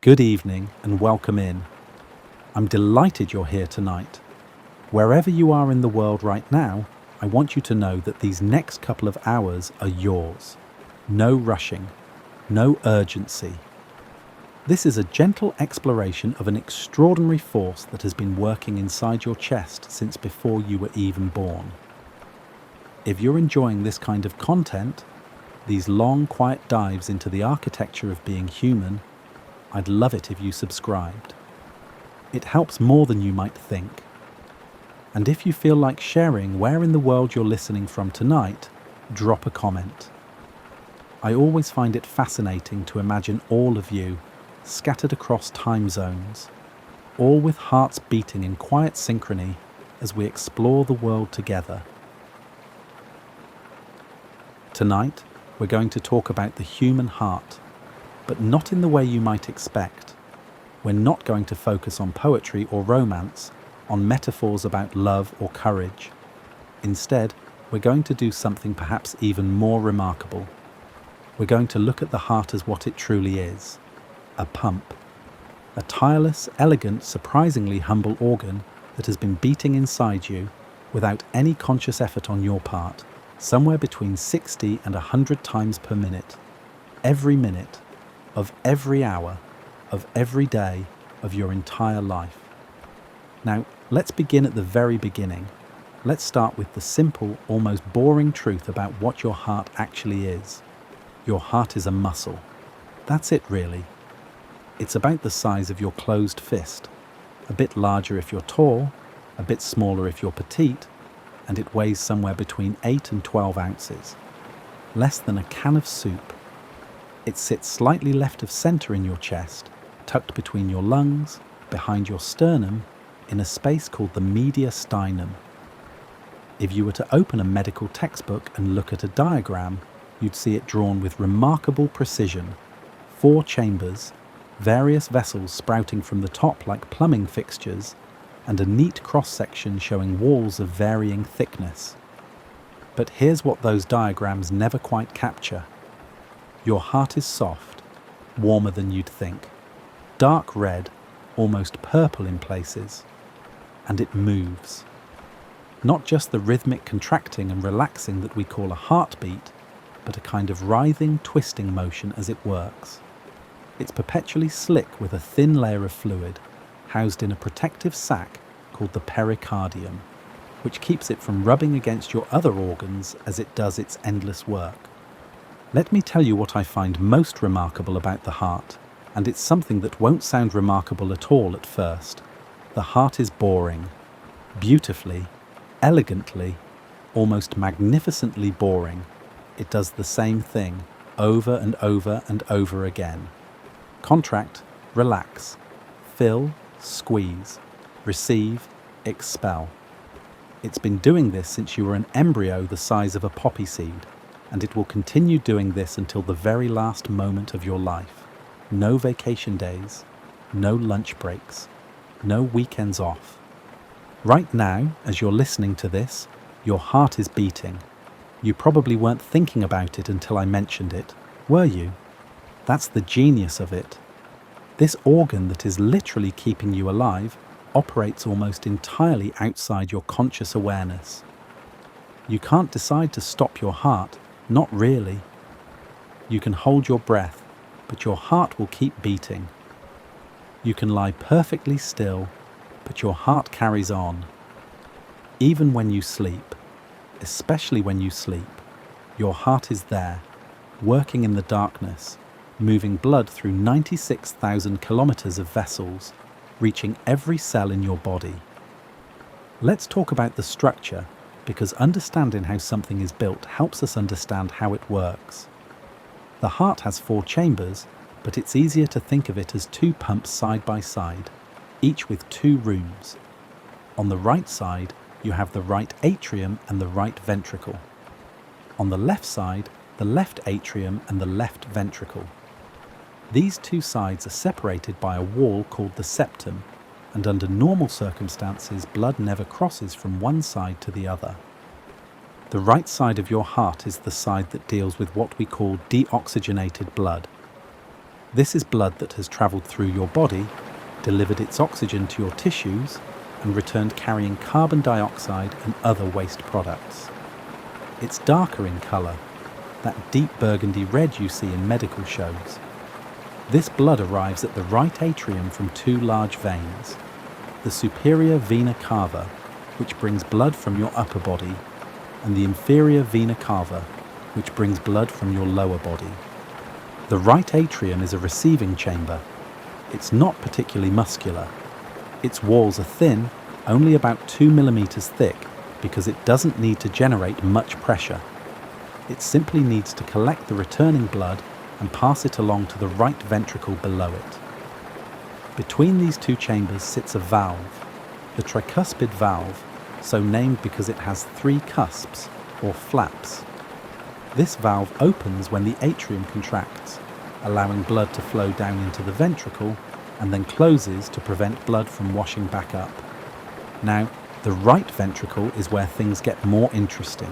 Good evening and welcome in. I'm delighted you're here tonight. Wherever you are in the world right now, I want you to know that these next couple of hours are yours. No rushing, no urgency. This is a gentle exploration of an extraordinary force that has been working inside your chest since before you were even born. If you're enjoying this kind of content, these long, quiet dives into the architecture of being human, I'd love it if you subscribed. It helps more than you might think. And if you feel like sharing where in the world you're listening from tonight, drop a comment. I always find it fascinating to imagine all of you scattered across time zones, all with hearts beating in quiet synchrony as we explore the world together. Tonight, we're going to talk about the human heart, but not in the way you might expect. We're not going to focus on poetry or romance, on metaphors about love or courage. Instead, we're going to do something perhaps even more remarkable. We're going to look at the heart as what it truly is, a pump. A tireless, elegant, surprisingly humble organ that has been beating inside you without any conscious effort on your part, somewhere between 60 and 100 times per minute. Every minute, of every hour, of every day, of your entire life. Now, let's begin at the very beginning. Let's start with the simple, almost boring truth about what your heart actually is. Your heart is a muscle. That's it, really. It's about the size of your closed fist, a bit larger if you're tall, a bit smaller if you're petite, and it weighs somewhere between 8 and 12 ounces. Less than a can of soup. It sits slightly left of center in your chest, tucked between your lungs, behind your sternum, in a space called the mediastinum. If you were to open a medical textbook and look at a diagram, you'd see it drawn with remarkable precision. 4 chambers, various vessels sprouting from the top like plumbing fixtures, and a neat cross-section showing walls of varying thickness. But here's what those diagrams never quite capture. Your heart is soft, warmer than you'd think, dark red, almost purple in places, and it moves. Not just the rhythmic contracting and relaxing that we call a heartbeat, but a kind of writhing, twisting motion as it works. It's perpetually slick with a thin layer of fluid, housed in a protective sac called the pericardium, which keeps it from rubbing against your other organs as it does its endless work. Let me tell you what I find most remarkable about the heart, and it's something that won't sound remarkable at all at first. The heart is boring. Beautifully, elegantly, almost magnificently boring. It does the same thing, over and over and over again. Contract, relax, fill, squeeze, receive, expel. It's been doing this since you were an embryo the size of a poppy seed, and it will continue doing this until the very last moment of your life. No vacation days, no lunch breaks, no weekends off. Right now, as you're listening to this, your heart is beating. You probably weren't thinking about it until I mentioned it, were you? That's the genius of it. This organ that is literally keeping you alive operates almost entirely outside your conscious awareness. You can't decide to stop your heart. Not really. You can hold your breath, but your heart will keep beating. You can lie perfectly still, but your heart carries on. Even when you sleep, especially when you sleep, your heart is there, working in the darkness, moving blood through 96,000 kilometers of vessels, reaching every cell in your body. Let's talk about the structure, because understanding how something is built helps us understand how it works. The heart has 4 chambers, but it's easier to think of it as 2 pumps side by side, each with 2 rooms. On the right side, you have the right atrium and the right ventricle. On the left side, the left atrium and the left ventricle. These 2 sides are separated by a wall called the septum, and under normal circumstances, blood never crosses from one side to the other. The right side of your heart is the side that deals with what we call deoxygenated blood. This is blood that has travelled through your body, delivered its oxygen to your tissues, and returned carrying carbon dioxide and other waste products. It's darker in colour, that deep burgundy red you see in medical shows. This blood arrives at the right atrium from two large veins, the superior vena cava, which brings blood from your upper body, and the inferior vena cava, which brings blood from your lower body. The right atrium is a receiving chamber. It's not particularly muscular. Its walls are thin, only about 2 millimeters thick, because it doesn't need to generate much pressure. It simply needs to collect the returning blood and pass it along to the right ventricle below it. Between these two chambers sits a valve, the tricuspid valve, so named because it has 3 cusps, or flaps. This valve opens when the atrium contracts, allowing blood to flow down into the ventricle, and then closes to prevent blood from washing back up. Now, the right ventricle is where things get more interesting.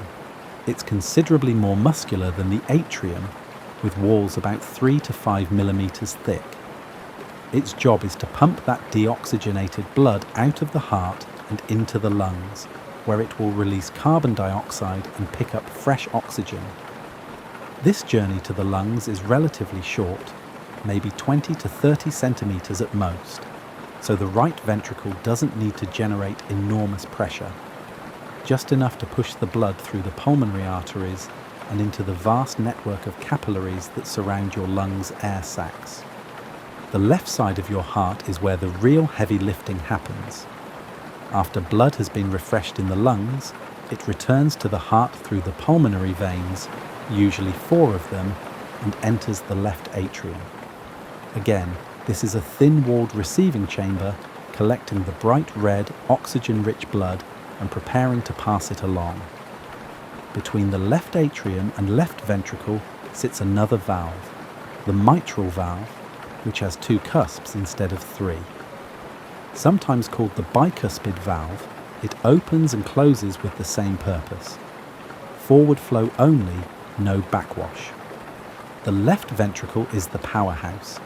It's considerably more muscular than the atrium, with walls about 3 to 5 millimeters thick. Its job is to pump that deoxygenated blood out of the heart and into the lungs, where it will release carbon dioxide and pick up fresh oxygen. This journey to the lungs is relatively short, maybe 20 to 30 centimeters at most, so the right ventricle doesn't need to generate enormous pressure, just enough to push the blood through the pulmonary arteries and into the vast network of capillaries that surround your lungs' air sacs. The left side of your heart is where the real heavy lifting happens. After blood has been refreshed in the lungs, it returns to the heart through the pulmonary veins, usually 4 of them, and enters the left atrium. Again, this is a thin-walled receiving chamber collecting the bright red, oxygen-rich blood and preparing to pass it along. Between the left atrium and left ventricle sits another valve, the mitral valve, which has 2 cusps instead of 3. Sometimes called the bicuspid valve, it opens and closes with the same purpose. Forward flow only, no backwash. The left ventricle is the powerhouse.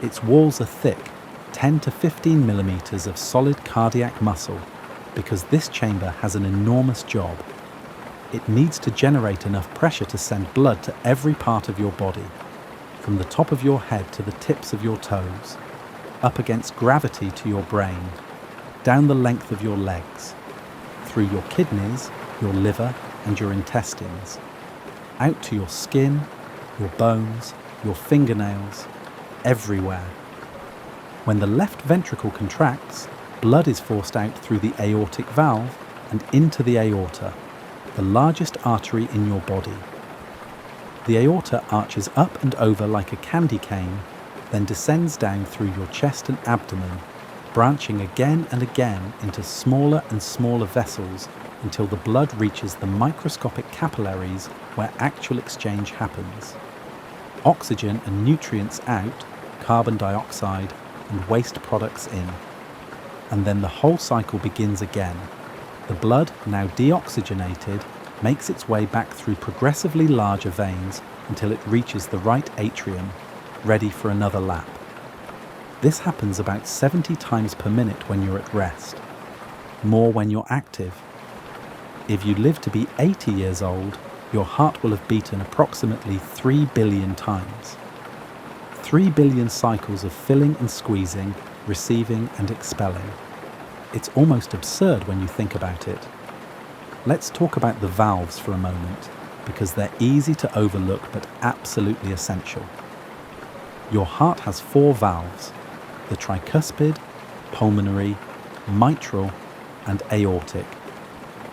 Its walls are thick, 10 to 15 millimeters of solid cardiac muscle, because this chamber has an enormous job. It needs to generate enough pressure to send blood to every part of your body, from the top of your head to the tips of your toes, up against gravity to your brain, down the length of your legs, through your kidneys, your liver, and your intestines, out to your skin, your bones, your fingernails, everywhere. When the left ventricle contracts, blood is forced out through the aortic valve and into the aorta, the largest artery in your body. The aorta arches up and over like a candy cane, then descends down through your chest and abdomen, branching again and again into smaller and smaller vessels until the blood reaches the microscopic capillaries where actual exchange happens. Oxygen and nutrients out, carbon dioxide and waste products in. And then the whole cycle begins again. The blood, now deoxygenated, makes its way back through progressively larger veins until it reaches the right atrium, ready for another lap. This happens about 70 times per minute when you're at rest, more when you're active. If you live to be 80 years old, your heart will have beaten approximately 3 billion times. 3 billion cycles of filling and squeezing, receiving and expelling. It's almost absurd when you think about it. Let's talk about the valves for a moment, because they're easy to overlook but absolutely essential. Your heart has 4 valves, the tricuspid, pulmonary, mitral, and aortic,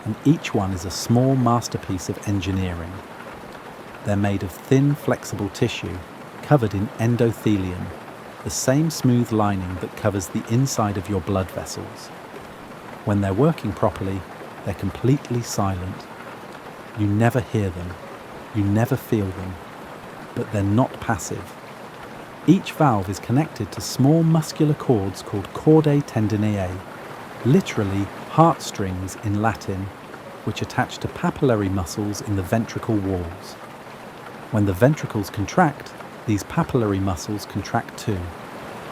and each one is a small masterpiece of engineering. They're made of thin, flexible tissue covered in endothelium, the same smooth lining that covers the inside of your blood vessels. When they're working properly, they're completely silent. You never hear them, you never feel them, but they're not passive. Each valve is connected to small muscular cords called chordae tendineae, literally heartstrings in Latin, which attach to papillary muscles in the ventricle walls. When the ventricles contract, These papillary muscles contract too,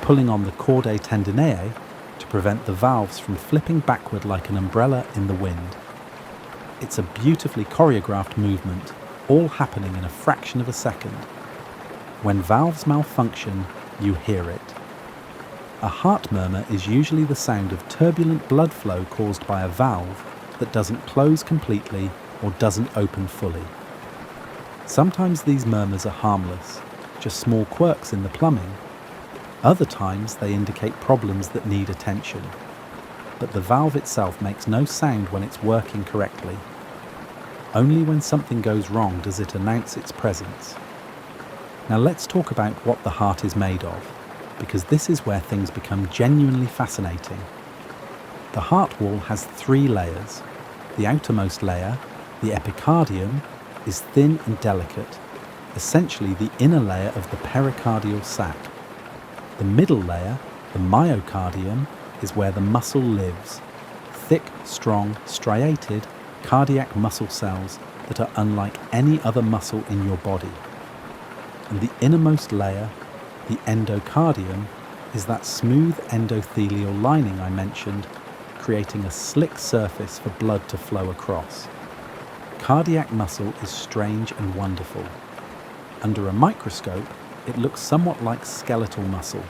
pulling on the chordae tendineae to prevent the valves from flipping backward like an umbrella in the wind. It's a beautifully choreographed movement, all happening in a fraction of a second. When valves malfunction, you hear it. A heart murmur is usually the sound of turbulent blood flow caused by a valve that doesn't close completely or doesn't open fully. Sometimes these murmurs are harmless, just small quirks in the plumbing. Other times they indicate problems that need attention. But the valve itself makes no sound when it's working correctly. Only when something goes wrong does it announce its presence. Now let's talk about what the heart is made of, because this is where things become genuinely fascinating. The heart wall has 3 layers. The outermost layer, the epicardium, is thin and delicate, essentially the inner layer of the pericardial sac. The middle layer, the myocardium, is where the muscle lives. Thick, strong, striated, cardiac muscle cells that are unlike any other muscle in your body. And the innermost layer, the endocardium, is that smooth endothelial lining I mentioned, creating a slick surface for blood to flow across. Cardiac muscle is strange and wonderful. Under a microscope, it looks somewhat like skeletal muscle,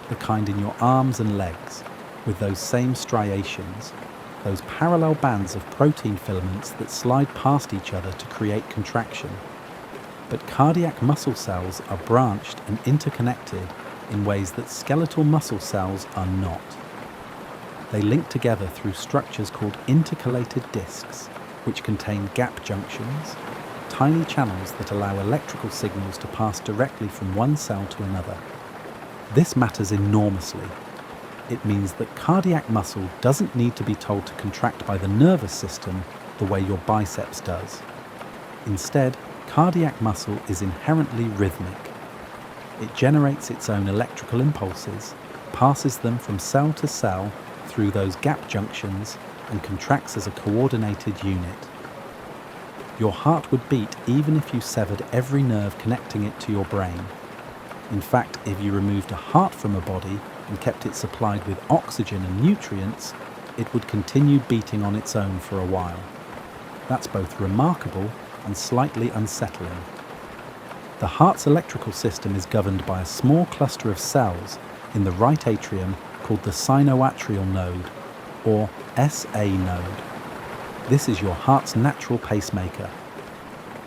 the kind in your arms and legs, with those same striations, those parallel bands of protein filaments that slide past each other to create contraction. But cardiac muscle cells are branched and interconnected in ways that skeletal muscle cells are not. They link together through structures called intercalated discs, which contain gap junctions, tiny channels that allow electrical signals to pass directly from one cell to another. This matters enormously. It means that cardiac muscle doesn't need to be told to contract by the nervous system the way your biceps does. Instead, cardiac muscle is inherently rhythmic. It generates its own electrical impulses, passes them from cell to cell through those gap junctions, and contracts as a coordinated unit. Your heart would beat even if you severed every nerve connecting it to your brain. In fact, if you removed a heart from a body and kept it supplied with oxygen and nutrients, it would continue beating on its own for a while. That's both remarkable and slightly unsettling. The heart's electrical system is governed by a small cluster of cells in the right atrium called the sinoatrial node, or SA node. This is your heart's natural pacemaker.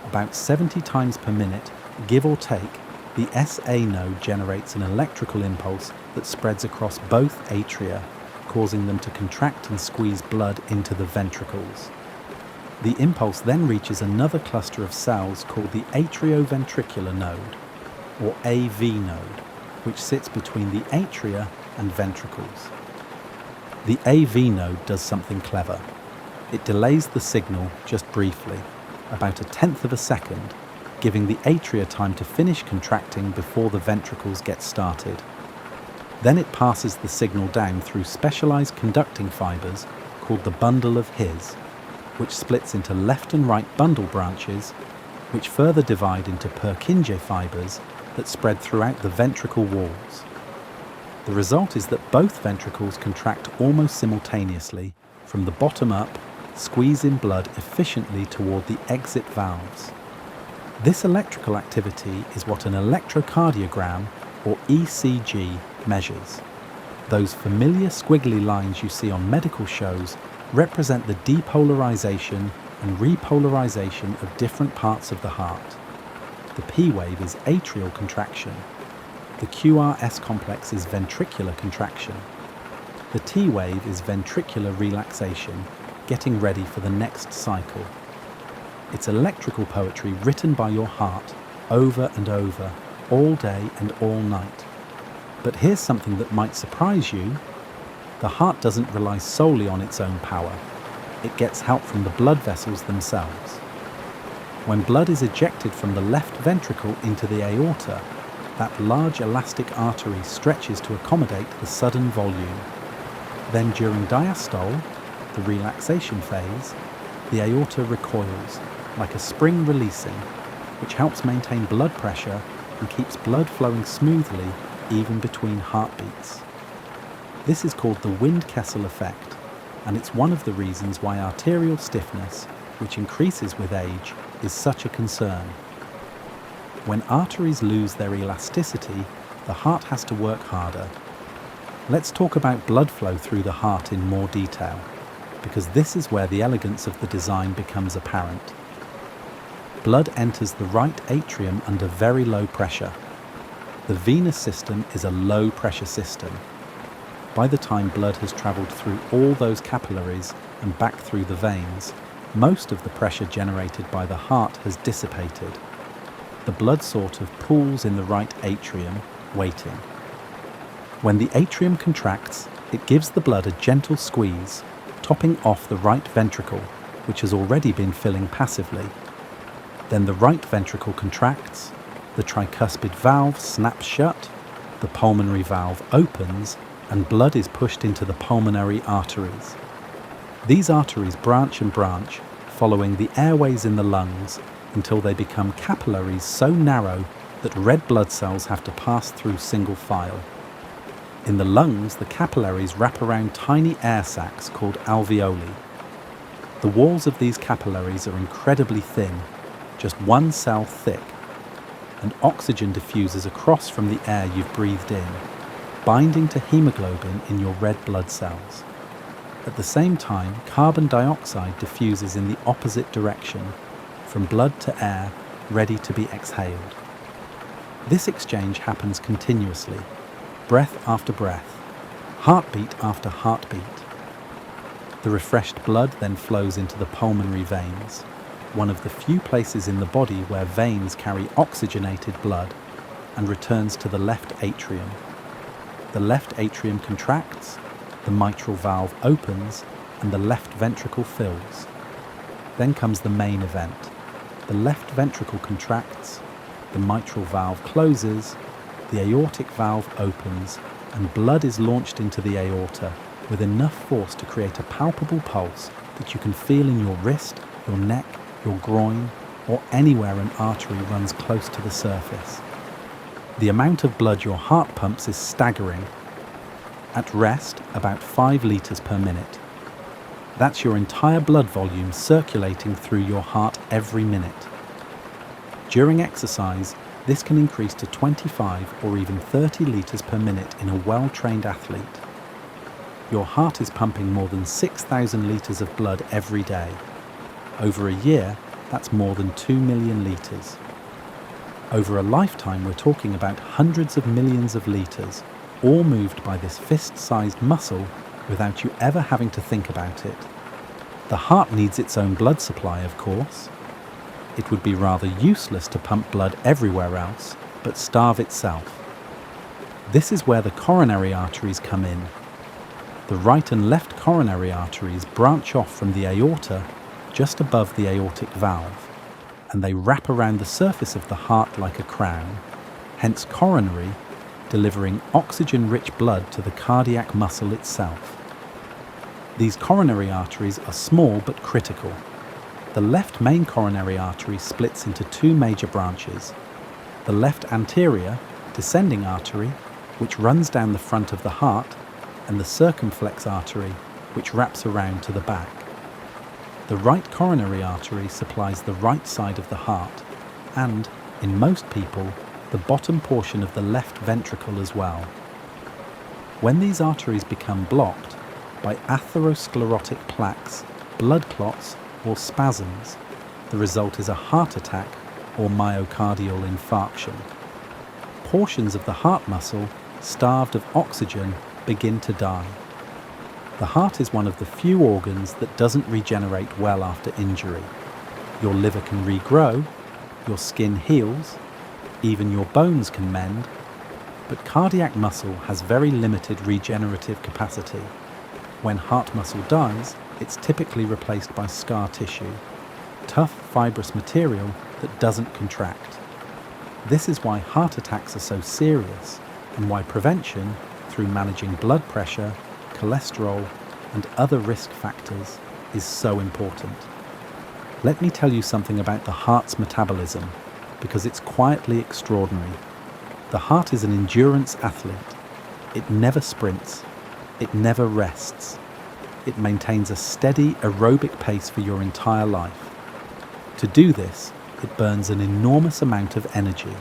About 70 times per minute, give or take, the SA node generates an electrical impulse that spreads across both atria, causing them to contract and squeeze blood into the ventricles. The impulse then reaches another cluster of cells called the atrioventricular node, or AV node, which sits between the atria and ventricles. The AV node does something clever. It delays the signal just briefly, about 1/10 of a second, giving the atria time to finish contracting before the ventricles get started. Then it passes the signal down through specialized conducting fibers called the bundle of His, which splits into left and right bundle branches, which further divide into Purkinje fibers that spread throughout the ventricle walls. The result is that both ventricles contract almost simultaneously, from the bottom up, squeezing blood efficiently toward the exit valves. This electrical activity is what an electrocardiogram, or ECG, measures. Those familiar squiggly lines you see on medical shows represent the depolarization and repolarization of different parts of the heart. The P wave is atrial contraction. The QRS complex is ventricular contraction. The T wave is ventricular relaxation, getting ready for the next cycle. It's electrical poetry written by your heart over and over, all day and all night. But here's something that might surprise you. The heart doesn't rely solely on its own power. It gets help from the blood vessels themselves. When blood is ejected from the left ventricle into the aorta, that large elastic artery stretches to accommodate the sudden volume. Then during diastole, the relaxation phase, the aorta recoils, like a spring releasing, which helps maintain blood pressure and keeps blood flowing smoothly even between heartbeats. This is called the Wind-Kessel effect, and it's one of the reasons why arterial stiffness, which increases with age, is such a concern. When arteries lose their elasticity, the heart has to work harder. Let's talk about blood flow through the heart in more detail, because this is where the elegance of the design becomes apparent. Blood enters the right atrium under very low pressure. The venous system is a low pressure system. By the time blood has travelled through all those capillaries and back through the veins, most of the pressure generated by the heart has dissipated. The blood sort of pools in the right atrium, waiting. When the atrium contracts, it gives the blood a gentle squeeze, topping off the right ventricle, which has already been filling passively. Then the right ventricle contracts, the tricuspid valve snaps shut, the pulmonary valve opens, and blood is pushed into the pulmonary arteries. These arteries branch and branch, following the airways in the lungs until they become capillaries so narrow that red blood cells have to pass through single file. In the lungs, the capillaries wrap around tiny air sacs called alveoli. The walls of these capillaries are incredibly thin, just one cell thick, and oxygen diffuses across from the air you've breathed in, binding to hemoglobin in your red blood cells. At the same time, carbon dioxide diffuses in the opposite direction, from blood to air, ready to be exhaled. This exchange happens continuously, breath after breath, heartbeat after heartbeat. The refreshed blood then flows into the pulmonary veins, one of the few places in the body where veins carry oxygenated blood, and returns to the left atrium. The left atrium contracts, the mitral valve opens, and the left ventricle fills. Then comes the main event. The left ventricle contracts, the mitral valve closes, the aortic valve opens, and blood is launched into the aorta with enough force to create a palpable pulse that you can feel in your wrist, your neck, your groin, or anywhere an artery runs close to the surface. The amount of blood your heart pumps is staggering. At rest, about 5 litres per minute. That's your entire blood volume circulating through your heart every minute. During exercise, this can increase to 25 or even 30 litres per minute in a well-trained athlete. Your heart is pumping more than 6,000 litres of blood every day. Over a year, that's more than 2 million litres. Over a lifetime, we're talking about hundreds of millions of litres, all moved by this fist-sized muscle without you ever having to think about it. The heart needs its own blood supply, of course. It would be rather useless to pump blood everywhere else, but starve itself. This is where the coronary arteries come in. The right and left coronary arteries branch off from the aorta just above the aortic valve, and they wrap around the surface of the heart like a crown, hence coronary, delivering oxygen-rich blood to the cardiac muscle itself. These coronary arteries are small but critical. The left main coronary artery splits into 2 major branches. The left anterior, descending artery, which runs down the front of the heart, and the circumflex artery, which wraps around to the back. The right coronary artery supplies the right side of the heart, and, in most people, the bottom portion of the left ventricle as well. When these arteries become blocked by atherosclerotic plaques, blood clots, or spasms, the result is a heart attack or myocardial infarction. Portions of the heart muscle, starved of oxygen, begin to die. The heart is one of the few organs that doesn't regenerate well after injury. Your liver can regrow, your skin heals, even your bones can mend, but cardiac muscle has very limited regenerative capacity. When heart muscle dies, it's typically replaced by scar tissue, tough fibrous material that doesn't contract. This is why heart attacks are so serious, and why prevention, through managing blood pressure, cholesterol, and other risk factors, is so important. Let me tell you something about the heart's metabolism, because it's quietly extraordinary. The heart is an endurance athlete. It never sprints. It never rests. It maintains a steady aerobic pace for your entire life. To do this, it burns an enormous amount of energy.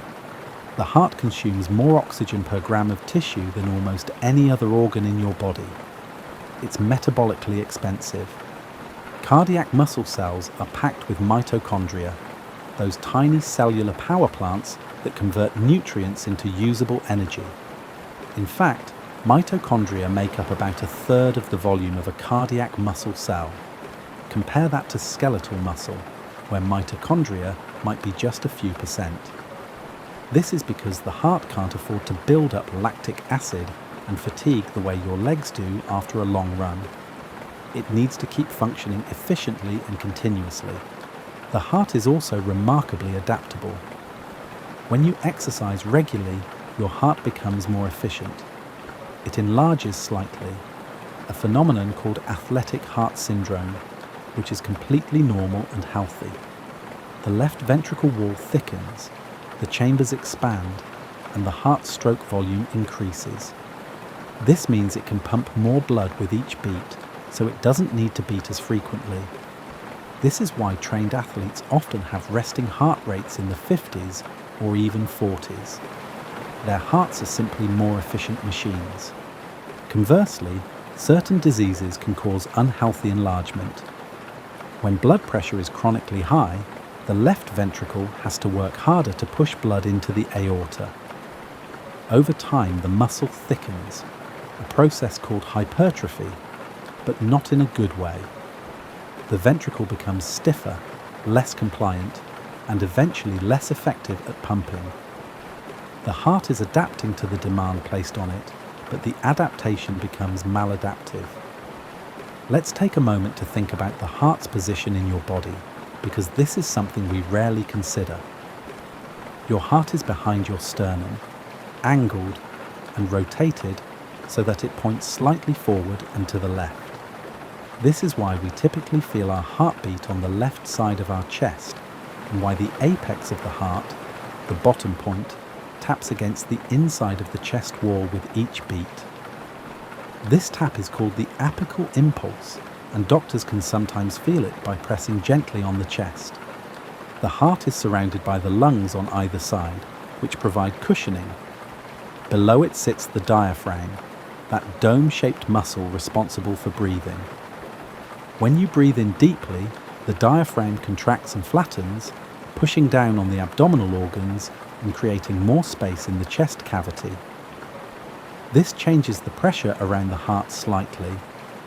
The heart consumes more oxygen per gram of tissue than almost any other organ in your body. It's metabolically expensive. Cardiac muscle cells are packed with mitochondria, those tiny cellular power plants that convert nutrients into usable energy. In fact, mitochondria make up about a third of the volume of a cardiac muscle cell. Compare that to skeletal muscle, where mitochondria might be just a few percent. This is because the heart can't afford to build up lactic acid and fatigue the way your legs do after a long run. It needs to keep functioning efficiently and continuously. The heart is also remarkably adaptable. When you exercise regularly, your heart becomes more efficient. It enlarges slightly, a phenomenon called athletic heart syndrome, which is completely normal and healthy. The left ventricle wall thickens, the chambers expand, and the heart stroke volume increases. This means it can pump more blood with each beat, so it doesn't need to beat as frequently. This is why trained athletes often have resting heart rates in the 50s or even 40s. Their hearts are simply more efficient machines. Conversely, certain diseases can cause unhealthy enlargement. When blood pressure is chronically high, the left ventricle has to work harder to push blood into the aorta. Over time, the muscle thickens, a process called hypertrophy, but not in a good way. The ventricle becomes stiffer, less compliant, and eventually less effective at pumping. The heart is adapting to the demand placed on it, but the adaptation becomes maladaptive. Let's take a moment to think about the heart's position in your body, because this is something we rarely consider. Your heart is behind your sternum, angled and rotated so that it points slightly forward and to the left. This is why we typically feel our heartbeat on the left side of our chest, and why the apex of the heart, the bottom point, taps against the inside of the chest wall with each beat. This tap is called the apical impulse, and doctors can sometimes feel it by pressing gently on the chest. The heart is surrounded by the lungs on either side, which provide cushioning. Below it sits the diaphragm, that dome-shaped muscle responsible for breathing. When you breathe in deeply, the diaphragm contracts and flattens, pushing down on the abdominal organs and creating more space in the chest cavity. This changes the pressure around the heart slightly,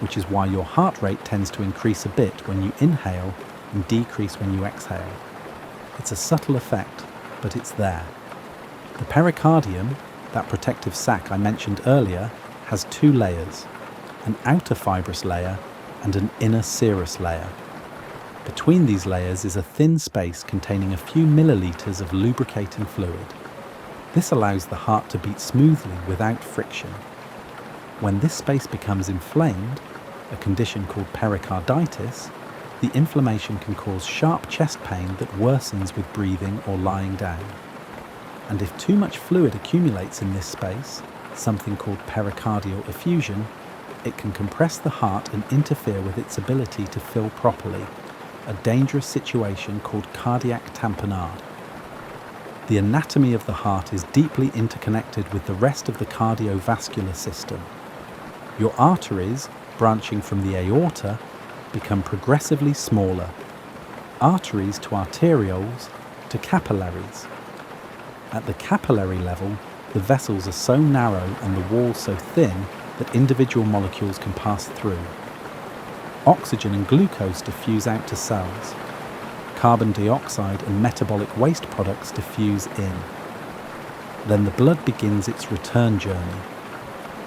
which is why your heart rate tends to increase a bit when you inhale and decrease when you exhale. It's a subtle effect, but it's there. The pericardium, that protective sac I mentioned earlier, has two layers, an outer fibrous layer and an inner serous layer. Between these layers is a thin space containing a few milliliters of lubricating fluid. This allows the heart to beat smoothly without friction. When this space becomes inflamed, a condition called pericarditis, the inflammation can cause sharp chest pain that worsens with breathing or lying down. And if too much fluid accumulates in this space, something called pericardial effusion, it can compress the heart and interfere with its ability to fill properly, a dangerous situation called cardiac tamponade. The anatomy of the heart is deeply interconnected with the rest of the cardiovascular system. Your arteries, branching from the aorta, become progressively smaller. Arteries to arterioles to capillaries. At the capillary level, the vessels are so narrow and the walls so thin that individual molecules can pass through. Oxygen and glucose diffuse out to cells. Carbon dioxide and metabolic waste products diffuse in. Then the blood begins its return journey.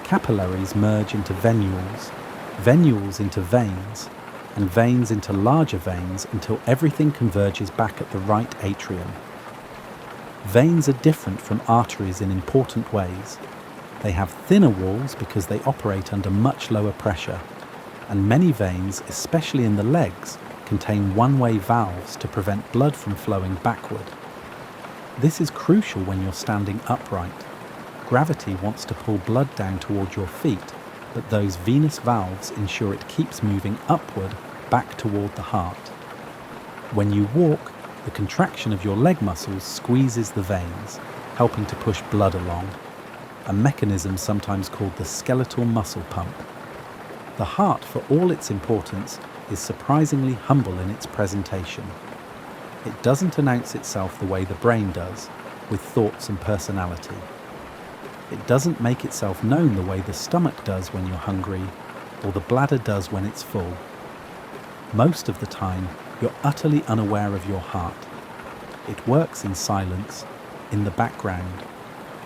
Capillaries merge into venules, venules into veins, and veins into larger veins until everything converges back at the right atrium. Veins are different from arteries in important ways. They have thinner walls because they operate under much lower pressure, and many veins, especially in the legs, contain one-way valves to prevent blood from flowing backward. This is crucial when you're standing upright. Gravity wants to pull blood down toward your feet, but those venous valves ensure it keeps moving upward back toward the heart. When you walk, the contraction of your leg muscles squeezes the veins, helping to push blood along, a mechanism sometimes called the skeletal muscle pump. The heart, for all its importance, is surprisingly humble in its presentation. It doesn't announce itself the way the brain does, with thoughts and personality. It doesn't make itself known the way the stomach does when you're hungry, or the bladder does when it's full. Most of the time, you're utterly unaware of your heart. It works in silence, in the background,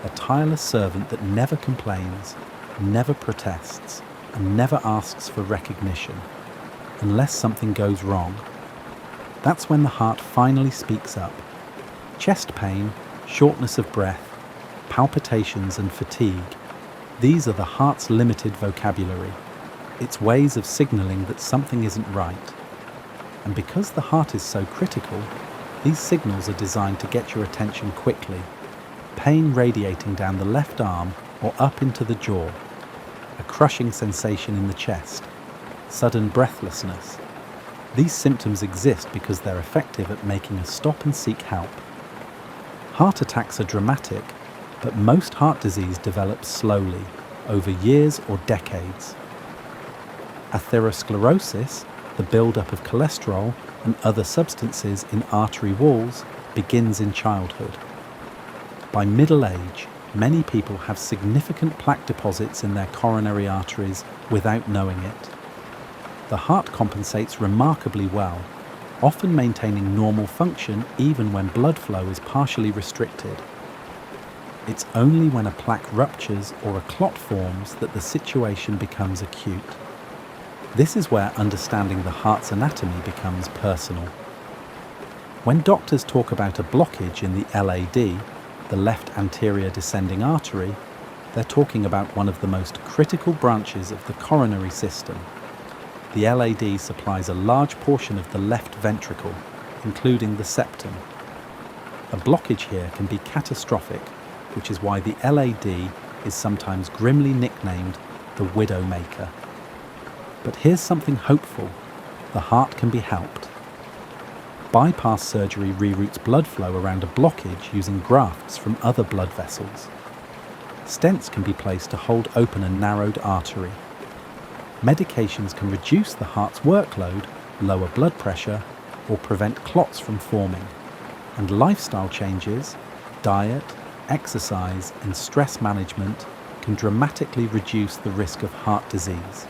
a tireless servant that never complains, never protests, and never asks for recognition, unless something goes wrong. That's when the heart finally speaks up. Chest pain, shortness of breath, palpitations and fatigue, these are the heart's limited vocabulary, its ways of signaling that something isn't right. And because the heart is so critical, these signals are designed to get your attention quickly. Pain radiating down the left arm or up into the jaw, a crushing sensation in the chest, sudden breathlessness. These symptoms exist because they're effective at making us stop and seek help. Heart attacks are dramatic, but most heart disease develops slowly, over years or decades. Atherosclerosis, the buildup of cholesterol and other substances in artery walls, begins in childhood. By middle age, many people have significant plaque deposits in their coronary arteries without knowing it. The heart compensates remarkably well, often maintaining normal function even when blood flow is partially restricted. It's only when a plaque ruptures or a clot forms that the situation becomes acute. This is where understanding the heart's anatomy becomes personal. When doctors talk about a blockage in the LAD, the left anterior descending artery, they're talking about one of the most critical branches of the coronary system. The LAD supplies a large portion of the left ventricle, including the septum. A blockage here can be catastrophic, which is why the LAD is sometimes grimly nicknamed the Widowmaker. But here's something hopeful: the heart can be helped. Bypass surgery reroutes blood flow around a blockage using grafts from other blood vessels. Stents can be placed to hold open a narrowed artery. Medications can reduce the heart's workload, lower blood pressure, or prevent clots from forming. And lifestyle changes, diet, exercise, and stress management can dramatically reduce the risk of heart disease.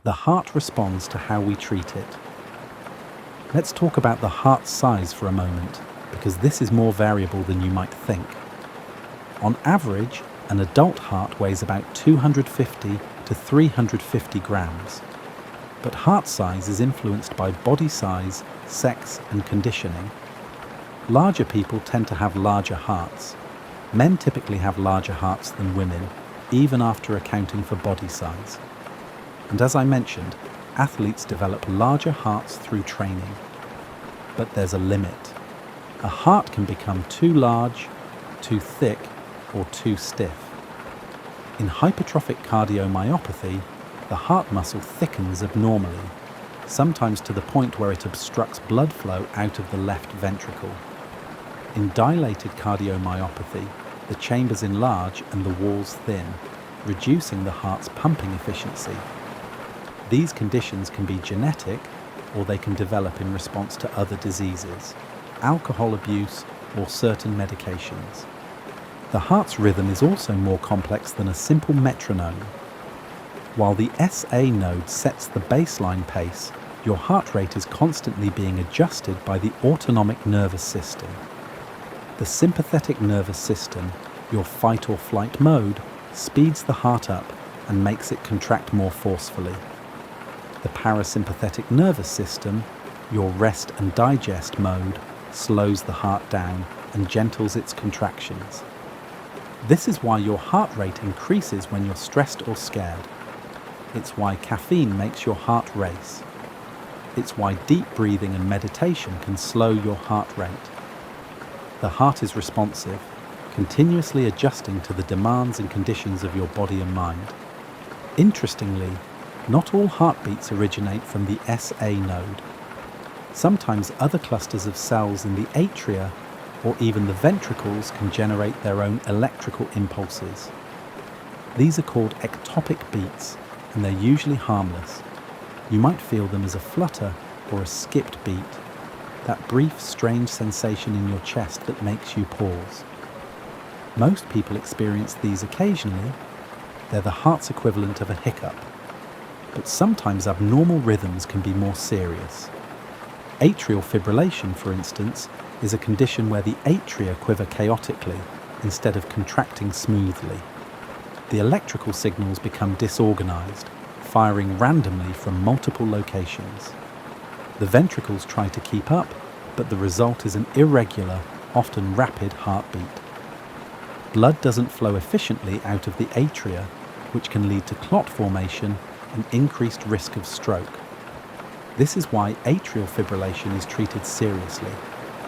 The heart responds to how we treat it. Let's talk about the heart's size for a moment, because this is more variable than you might think. On average, an adult heart weighs about 250 to 350 grams. But heart size is influenced by body size, sex, and conditioning. Larger people tend to have larger hearts. Men typically have larger hearts than women, even after accounting for body size. And as I mentioned, athletes develop larger hearts through training. But there's a limit. A heart can become too large, too thick, or too stiff. In hypertrophic cardiomyopathy, the heart muscle thickens abnormally, sometimes to the point where it obstructs blood flow out of the left ventricle. In dilated cardiomyopathy, the chambers enlarge and the walls thin, reducing the heart's pumping efficiency. These conditions can be genetic, or they can develop in response to other diseases, alcohol abuse, or certain medications. The heart's rhythm is also more complex than a simple metronome. While the SA node sets the baseline pace, your heart rate is constantly being adjusted by the autonomic nervous system. The sympathetic nervous system, your fight or flight mode, speeds the heart up and makes it contract more forcefully. The parasympathetic nervous system, your rest and digest mode, slows the heart down and gentles its contractions. This is why your heart rate increases when you're stressed or scared. It's why caffeine makes your heart race. It's why deep breathing and meditation can slow your heart rate. The heart is responsive, continuously adjusting to the demands and conditions of your body and mind. Interestingly, not all heartbeats originate from the SA node. Sometimes other clusters of cells in the atria or even the ventricles can generate their own electrical impulses. These are called ectopic beats, and they're usually harmless. You might feel them as a flutter or a skipped beat, that brief, strange sensation in your chest that makes you pause. Most people experience these occasionally. They're the heart's equivalent of a hiccup. But sometimes abnormal rhythms can be more serious. Atrial fibrillation, for instance, is a condition where the atria quiver chaotically instead of contracting smoothly. The electrical signals become disorganized, firing randomly from multiple locations. The ventricles try to keep up, but the result is an irregular, often rapid heartbeat. Blood doesn't flow efficiently out of the atria, which can lead to clot formation and increased risk of stroke. This is why atrial fibrillation is treated seriously,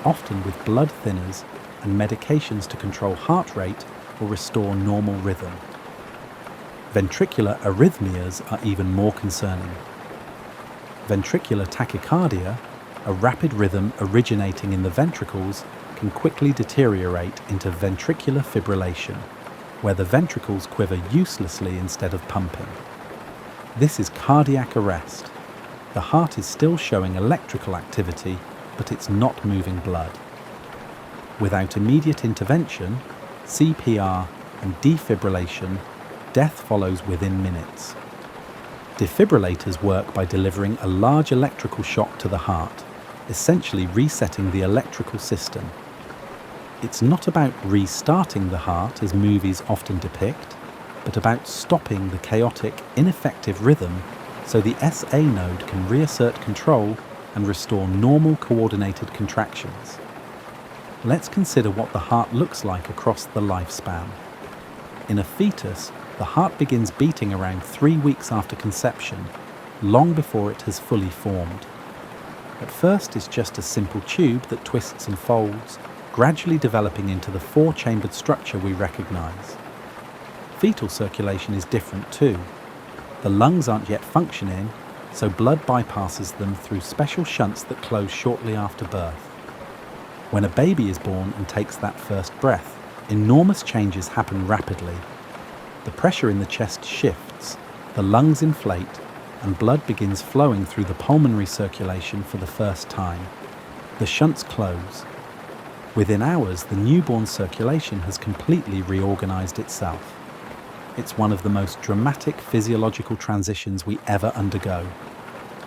often with blood thinners and medications to control heart rate or restore normal rhythm. Ventricular arrhythmias are even more concerning. Ventricular tachycardia, a rapid rhythm originating in the ventricles, can quickly deteriorate into ventricular fibrillation, where the ventricles quiver uselessly instead of pumping. This is cardiac arrest. The heart is still showing electrical activity, but it's not moving blood. Without immediate intervention, CPR and defibrillation, death follows within minutes. Defibrillators work by delivering a large electrical shock to the heart, essentially resetting the electrical system. It's not about restarting the heart as movies often depict, but about stopping the chaotic, ineffective rhythm so the SA node can reassert control and restore normal coordinated contractions. Let's consider what the heart looks like across the lifespan. In a fetus, the heart begins beating around 3 weeks after conception, long before it has fully formed. At first, it's just a simple tube that twists and folds, gradually developing into the 4-chambered structure we recognize. Fetal circulation is different too. The lungs aren't yet functioning, so blood bypasses them through special shunts that close shortly after birth. When a baby is born and takes that first breath, enormous changes happen rapidly. The pressure in the chest shifts, the lungs inflate, and blood begins flowing through the pulmonary circulation for the first time. The shunts close. Within hours, the newborn circulation has completely reorganized itself. It's one of the most dramatic physiological transitions we ever undergo.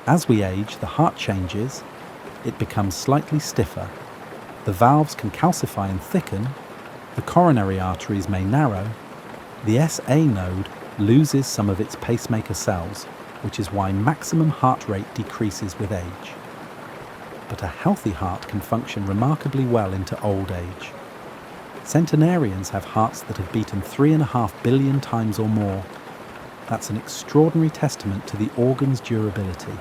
As we age, the heart changes. It becomes slightly stiffer. The valves can calcify and thicken. The coronary arteries may narrow. The SA node loses some of its pacemaker cells, which is why maximum heart rate decreases with age. But a healthy heart can function remarkably well into old age. Centenarians have hearts that have beaten 3.5 billion times or more. That's an extraordinary testament to the organ's durability.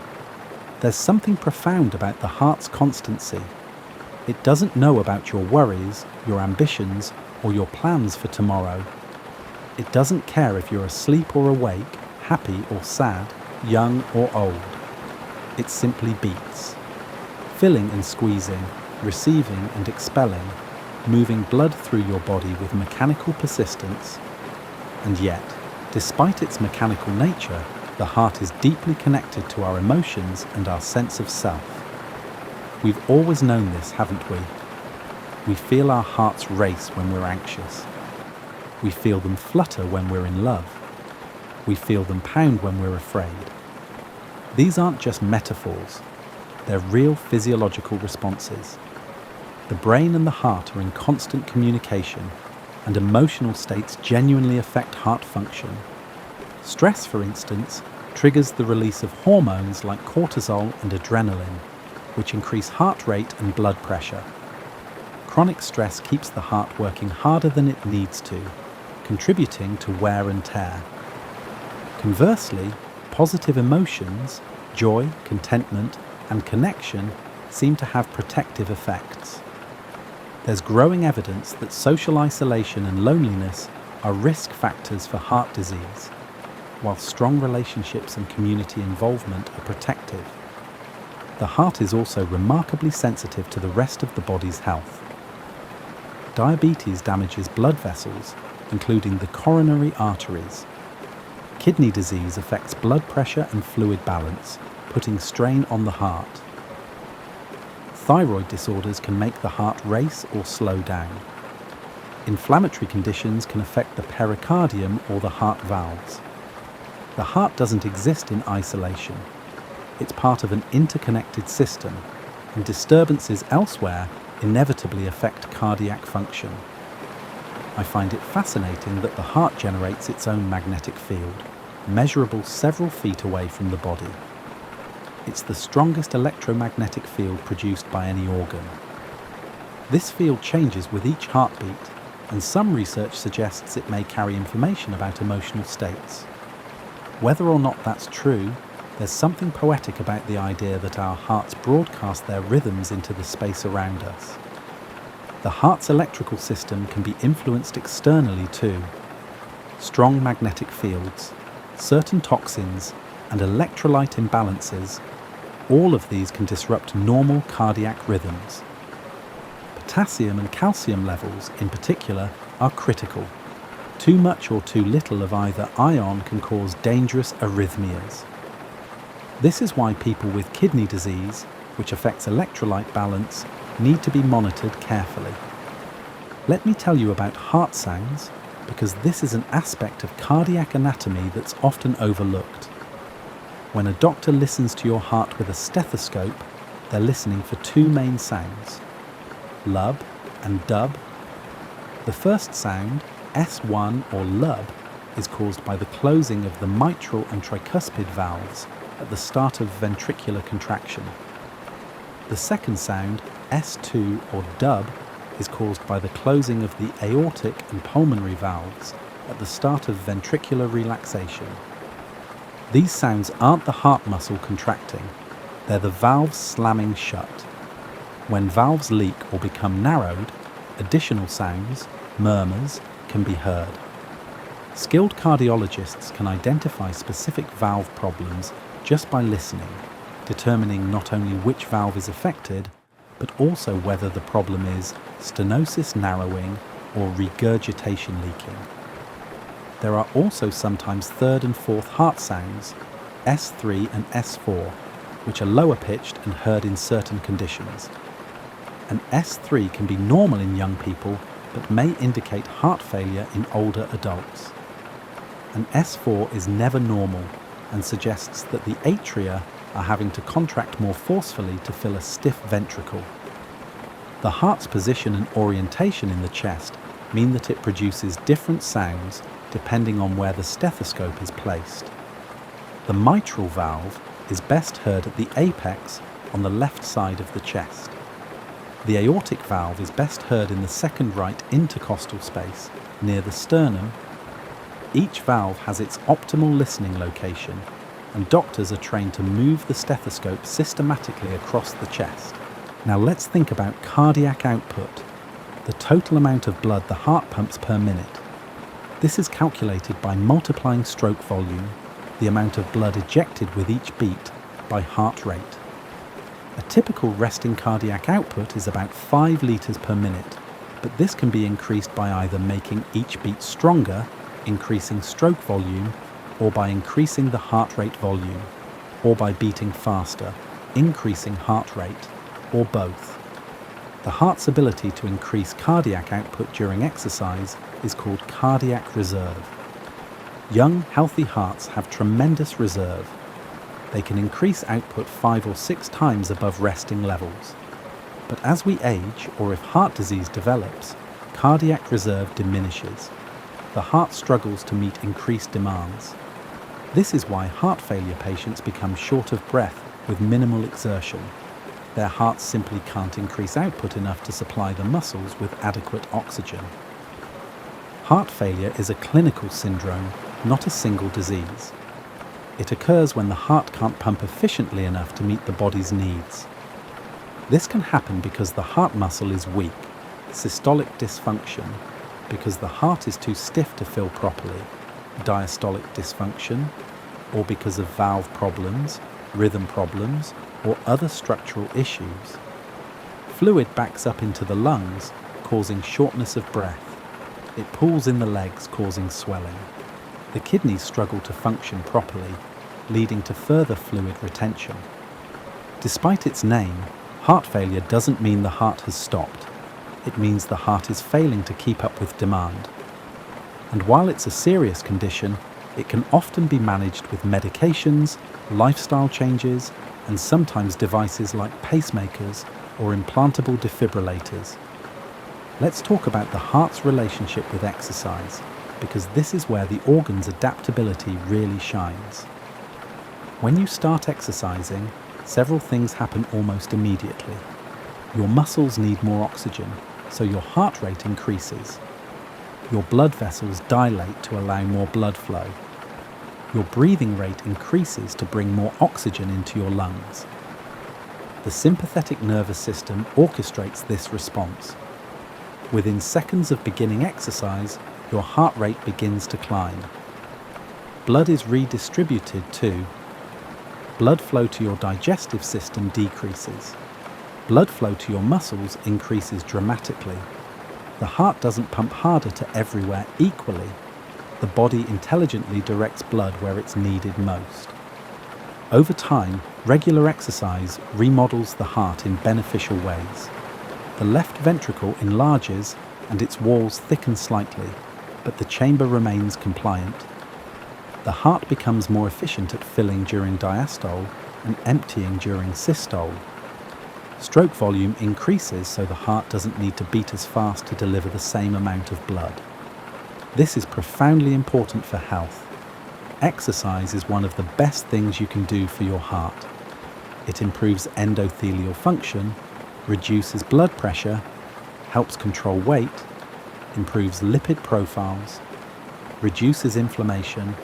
There's something profound about the heart's constancy. It doesn't know about your worries, your ambitions, or your plans for tomorrow. It doesn't care if you're asleep or awake, happy or sad, young or old. It simply beats. Filling and squeezing, receiving and expelling, moving blood through your body with mechanical persistence. And yet, despite its mechanical nature, the heart is deeply connected to our emotions and our sense of self. We've always known this, haven't we? We feel our hearts race when we're anxious. We feel them flutter when we're in love. We feel them pound when we're afraid. These aren't just metaphors. They're real physiological responses. The brain and the heart are in constant communication, and emotional states genuinely affect heart function. Stress, for instance, triggers the release of hormones like cortisol and adrenaline, which increase heart rate and blood pressure. Chronic stress keeps the heart working harder than it needs to, contributing to wear and tear. Conversely, positive emotions, joy, contentment, and connection seem to have protective effects. There's growing evidence that social isolation and loneliness are risk factors for heart disease, while strong relationships and community involvement are protective. The heart is also remarkably sensitive to the rest of the body's health. Diabetes damages blood vessels, including the coronary arteries. Kidney disease affects blood pressure and fluid balance, putting strain on the heart. Thyroid disorders can make the heart race or slow down. Inflammatory conditions can affect the pericardium or the heart valves. The heart doesn't exist in isolation. It's part of an interconnected system, and disturbances elsewhere inevitably affect cardiac function. I find it fascinating that the heart generates its own magnetic field, measurable several feet away from the body. It's the strongest electromagnetic field produced by any organ. This field changes with each heartbeat, and some research suggests it may carry information about emotional states. Whether or not that's true, there's something poetic about the idea that our hearts broadcast their rhythms into the space around us. The heart's electrical system can be influenced externally too. Strong magnetic fields, certain toxins, and electrolyte imbalances, all of these can disrupt normal cardiac rhythms. Potassium and calcium levels, in particular, are critical. Too much or too little of either ion can cause dangerous arrhythmias. This is why people with kidney disease, which affects electrolyte balance, need to be monitored carefully. Let me tell you about heart sounds, because this is an aspect of cardiac anatomy that's often overlooked. When a doctor listens to your heart with a stethoscope, they're listening for two main sounds: lub and dub. The first sound, S1 or lub, is caused by the closing of the mitral and tricuspid valves at the start of ventricular contraction. The second sound, S2 or dub, is caused by the closing of the aortic and pulmonary valves at the start of ventricular relaxation. These sounds aren't the heart muscle contracting, they're the valves slamming shut. When valves leak or become narrowed, additional sounds, murmurs, can be heard. Skilled cardiologists can identify specific valve problems just by listening, determining not only which valve is affected, but also whether the problem is stenosis narrowing or regurgitation leaking. There are also sometimes third and fourth heart sounds, S3 and S4, which are lower pitched and heard in certain conditions. An S3 can be normal in young people, but may indicate heart failure in older adults. An S4 is never normal and suggests that the atria are having to contract more forcefully to fill a stiff ventricle. The heart's position and orientation in the chest mean that it produces different sounds depending on where the stethoscope is placed. The mitral valve is best heard at the apex on the left side of the chest. The aortic valve is best heard in the second right intercostal space, near the sternum. Each valve has its optimal listening location, and doctors are trained to move the stethoscope systematically across the chest. Now let's think about cardiac output, the total amount of blood the heart pumps per minute. This is calculated by multiplying stroke volume, the amount of blood ejected with each beat, by heart rate. A typical resting cardiac output is about 5 litres per minute, but this can be increased by either making each beat stronger, increasing stroke volume, or by increasing the heart rate volume, or by beating faster, increasing heart rate, or both. The heart's ability to increase cardiac output during exercise is called cardiac reserve. Young, healthy hearts have tremendous reserve. They can increase output 5 or 6 times above resting levels. But as we age, or if heart disease develops, cardiac reserve diminishes. The heart struggles to meet increased demands. This is why heart failure patients become short of breath with minimal exertion. Their hearts simply can't increase output enough to supply the muscles with adequate oxygen. Heart failure is a clinical syndrome, not a single disease. It occurs when the heart can't pump efficiently enough to meet the body's needs. This can happen because the heart muscle is weak, systolic dysfunction because the heart is too stiff to fill properly, diastolic dysfunction, or because of valve problems, rhythm problems, or other structural issues. Fluid backs up into the lungs, causing shortness of breath. It pools in the legs, causing swelling. The kidneys struggle to function properly, leading to further fluid retention. Despite its name, heart failure doesn't mean the heart has stopped. It means the heart is failing to keep up with demand. And while it's a serious condition, it can often be managed with medications, lifestyle changes, and sometimes devices like pacemakers or implantable defibrillators. Let's talk about the heart's relationship with exercise, because this is where the organ's adaptability really shines. When you start exercising, several things happen almost immediately. Your muscles need more oxygen, so your heart rate increases. Your blood vessels dilate to allow more blood flow. Your breathing rate increases to bring more oxygen into your lungs. The sympathetic nervous system orchestrates this response. Within seconds of beginning exercise, your heart rate begins to climb. Blood is redistributed too. Blood flow to your digestive system decreases. Blood flow to your muscles increases dramatically. The heart doesn't pump harder to everywhere equally. The body intelligently directs blood where it's needed most. Over time, regular exercise remodels the heart in beneficial ways. The left ventricle enlarges and its walls thicken slightly, but the chamber remains compliant. The heart becomes more efficient at filling during diastole and emptying during systole. Stroke volume increases so the heart doesn't need to beat as fast to deliver the same amount of blood. This is profoundly important for health. Exercise is one of the best things you can do for your heart. It improves endothelial function, reduces blood pressure, helps control weight, improves lipid profiles, reduces inflammation,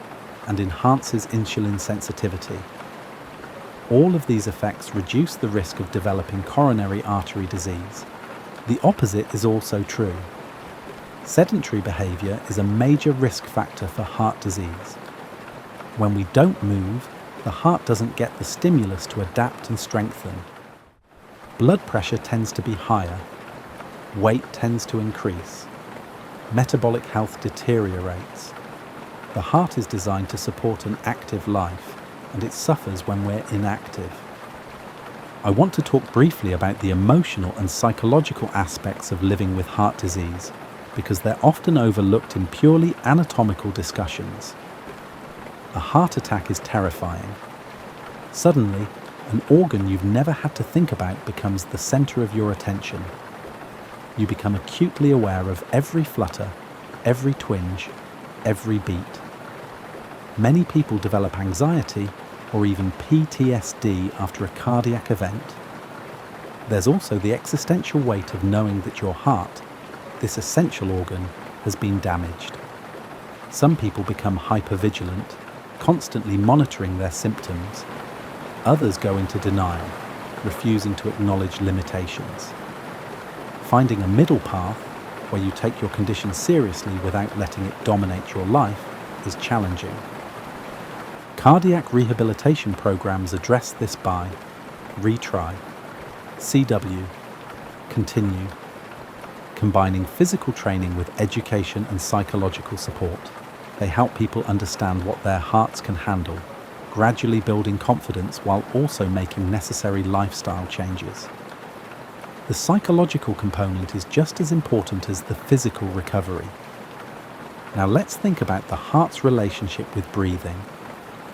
and enhances insulin sensitivity. All of these effects reduce the risk of developing coronary artery disease. The opposite is also true. Sedentary behavior is a major risk factor for heart disease. When we don't move, the heart doesn't get the stimulus to adapt and strengthen. Blood pressure tends to be higher. Weight tends to increase. Metabolic health deteriorates. The heart is designed to support an active life, and it suffers when we're inactive. I want to talk briefly about the emotional and psychological aspects of living with heart disease, because they're often overlooked in purely anatomical discussions. A heart attack is terrifying. Suddenly, an organ you've never had to think about becomes the center of your attention. You become acutely aware of every flutter, every twinge, every beat. Many people develop anxiety or even PTSD after a cardiac event. There's also the existential weight of knowing that your heart, this essential organ, has been damaged. Some people become hypervigilant, constantly monitoring their symptoms. Others go into denial, refusing to acknowledge limitations. Finding a middle path, where you take your condition seriously without letting it dominate your life, is challenging. Cardiac rehabilitation programs address this by retry, CW, continue, combining physical training with education and psychological support. They help people understand what their hearts can handle, gradually building confidence while also making necessary lifestyle changes. The psychological component is just as important as the physical recovery. Now let's think about the heart's relationship with breathing.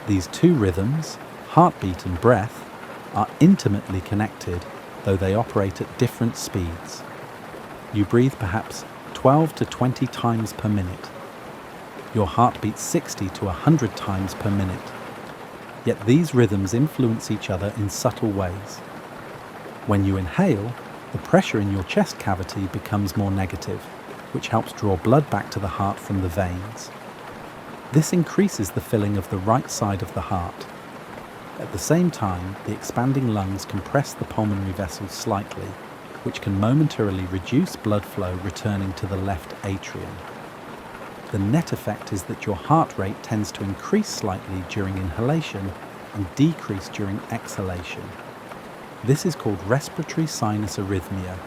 These two rhythms, heartbeat and breath, are intimately connected, though they operate at different speeds. You breathe perhaps 12 to 20 times per minute. Your heart beats 60 to 100 times per minute. Yet these rhythms influence each other in subtle ways. When you inhale, the pressure in your chest cavity becomes more negative, which helps draw blood back to the heart from the veins. This increases the filling of the right side of the heart. At the same time, the expanding lungs compress the pulmonary vessels slightly, which can momentarily reduce blood flow returning to the left atrium. The net effect is that your heart rate tends to increase slightly during inhalation and decrease during exhalation. This is called respiratory sinus arrhythmia,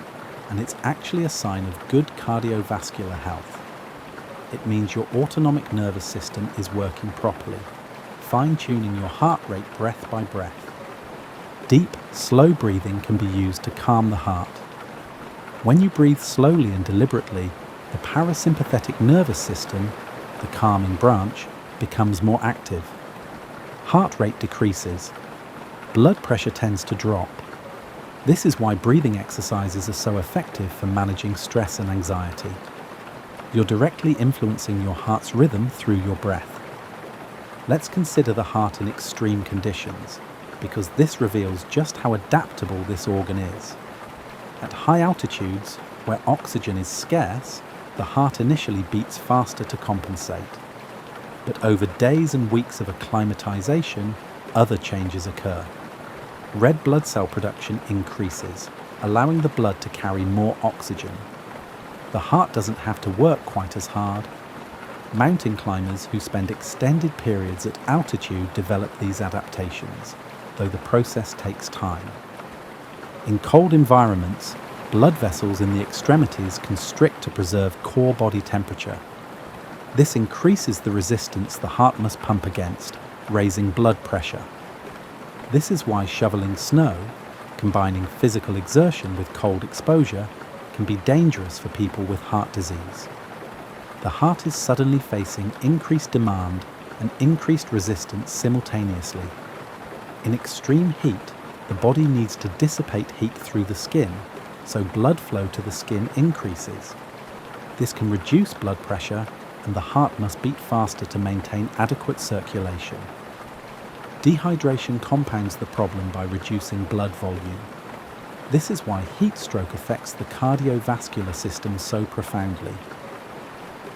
and it's actually a sign of good cardiovascular health. It means your autonomic nervous system is working properly, fine-tuning your heart rate breath by breath. Deep, slow breathing can be used to calm the heart. When you breathe slowly and deliberately, the parasympathetic nervous system, the calming branch, becomes more active. Heart rate decreases. Blood pressure tends to drop. This is why breathing exercises are so effective for managing stress and anxiety. You're directly influencing your heart's rhythm through your breath. Let's consider the heart in extreme conditions, because this reveals just how adaptable this organ is. At high altitudes, where oxygen is scarce, the heart initially beats faster to compensate. But over days and weeks of acclimatization, other changes occur. Red blood cell production increases, allowing the blood to carry more oxygen. The heart doesn't have to work quite as hard. Mountain climbers who spend extended periods at altitude develop these adaptations, though the process takes time. In cold environments, blood vessels in the extremities constrict to preserve core body temperature. This increases the resistance the heart must pump against, raising blood pressure. This is why shoveling snow, combining physical exertion with cold exposure, can be dangerous for people with heart disease. The heart is suddenly facing increased demand and increased resistance simultaneously. In extreme heat, the body needs to dissipate heat through the skin, so blood flow to the skin increases. This can reduce blood pressure, and the heart must beat faster to maintain adequate circulation. Dehydration compounds the problem by reducing blood volume. This is why heat stroke affects the cardiovascular system so profoundly.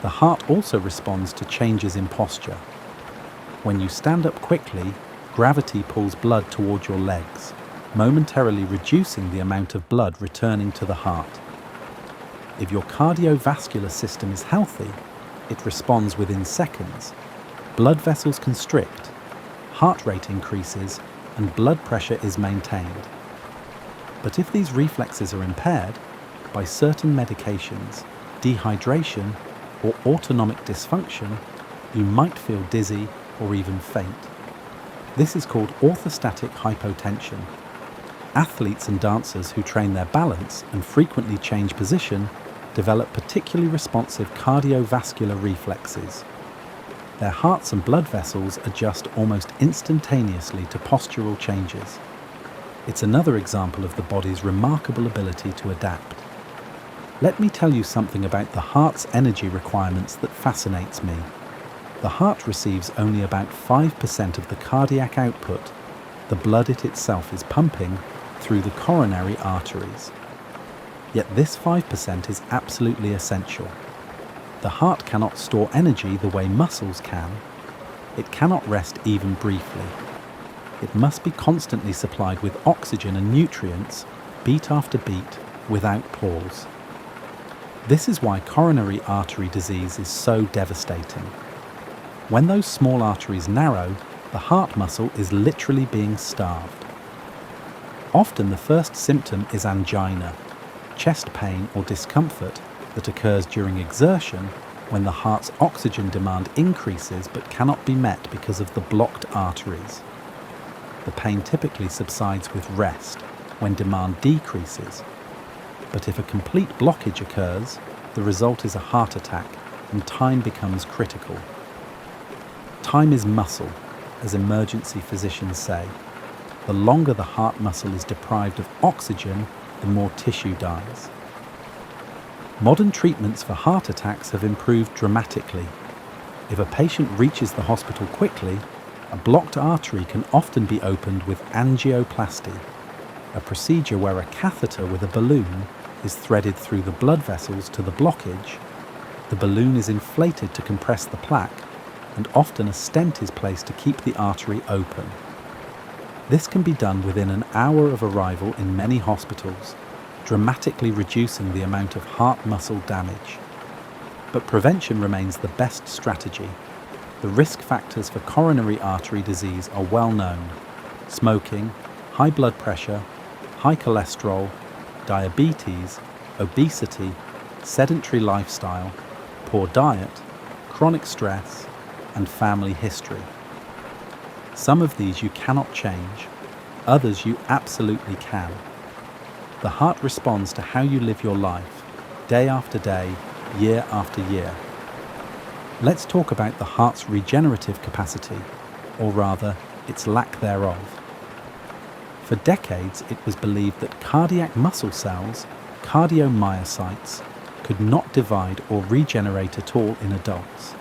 The heart also responds to changes in posture. When you stand up quickly, gravity pulls blood toward your legs, momentarily reducing the amount of blood returning to the heart. If your cardiovascular system is healthy, it responds within seconds. Blood vessels constrict, heart rate increases, and blood pressure is maintained. But if these reflexes are impaired by certain medications, dehydration, or autonomic dysfunction, you might feel dizzy or even faint. This is called orthostatic hypotension. Athletes and dancers who train their balance and frequently change position develop particularly responsive cardiovascular reflexes. Their hearts and blood vessels adjust almost instantaneously to postural changes. It's another example of the body's remarkable ability to adapt. Let me tell you something about the heart's energy requirements that fascinates me. The heart receives only about 5% of the cardiac output, the blood it itself is pumping, through the coronary arteries. Yet this 5% is absolutely essential. The heart cannot store energy the way muscles can. It cannot rest even briefly. It must be constantly supplied with oxygen and nutrients, beat after beat, without pause. This is why coronary artery disease is so devastating. When those small arteries narrow, the heart muscle is literally being starved. Often the first symptom is angina, chest pain or discomfort that occurs during exertion when the heart's oxygen demand increases but cannot be met because of the blocked arteries. The pain typically subsides with rest when demand decreases. But if a complete blockage occurs, the result is a heart attack and time becomes critical. Time is muscle, as emergency physicians say. The longer the heart muscle is deprived of oxygen, the more tissue dies. Modern treatments for heart attacks have improved dramatically. If a patient reaches the hospital quickly, a blocked artery can often be opened with angioplasty, a procedure where a catheter with a balloon is threaded through the blood vessels to the blockage. The balloon is inflated to compress the plaque, and often a stent is placed to keep the artery open. This can be done within an hour of arrival in many hospitals. dramatically reducing the amount of heart muscle damage. But prevention remains the best strategy. The risk factors for coronary artery disease are well known: smoking, high blood pressure, high cholesterol, diabetes, obesity, sedentary lifestyle, poor diet, chronic stress, and family history. Some of these you cannot change, others you absolutely can. The heart responds to how you live your life, day after day, year after year. Let's talk about the heart's regenerative capacity, or rather, its lack thereof. For decades, it was believed that cardiac muscle cells, cardiomyocytes, could not divide or regenerate at all in adults.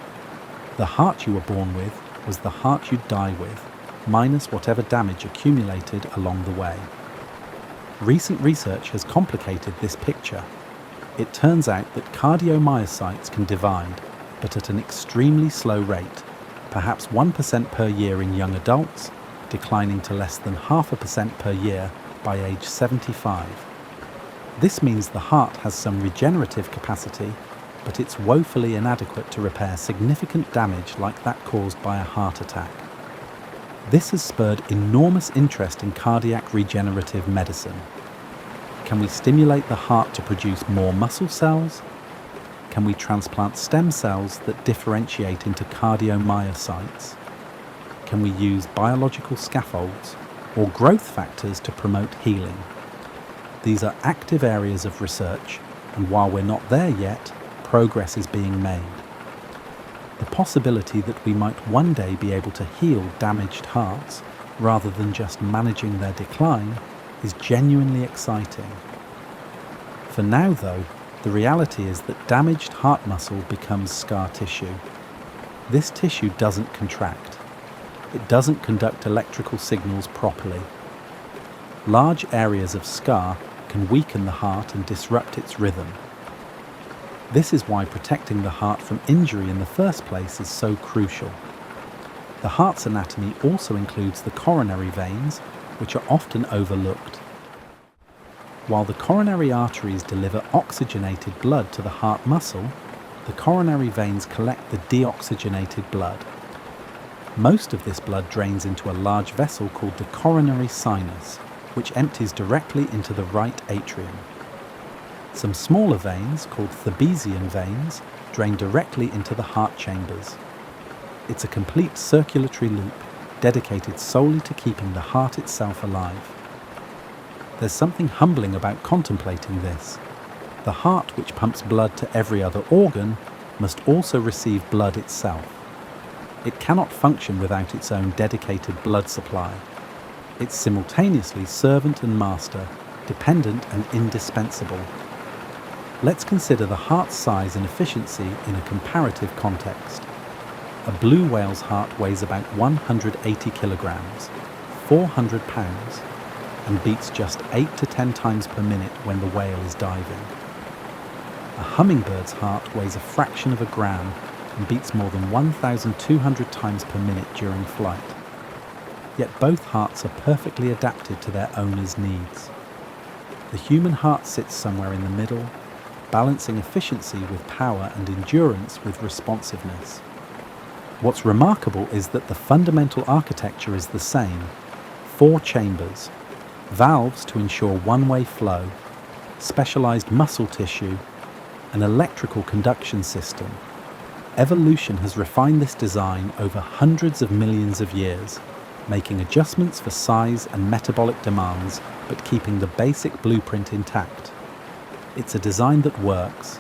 The heart you were born with was the heart you'd die with, minus whatever damage accumulated along the way. Recent research has complicated this picture. It turns out that cardiomyocytes can divide, but at an extremely slow rate, perhaps 1% per year in young adults, declining to less than 0.5% per year by age 75. This means the heart has some regenerative capacity, but it's woefully inadequate to repair significant damage like that caused by a heart attack. This has spurred enormous interest in cardiac regenerative medicine. Can we stimulate the heart to produce more muscle cells? Can we transplant stem cells that differentiate into cardiomyocytes? Can we use biological scaffolds or growth factors to promote healing? These are active areas of research, and while we're not there yet, progress is being made. The possibility that we might one day be able to heal damaged hearts, rather than just managing their decline, is genuinely exciting. For now, though, the reality is that damaged heart muscle becomes scar tissue. This tissue doesn't contract. It doesn't conduct electrical signals properly. Large areas of scar can weaken the heart and disrupt its rhythm. This is why protecting the heart from injury in the first place is so crucial. The heart's anatomy also includes the coronary veins, which are often overlooked. While the coronary arteries deliver oxygenated blood to the heart muscle, the coronary veins collect the deoxygenated blood. Most of this blood drains into a large vessel called the coronary sinus, which empties directly into the right atrium. Some smaller veins, called Thebesian veins, drain directly into the heart chambers. It's a complete circulatory loop, dedicated solely to keeping the heart itself alive. There's something humbling about contemplating this. The heart, which pumps blood to every other organ, must also receive blood itself. It cannot function without its own dedicated blood supply. It's simultaneously servant and master, dependent and indispensable. Let's consider the heart's size and efficiency in a comparative context. A blue whale's heart weighs about 180 kilograms, 400 pounds, and beats just 8 to 10 times per minute when the whale is diving. A hummingbird's heart weighs a fraction of a gram and beats more than 1,200 times per minute during flight. Yet both hearts are perfectly adapted to their owner's needs. The human heart sits somewhere in the middle, balancing efficiency with power and endurance with responsiveness. What's remarkable is that the fundamental architecture is the same: 4 chambers, valves to ensure one-way flow, specialized muscle tissue, an electrical conduction system. Evolution has refined this design over hundreds of millions of years, making adjustments for size and metabolic demands, but keeping the basic blueprint intact. It's a design that works.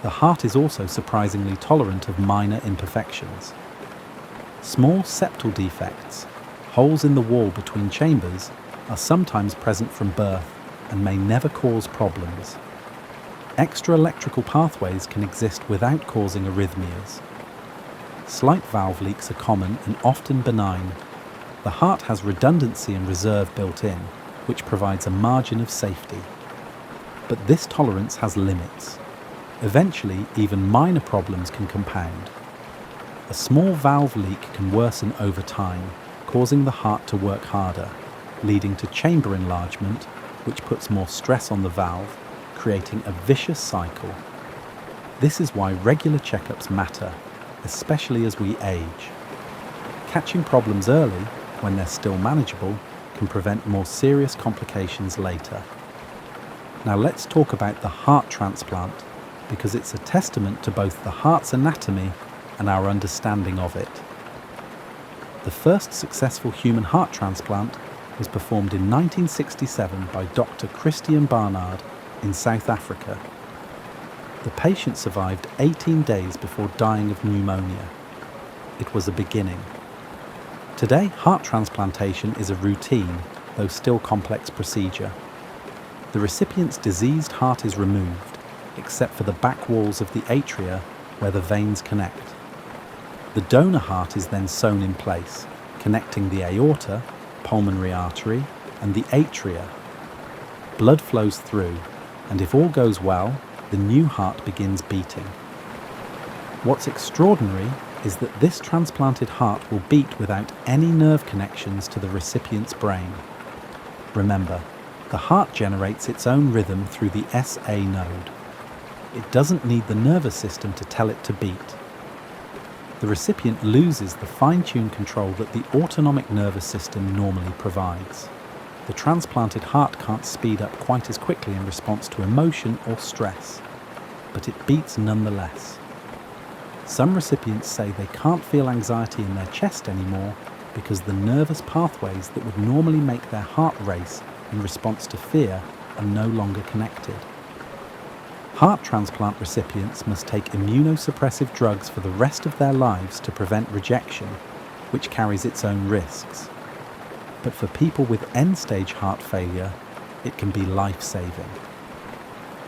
The heart is also surprisingly tolerant of minor imperfections. Small septal defects, holes in the wall between chambers, are sometimes present from birth and may never cause problems. Extra electrical pathways can exist without causing arrhythmias. Slight valve leaks are common and often benign. The heart has redundancy and reserve built in, which provides a margin of safety. But this tolerance has limits. Eventually, even minor problems can compound. A small valve leak can worsen over time, causing the heart to work harder, leading to chamber enlargement, which puts more stress on the valve, creating a vicious cycle. This is why regular checkups matter, especially as we age. Catching problems early, when they're still manageable, can prevent more serious complications later. Now let's talk about the heart transplant, because it's a testament to both the heart's anatomy and our understanding of it. The first successful human heart transplant was performed in 1967 by Dr. Christian Barnard in South Africa. The patient survived 18 days before dying of pneumonia. It was a beginning. Today, heart transplantation is a routine, though still complex procedure. The recipient's diseased heart is removed, except for the back walls of the atria where the veins connect. The donor heart is then sewn in place, connecting the aorta, pulmonary artery, and the atria. Blood flows through, and if all goes well, the new heart begins beating. What's extraordinary is that this transplanted heart will beat without any nerve connections to the recipient's brain. Remember, the heart generates its own rhythm through the SA node. It doesn't need the nervous system to tell it to beat. The recipient loses the fine-tuned control that the autonomic nervous system normally provides. The transplanted heart can't speed up quite as quickly in response to emotion or stress, but it beats nonetheless. Some recipients say they can't feel anxiety in their chest anymore because the nervous pathways that would normally make their heart race in response to fear are no longer connected. Heart transplant recipients must take immunosuppressive drugs for the rest of their lives to prevent rejection, which carries its own risks. But for people with end-stage heart failure, it can be life-saving.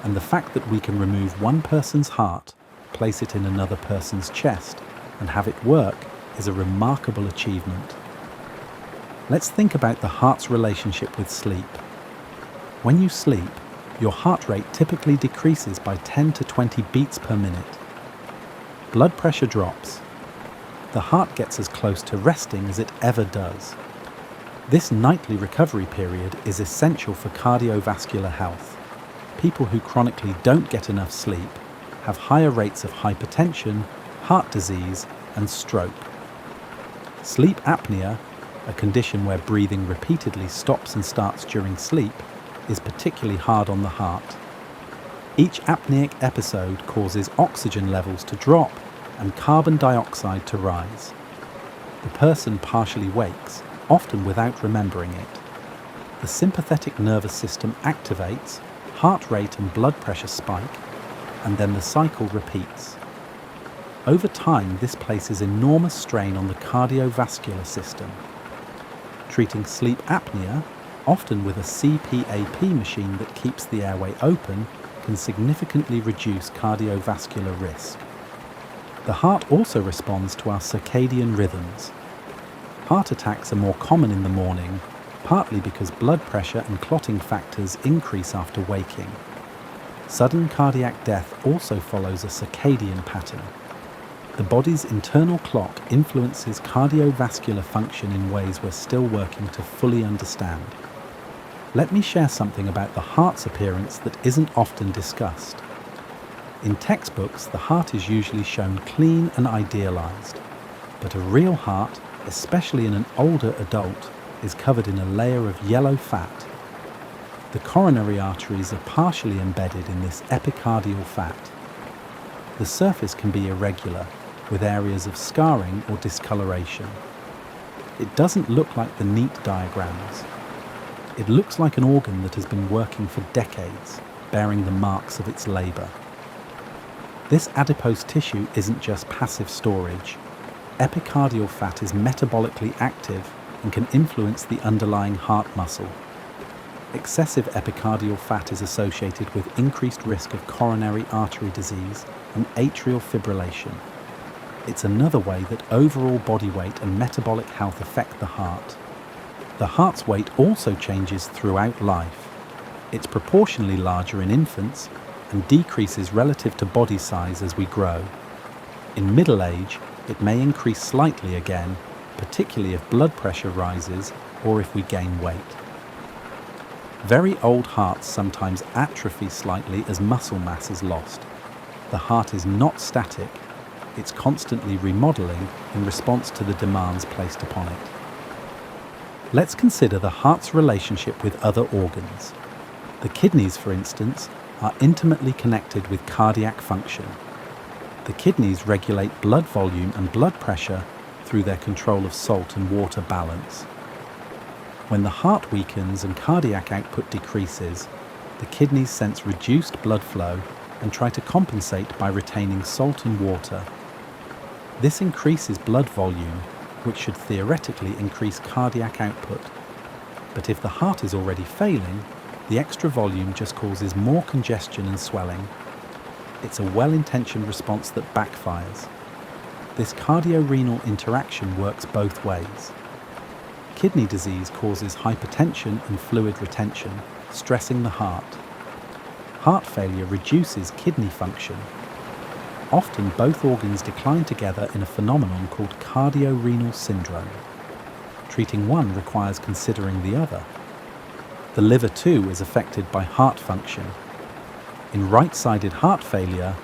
And the fact that we can remove one person's heart, place it in another person's chest, and have it work is a remarkable achievement. Let's think about the heart's relationship with sleep. When you sleep, your heart rate typically decreases by 10 to 20 beats per minute. Blood pressure drops. The heart gets as close to resting as it ever does. This nightly recovery period is essential for cardiovascular health. People who chronically don't get enough sleep have higher rates of hypertension, heart disease, and stroke. Sleep apnea, a condition where breathing repeatedly stops and starts during sleep, is particularly hard on the heart. Each apneic episode causes oxygen levels to drop and carbon dioxide to rise. The person partially wakes, often without remembering it. The sympathetic nervous system activates, heart rate and blood pressure spike, and then the cycle repeats. Over time, this places enormous strain on the cardiovascular system. Treating sleep apnea, often with a CPAP machine that keeps the airway open, can significantly reduce cardiovascular risk. The heart also responds to our circadian rhythms. Heart attacks are more common in the morning, partly because blood pressure and clotting factors increase after waking. Sudden cardiac death also follows a circadian pattern. The body's internal clock influences cardiovascular function in ways we're still working to fully understand. Let me share something about the heart's appearance that isn't often discussed. In textbooks, the heart is usually shown clean and idealized, but a real heart, especially in an older adult, is covered in a layer of yellow fat. The coronary arteries are partially embedded in this epicardial fat. The surface can be irregular, with areas of scarring or discoloration. It doesn't look like the neat diagrams. It looks like an organ that has been working for decades, bearing the marks of its labor. This adipose tissue isn't just passive storage. Epicardial fat is metabolically active and can influence the underlying heart muscle. Excessive epicardial fat is associated with increased risk of coronary artery disease and atrial fibrillation. It's another way that overall body weight and metabolic health affect the heart. The heart's weight also changes throughout life. It's proportionally larger in infants and decreases relative to body size as we grow. In middle age, it may increase slightly again, particularly if blood pressure rises or if we gain weight. Very old hearts sometimes atrophy slightly as muscle mass is lost. The heart is not static, it's constantly remodeling in response to the demands placed upon it. Let's consider the heart's relationship with other organs. The kidneys, for instance, are intimately connected with cardiac function. The kidneys regulate blood volume and blood pressure through their control of salt and water balance. When the heart weakens and cardiac output decreases, the kidneys sense reduced blood flow and try to compensate by retaining salt and water. This increases blood volume, which should theoretically increase cardiac output. But if the heart is already failing, the extra volume just causes more congestion and swelling. It's a well-intentioned response that backfires. This cardio-renal interaction works both ways. Kidney disease causes hypertension and fluid retention, stressing the heart. Heart failure reduces kidney function. Often both organs decline together in a phenomenon called cardio-renal syndrome. Treating one requires considering the other. The liver too is affected by heart function. In right-sided heart failure,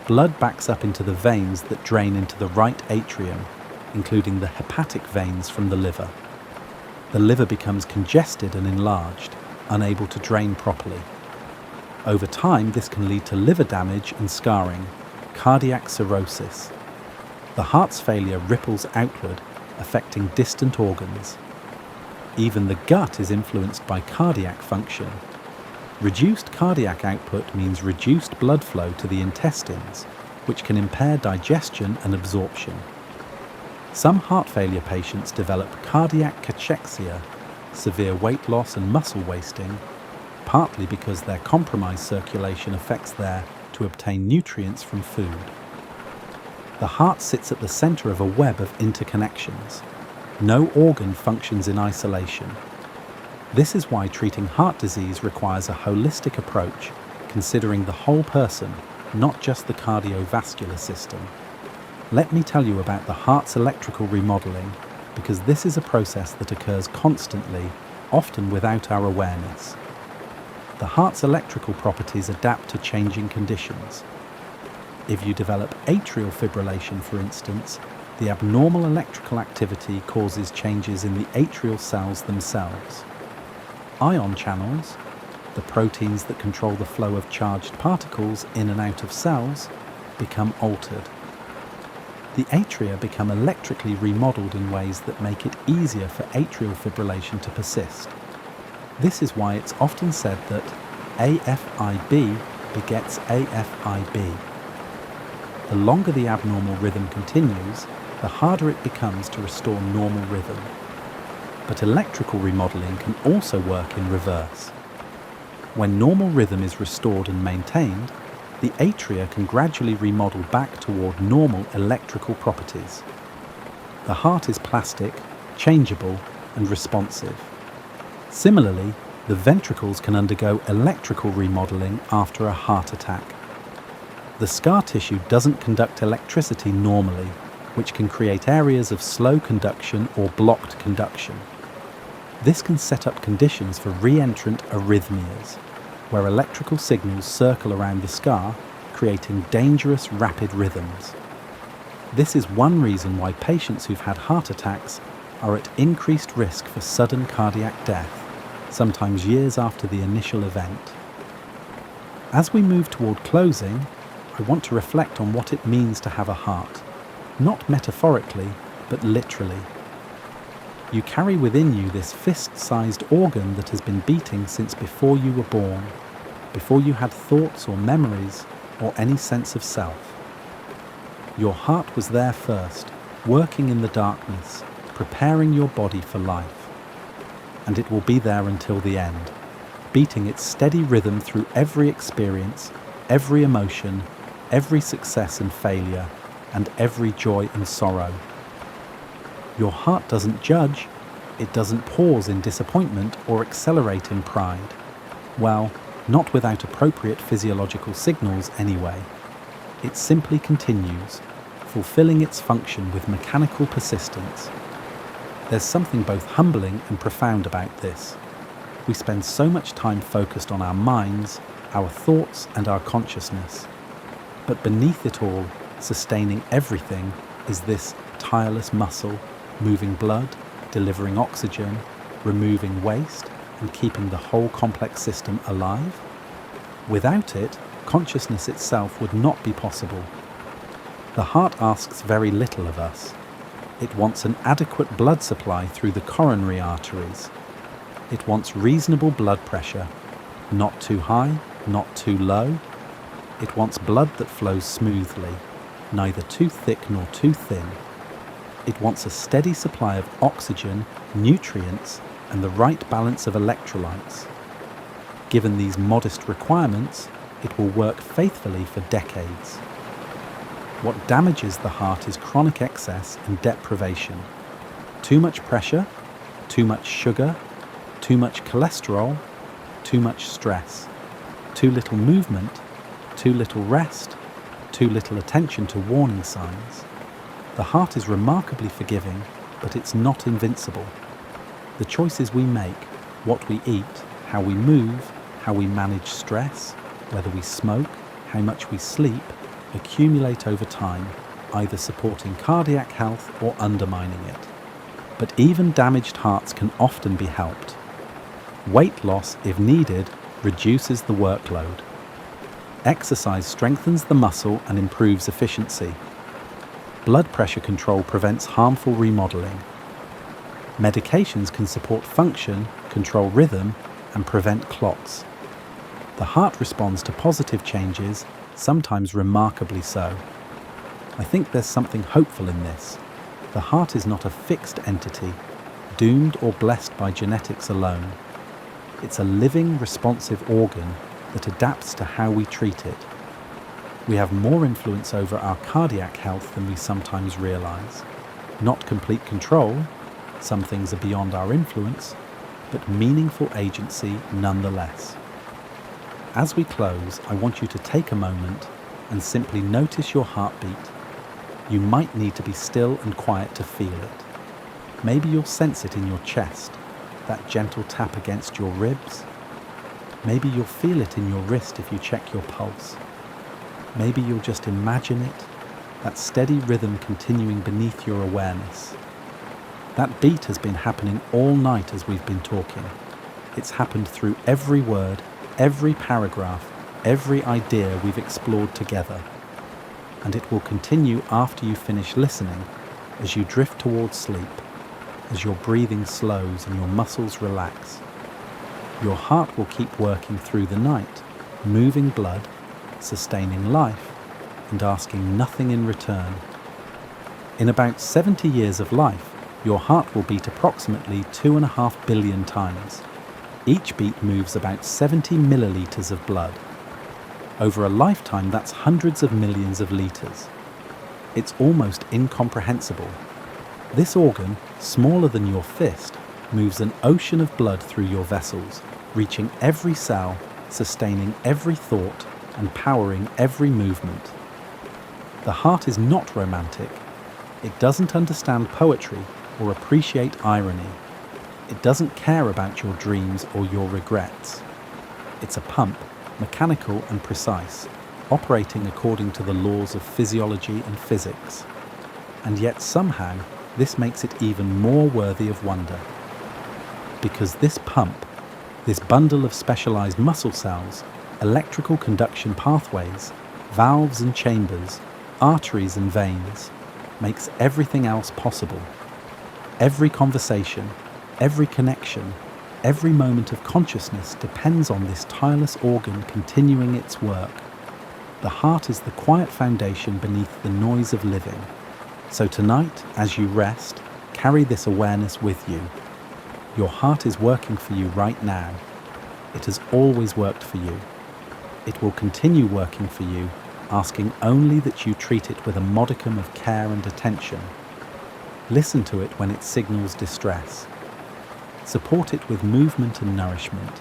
blood backs up into the veins that drain into the right atrium, including the hepatic veins from the liver. The liver becomes congested and enlarged, unable to drain properly. Over time, this can lead to liver damage and scarring, cardiac cirrhosis. The heart's failure ripples outward, affecting distant organs. Even the gut is influenced by cardiac function. Reduced cardiac output means reduced blood flow to the intestines, which can impair digestion and absorption. Some heart failure patients develop cardiac cachexia, severe weight loss and muscle wasting, partly because their compromised circulation affects to obtain nutrients from food. The heart sits at the center of a web of interconnections. No organ functions in isolation. This is why treating heart disease requires a holistic approach, considering the whole person, not just the cardiovascular system. Let me tell you about the heart's electrical remodeling, because this is a process that occurs constantly, often without our awareness. The heart's electrical properties adapt to changing conditions. If you develop atrial fibrillation, for instance, the abnormal electrical activity causes changes in the atrial cells themselves. Ion channels, the proteins that control the flow of charged particles in and out of cells, become altered. The atria become electrically remodeled in ways that make it easier for atrial fibrillation to persist. This is why it's often said that AFib begets AFib. The longer the abnormal rhythm continues, the harder it becomes to restore normal rhythm. But electrical remodeling can also work in reverse. When normal rhythm is restored and maintained, the atria can gradually remodel back toward normal electrical properties. The heart is plastic, changeable, and responsive. Similarly, the ventricles can undergo electrical remodeling after a heart attack. The scar tissue doesn't conduct electricity normally, which can create areas of slow conduction or blocked conduction. This can set up conditions for re-entrant arrhythmias, where electrical signals circle around the scar, creating dangerous rapid rhythms. This is one reason why patients who've had heart attacks are at increased risk for sudden cardiac death, sometimes years after the initial event. As we move toward closing, I want to reflect on what it means to have a heart, not metaphorically, but literally. You carry within you this fist-sized organ that has been beating since before you were born, before you had thoughts or memories or any sense of self. Your heart was there first, working in the darkness, preparing your body for life. And it will be there until the end, beating its steady rhythm through every experience, every emotion, every success and failure, and every joy and sorrow. Your heart doesn't judge, it doesn't pause in disappointment or accelerate in pride. Well, not without appropriate physiological signals anyway. It simply continues, fulfilling its function with mechanical persistence. There's something both humbling and profound about this. We spend so much time focused on our minds, our thoughts, and our consciousness. But beneath it all, sustaining everything, is this tireless muscle, moving blood, delivering oxygen, removing waste, and keeping the whole complex system alive. Without it, consciousness itself would not be possible. The heart asks very little of us. It wants an adequate blood supply through the coronary arteries. It wants reasonable blood pressure, not too high, not too low. It wants blood that flows smoothly, neither too thick nor too thin. It wants a steady supply of oxygen, nutrients, and the right balance of electrolytes. Given these modest requirements, it will work faithfully for decades. What damages the heart is chronic excess and deprivation. Too much pressure, too much sugar, too much cholesterol, too much stress, too little movement, too little rest, too little attention to warning signs. The heart is remarkably forgiving, but it's not invincible. The choices we make, what we eat, how we move, how we manage stress, whether we smoke, how much we sleep, accumulate over time, either supporting cardiac health or undermining it. But even damaged hearts can often be helped. Weight loss, if needed, reduces the workload. Exercise strengthens the muscle and improves efficiency. Blood pressure control prevents harmful remodeling. Medications can support function, control rhythm, and prevent clots. The heart responds to positive changes, sometimes remarkably so. I think there's something hopeful in this. The heart is not a fixed entity, doomed or blessed by genetics alone. It's a living, responsive organ that adapts to how we treat it. We have more influence over our cardiac health than we sometimes realize. Not complete control, some things are beyond our influence, but meaningful agency nonetheless. As we close, I want you to take a moment and simply notice your heartbeat. You might need to be still and quiet to feel it. Maybe you'll sense it in your chest, that gentle tap against your ribs. Maybe you'll feel it in your wrist if you check your pulse. Maybe you'll just imagine it, that steady rhythm continuing beneath your awareness. That beat has been happening all night as we've been talking. It's happened through every word, every paragraph, every idea we've explored together. And it will continue after you finish listening, as you drift towards sleep, as your breathing slows and your muscles relax. Your heart will keep working through the night, moving blood, sustaining life, and asking nothing in return. In about 70 years of life, your heart will beat approximately 2.5 billion times. Each beat moves about 70 milliliters of blood. Over a lifetime, that's hundreds of millions of liters. It's almost incomprehensible. This organ, smaller than your fist, moves an ocean of blood through your vessels, reaching every cell, sustaining every thought, and powering every movement. The heart is not romantic. It doesn't understand poetry or appreciate irony. It doesn't care about your dreams or your regrets. It's a pump, mechanical and precise, operating according to the laws of physiology and physics. And yet somehow, this makes it even more worthy of wonder. Because this pump, this bundle of specialized muscle cells, electrical conduction pathways, valves and chambers, arteries and veins, makes everything else possible. Every conversation, every connection, every moment of consciousness depends on this tireless organ continuing its work. The heart is the quiet foundation beneath the noise of living. So tonight, as you rest, carry this awareness with you. Your heart is working for you right now. It has always worked for you. It will continue working for you, asking only that you treat it with a modicum of care and attention. Listen to it when it signals distress. Support it with movement and nourishment.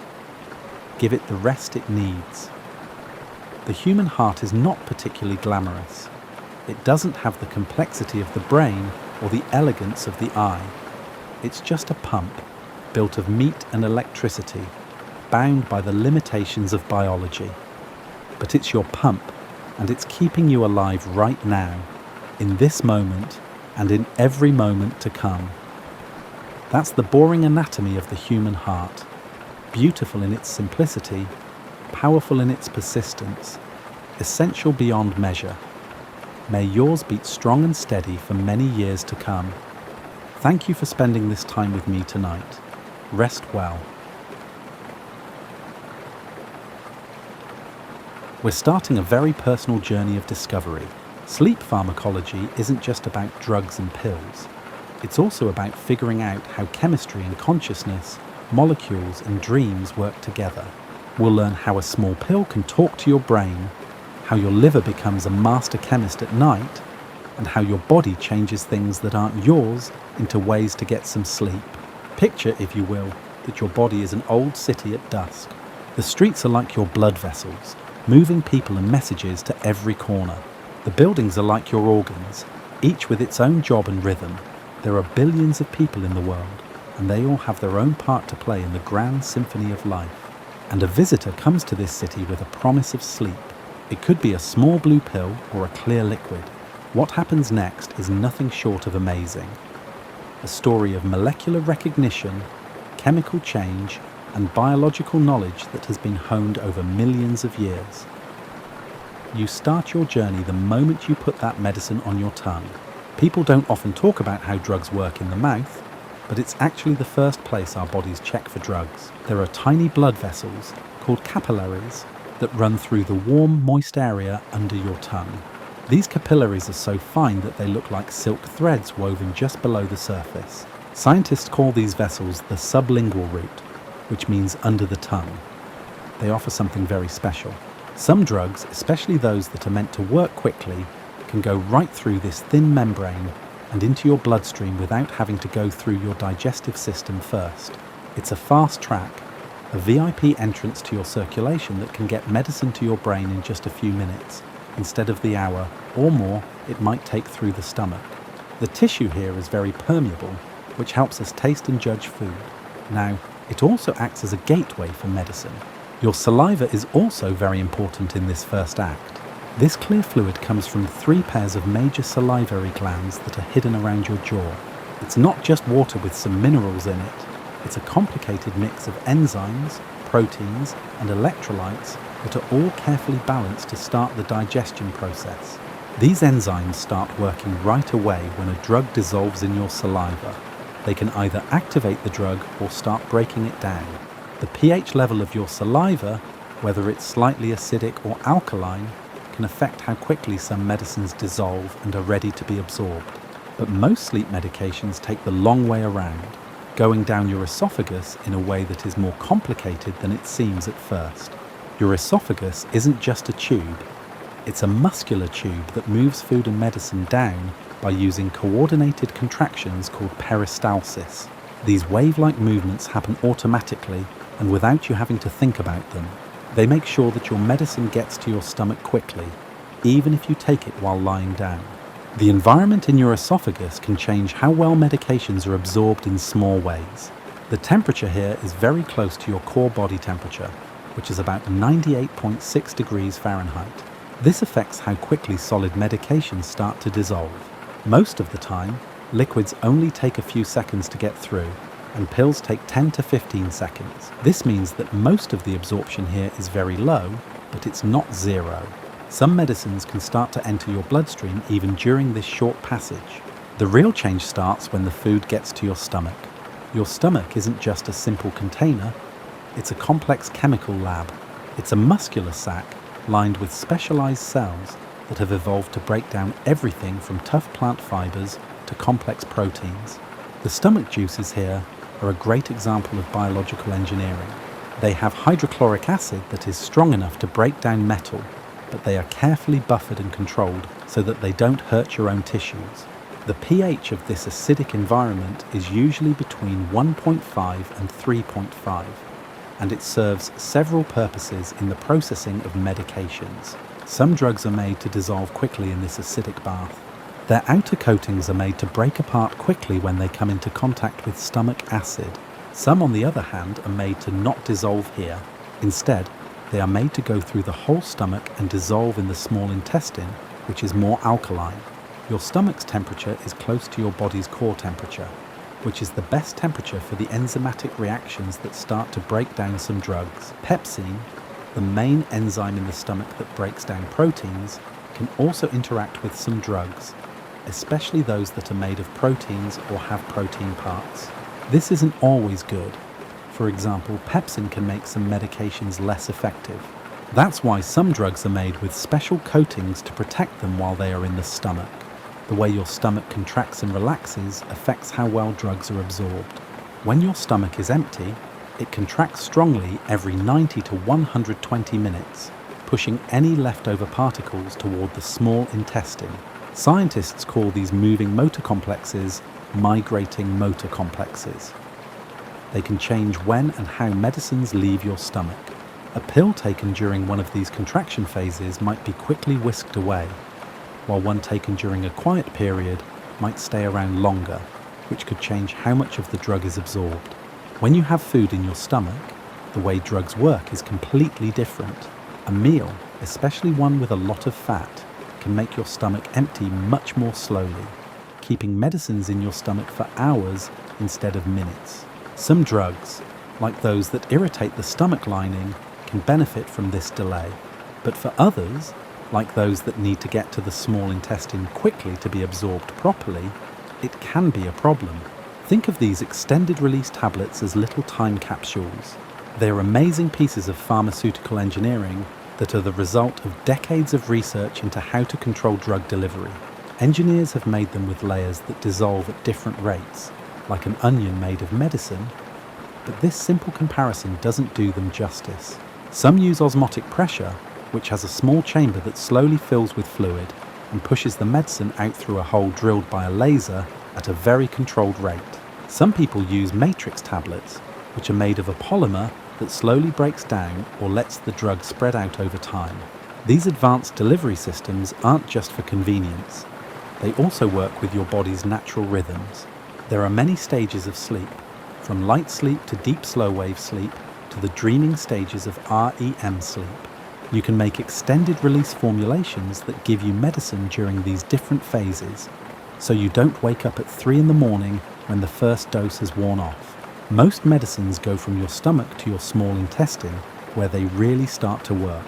Give it the rest it needs. The human heart is not particularly glamorous. It doesn't have the complexity of the brain or the elegance of the eye. It's just a pump, built of meat and electricity, bound by the limitations of biology. But it's your pump, and it's keeping you alive right now, in this moment, and in every moment to come. That's the boring anatomy of the human heart, beautiful in its simplicity, powerful in its persistence, essential beyond measure. May yours beat strong and steady for many years to come. Thank you for spending this time with me tonight. Rest well. We're starting a very personal journey of discovery. Sleep pharmacology isn't just about drugs and pills. It's also about figuring out how chemistry and consciousness, molecules and dreams work together. We'll learn how a small pill can talk to your brain, how your liver becomes a master chemist at night, and how your body changes things that aren't yours into ways to get some sleep. Picture, if you will, that your body is an old city at dusk. The streets are like your blood vessels, moving people and messages to every corner. The buildings are like your organs, each with its own job and rhythm. There are billions of people in the world, and they all have their own part to play in the grand symphony of life. And a visitor comes to this city with a promise of sleep. It could be a small blue pill or a clear liquid. What happens next is nothing short of amazing. A story of molecular recognition, chemical change, and biological knowledge that has been honed over millions of years. You start your journey the moment you put that medicine on your tongue. People don't often talk about how drugs work in the mouth, but it's actually the first place our bodies check for drugs. There are tiny blood vessels, called capillaries, that run through the warm, moist area under your tongue. These capillaries are so fine that they look like silk threads woven just below the surface. Scientists call these vessels the sublingual route, which means under the tongue. They offer something very special. Some drugs, especially those that are meant to work quickly, can go right through this thin membrane and into your bloodstream without having to go through your digestive system first. It's a fast track, a VIP entrance to your circulation that can get medicine to your brain in just a few minutes, instead of the hour or more it might take through the stomach. The tissue here is very permeable, which helps us taste and judge food. Now, it also acts as a gateway for medicine. Your saliva is also very important in this first act. This clear fluid comes from 3 pairs of major salivary glands that are hidden around your jaw. It's not just water with some minerals in it. It's a complicated mix of enzymes, proteins, and electrolytes that are all carefully balanced to start the digestion process. These enzymes start working right away when a drug dissolves in your saliva. They can either activate the drug or start breaking it down. The pH level of your saliva, whether it's slightly acidic or alkaline, can affect how quickly some medicines dissolve and are ready to be absorbed. But most sleep medications take the long way around, going down your esophagus in a way that is more complicated than it seems at first. Your esophagus isn't just a tube, it's a muscular tube that moves food and medicine down by using coordinated contractions called peristalsis. These wave-like movements happen automatically and without you having to think about them. They make sure that your medicine gets to your stomach quickly, even if you take it while lying down. The environment in your esophagus can change how well medications are absorbed in small ways. The temperature here is very close to your core body temperature, which is about 98.6 degrees Fahrenheit. This affects how quickly solid medications start to dissolve. Most of the time, liquids only take a few seconds to get through, and pills take 10 to 15 seconds. This means that most of the absorption here is very low, but it's not zero. Some medicines can start to enter your bloodstream even during this short passage. The real change starts when the food gets to your stomach. Your stomach isn't just a simple container, it's a complex chemical lab. It's a muscular sac lined with specialized cells that have evolved to break down everything from tough plant fibers to complex proteins. The stomach juices here are a great example of biological engineering. They have hydrochloric acid that is strong enough to break down metal, but they are carefully buffered and controlled so that they don't hurt your own tissues. The pH of this acidic environment is usually between 1.5 and 3.5, and it serves several purposes in the processing of medications. Some drugs are made to dissolve quickly in this acidic bath. Their outer coatings are made to break apart quickly when they come into contact with stomach acid. Some, on the other hand, are made to not dissolve here. Instead, they are made to go through the whole stomach and dissolve in the small intestine, which is more alkaline. Your stomach's temperature is close to your body's core temperature, which is the best temperature for the enzymatic reactions that start to break down some drugs. Pepsin, the main enzyme in the stomach that breaks down proteins, can also interact with some drugs, especially those that are made of proteins or have protein parts. This isn't always good. For example, pepsin can make some medications less effective. That's why some drugs are made with special coatings to protect them while they are in the stomach. The way your stomach contracts and relaxes affects how well drugs are absorbed. When your stomach is empty, it contracts strongly every 90 to 120 minutes, pushing any leftover particles toward the small intestine. Scientists call these moving motor complexes migrating motor complexes. They can change when and how medicines leave your stomach. A pill taken during one of these contraction phases might be quickly whisked away, while one taken during a quiet period might stay around longer, which could change how much of the drug is absorbed. When you have food in your stomach, the way drugs work is completely different. A meal, especially one with a lot of fat, can make your stomach empty much more slowly, keeping medicines in your stomach for hours instead of minutes. Some drugs, like those that irritate the stomach lining, can benefit from this delay, but for others, like those that need to get to the small intestine quickly to be absorbed properly, it can be a problem. Think of these extended-release tablets as little time capsules. They are amazing pieces of pharmaceutical engineering that are the result of decades of research into how to control drug delivery. Engineers have made them with layers that dissolve at different rates, like an onion made of medicine, but this simple comparison doesn't do them justice. Some use osmotic pressure, which has a small chamber that slowly fills with fluid and pushes the medicine out through a hole drilled by a laser at a very controlled rate. Some people use matrix tablets, which are made of a polymer that slowly breaks down or lets the drug spread out over time. These advanced delivery systems aren't just for convenience. They also work with your body's natural rhythms. There are many stages of sleep, from light sleep to deep slow wave sleep to the dreaming stages of REM sleep. You can make extended release formulations that give you medicine during these different phases, so you don't wake up at 3 in the morning when the first dose has worn off. Most medicines go from your stomach to your small intestine, where they really start to work.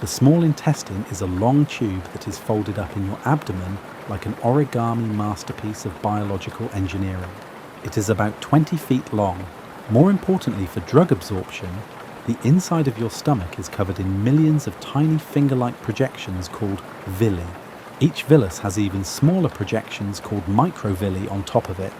The small intestine is a long tube that is folded up in your abdomen like an origami masterpiece of biological engineering. It is about 20 feet long. More importantly for drug absorption, the inside of your stomach is covered in millions of tiny finger-like projections called villi. Each villus has even smaller projections called microvilli on top of it.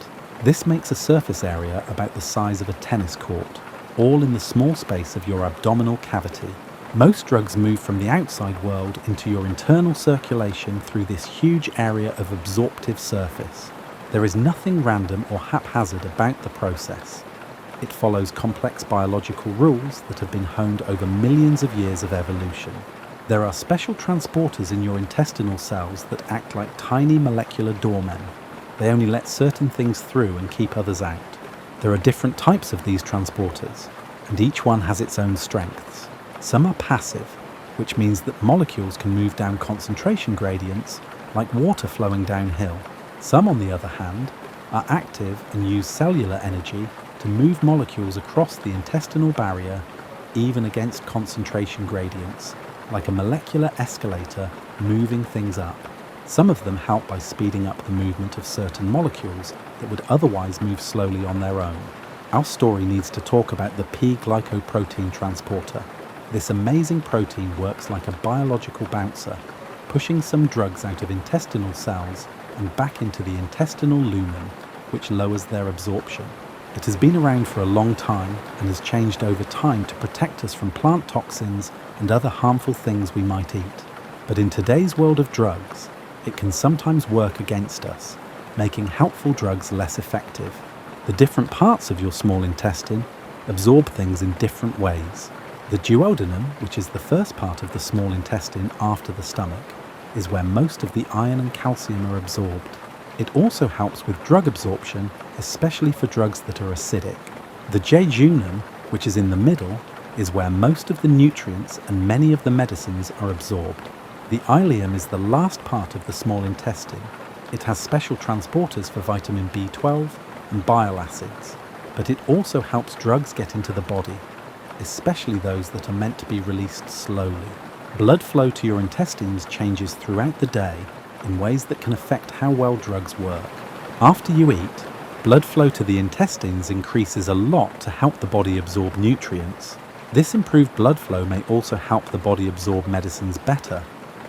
This makes a surface area about the size of a tennis court, all in the small space of your abdominal cavity. Most drugs move from the outside world into your internal circulation through this huge area of absorptive surface. There is nothing random or haphazard about the process. It follows complex biological rules that have been honed over millions of years of evolution. There are special transporters in your intestinal cells that act like tiny molecular doormen. They only let certain things through and keep others out. There are different types of these transporters, and each one has its own strengths. Some are passive, which means that molecules can move down concentration gradients like water flowing downhill. Some, on the other hand, are active and use cellular energy to move molecules across the intestinal barrier, even against concentration gradients, like a molecular escalator moving things up. Some of them help by speeding up the movement of certain molecules that would otherwise move slowly on their own. Our story needs to talk about the P-glycoprotein transporter. This amazing protein works like a biological bouncer, pushing some drugs out of intestinal cells and back into the intestinal lumen, which lowers their absorption. It has been around for a long time and has changed over time to protect us from plant toxins and other harmful things we might eat. But in today's world of drugs, it can sometimes work against us, making helpful drugs less effective. The different parts of your small intestine absorb things in different ways. The duodenum, which is the first part of the small intestine after the stomach, is where most of the iron and calcium are absorbed. It also helps with drug absorption, especially for drugs that are acidic. The jejunum, which is in the middle, is where most of the nutrients and many of the medicines are absorbed. The ileum is the last part of the small intestine. It has special transporters for vitamin B12 and bile acids, but it also helps drugs get into the body, especially those that are meant to be released slowly. Blood flow to your intestines changes throughout the day in ways that can affect how well drugs work. After you eat, blood flow to the intestines increases a lot to help the body absorb nutrients. This improved blood flow may also help the body absorb medicines better,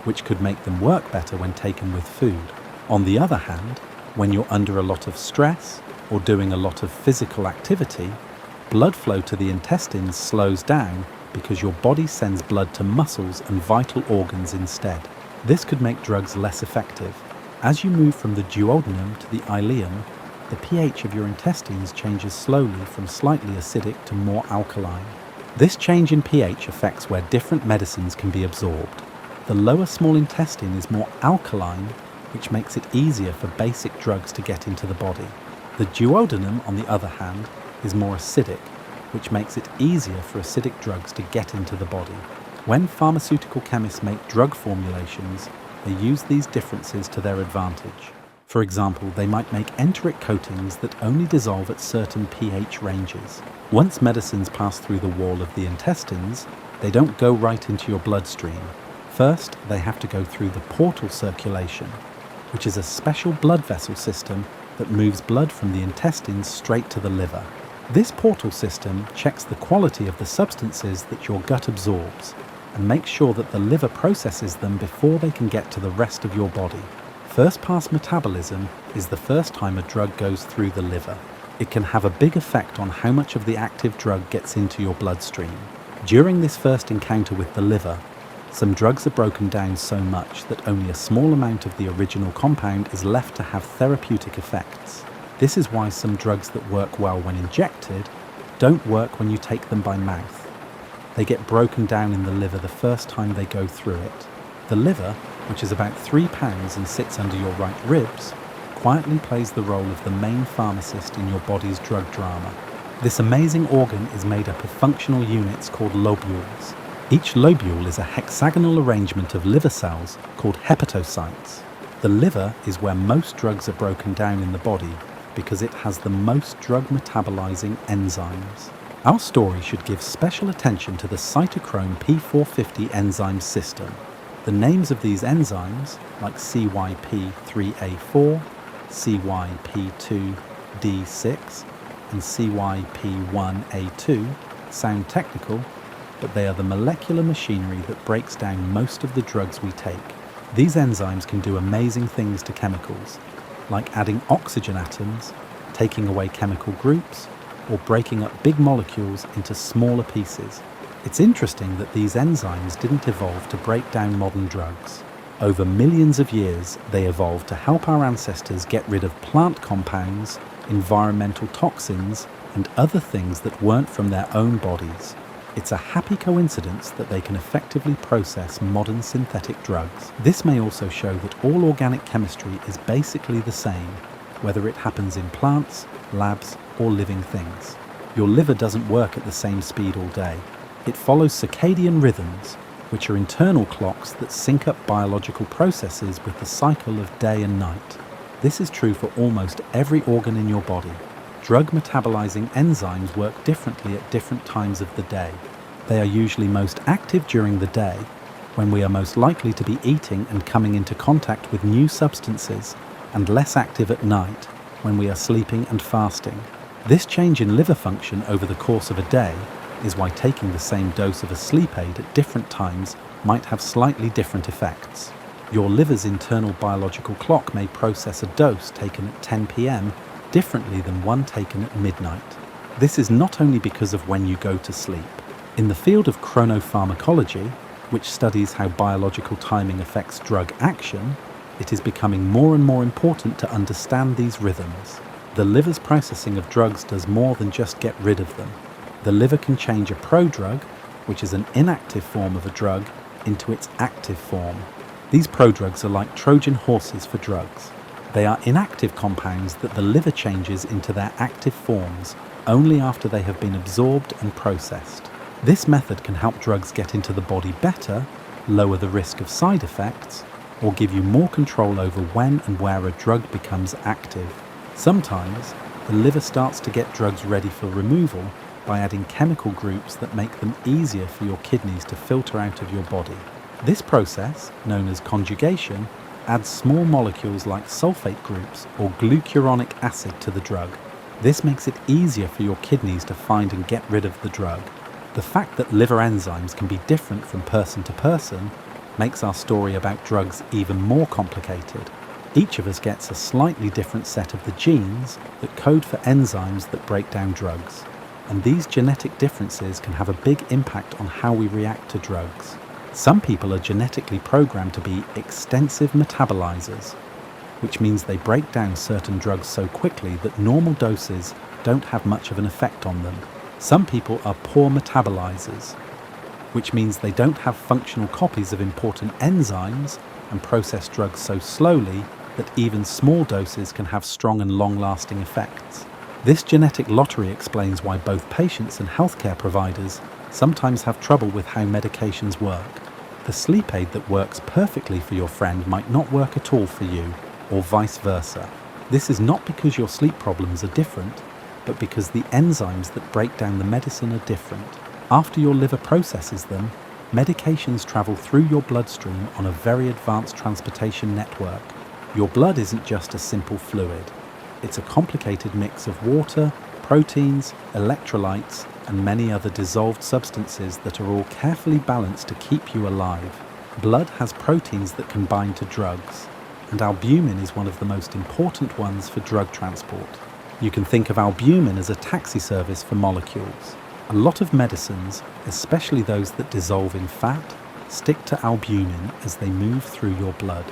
which could make them work better when taken with food. On the other hand, when you're under a lot of stress or doing a lot of physical activity, blood flow to the intestines slows down because your body sends blood to muscles and vital organs instead. This could make drugs less effective. As you move from the duodenum to the ileum, the pH of your intestines changes slowly from slightly acidic to more alkaline. This change in pH affects where different medicines can be absorbed. The lower small intestine is more alkaline, which makes it easier for basic drugs to get into the body. The duodenum, on the other hand, is more acidic, which makes it easier for acidic drugs to get into the body. When pharmaceutical chemists make drug formulations, they use these differences to their advantage. For example, they might make enteric coatings that only dissolve at certain pH ranges. Once medicines pass through the wall of the intestines, they don't go right into your bloodstream. First, they have to go through the portal circulation, which is a special blood vessel system that moves blood from the intestines straight to the liver. This portal system checks the quality of the substances that your gut absorbs and makes sure that the liver processes them before they can get to the rest of your body. First-pass metabolism is the first time a drug goes through the liver. It can have a big effect on how much of the active drug gets into your bloodstream. During this first encounter with the liver, some drugs are broken down so much that only a small amount of the original compound is left to have therapeutic effects. This is why some drugs that work well when injected don't work when you take them by mouth. They get broken down in the liver the first time they go through it. The liver, which is about 3 pounds and sits under your right ribs, quietly plays the role of the main pharmacist in your body's drug drama. This amazing organ is made up of functional units called lobules. Each lobule is a hexagonal arrangement of liver cells called hepatocytes. The liver is where most drugs are broken down in the body because it has the most drug metabolizing enzymes. Our story should give special attention to the cytochrome P450 enzyme system. The names of these enzymes, like CYP3A4, CYP2D6, and CYP1A2, sound technical, but they are the molecular machinery that breaks down most of the drugs we take. These enzymes can do amazing things to chemicals, like adding oxygen atoms, taking away chemical groups, or breaking up big molecules into smaller pieces. It's interesting that these enzymes didn't evolve to break down modern drugs. Over millions of years, they evolved to help our ancestors get rid of plant compounds, environmental toxins, and other things that weren't from their own bodies. It's a happy coincidence that they can effectively process modern synthetic drugs. This may also show that all organic chemistry is basically the same, whether it happens in plants, labs, or living things. Your liver doesn't work at the same speed all day. It follows circadian rhythms, which are internal clocks that sync up biological processes with the cycle of day and night. This is true for almost every organ in your body. Drug metabolizing enzymes work differently at different times of the day. They are usually most active during the day, when we are most likely to be eating and coming into contact with new substances, and less active at night, when we are sleeping and fasting. This change in liver function over the course of a day is why taking the same dose of a sleep aid at different times might have slightly different effects. Your liver's internal biological clock may process a dose taken at 10 p.m. differently than one taken at midnight. This is not only because of when you go to sleep. In the field of chronopharmacology, which studies how biological timing affects drug action, it is becoming more and more important to understand these rhythms. The liver's processing of drugs does more than just get rid of them. The liver can change a prodrug, which is an inactive form of a drug, into its active form. These prodrugs are like Trojan horses for drugs. They are inactive compounds that the liver changes into their active forms only after they have been absorbed and processed. This method can help drugs get into the body better, lower the risk of side effects, or give you more control over when and where a drug becomes active. Sometimes, the liver starts to get drugs ready for removal by adding chemical groups that make them easier for your kidneys to filter out of your body. This process, known as conjugation, adds small molecules like sulfate groups or glucuronic acid to the drug. This makes it easier for your kidneys to find and get rid of the drug. The fact that liver enzymes can be different from person to person makes our story about drugs even more complicated. Each of us gets a slightly different set of the genes that code for enzymes that break down drugs, and these genetic differences can have a big impact on how we react to drugs. Some people are genetically programmed to be extensive metabolizers, which means they break down certain drugs so quickly that normal doses don't have much of an effect on them. Some people are poor metabolizers, which means they don't have functional copies of important enzymes and process drugs so slowly that even small doses can have strong and long-lasting effects. This genetic lottery explains why both patients and healthcare providers sometimes have trouble with how medications work. The sleep aid that works perfectly for your friend might not work at all for you, or vice versa. This is not because your sleep problems are different, but because the enzymes that break down the medicine are different. After your liver processes them, medications travel through your bloodstream on a very advanced transportation network. Your blood isn't just a simple fluid. It's a complicated mix of water, proteins, electrolytes, and many other dissolved substances that are all carefully balanced to keep you alive. Blood has proteins that can bind to drugs, and albumin is one of the most important ones for drug transport. You can think of albumin as a taxi service for molecules. A lot of medicines, especially those that dissolve in fat, stick to albumin as they move through your blood.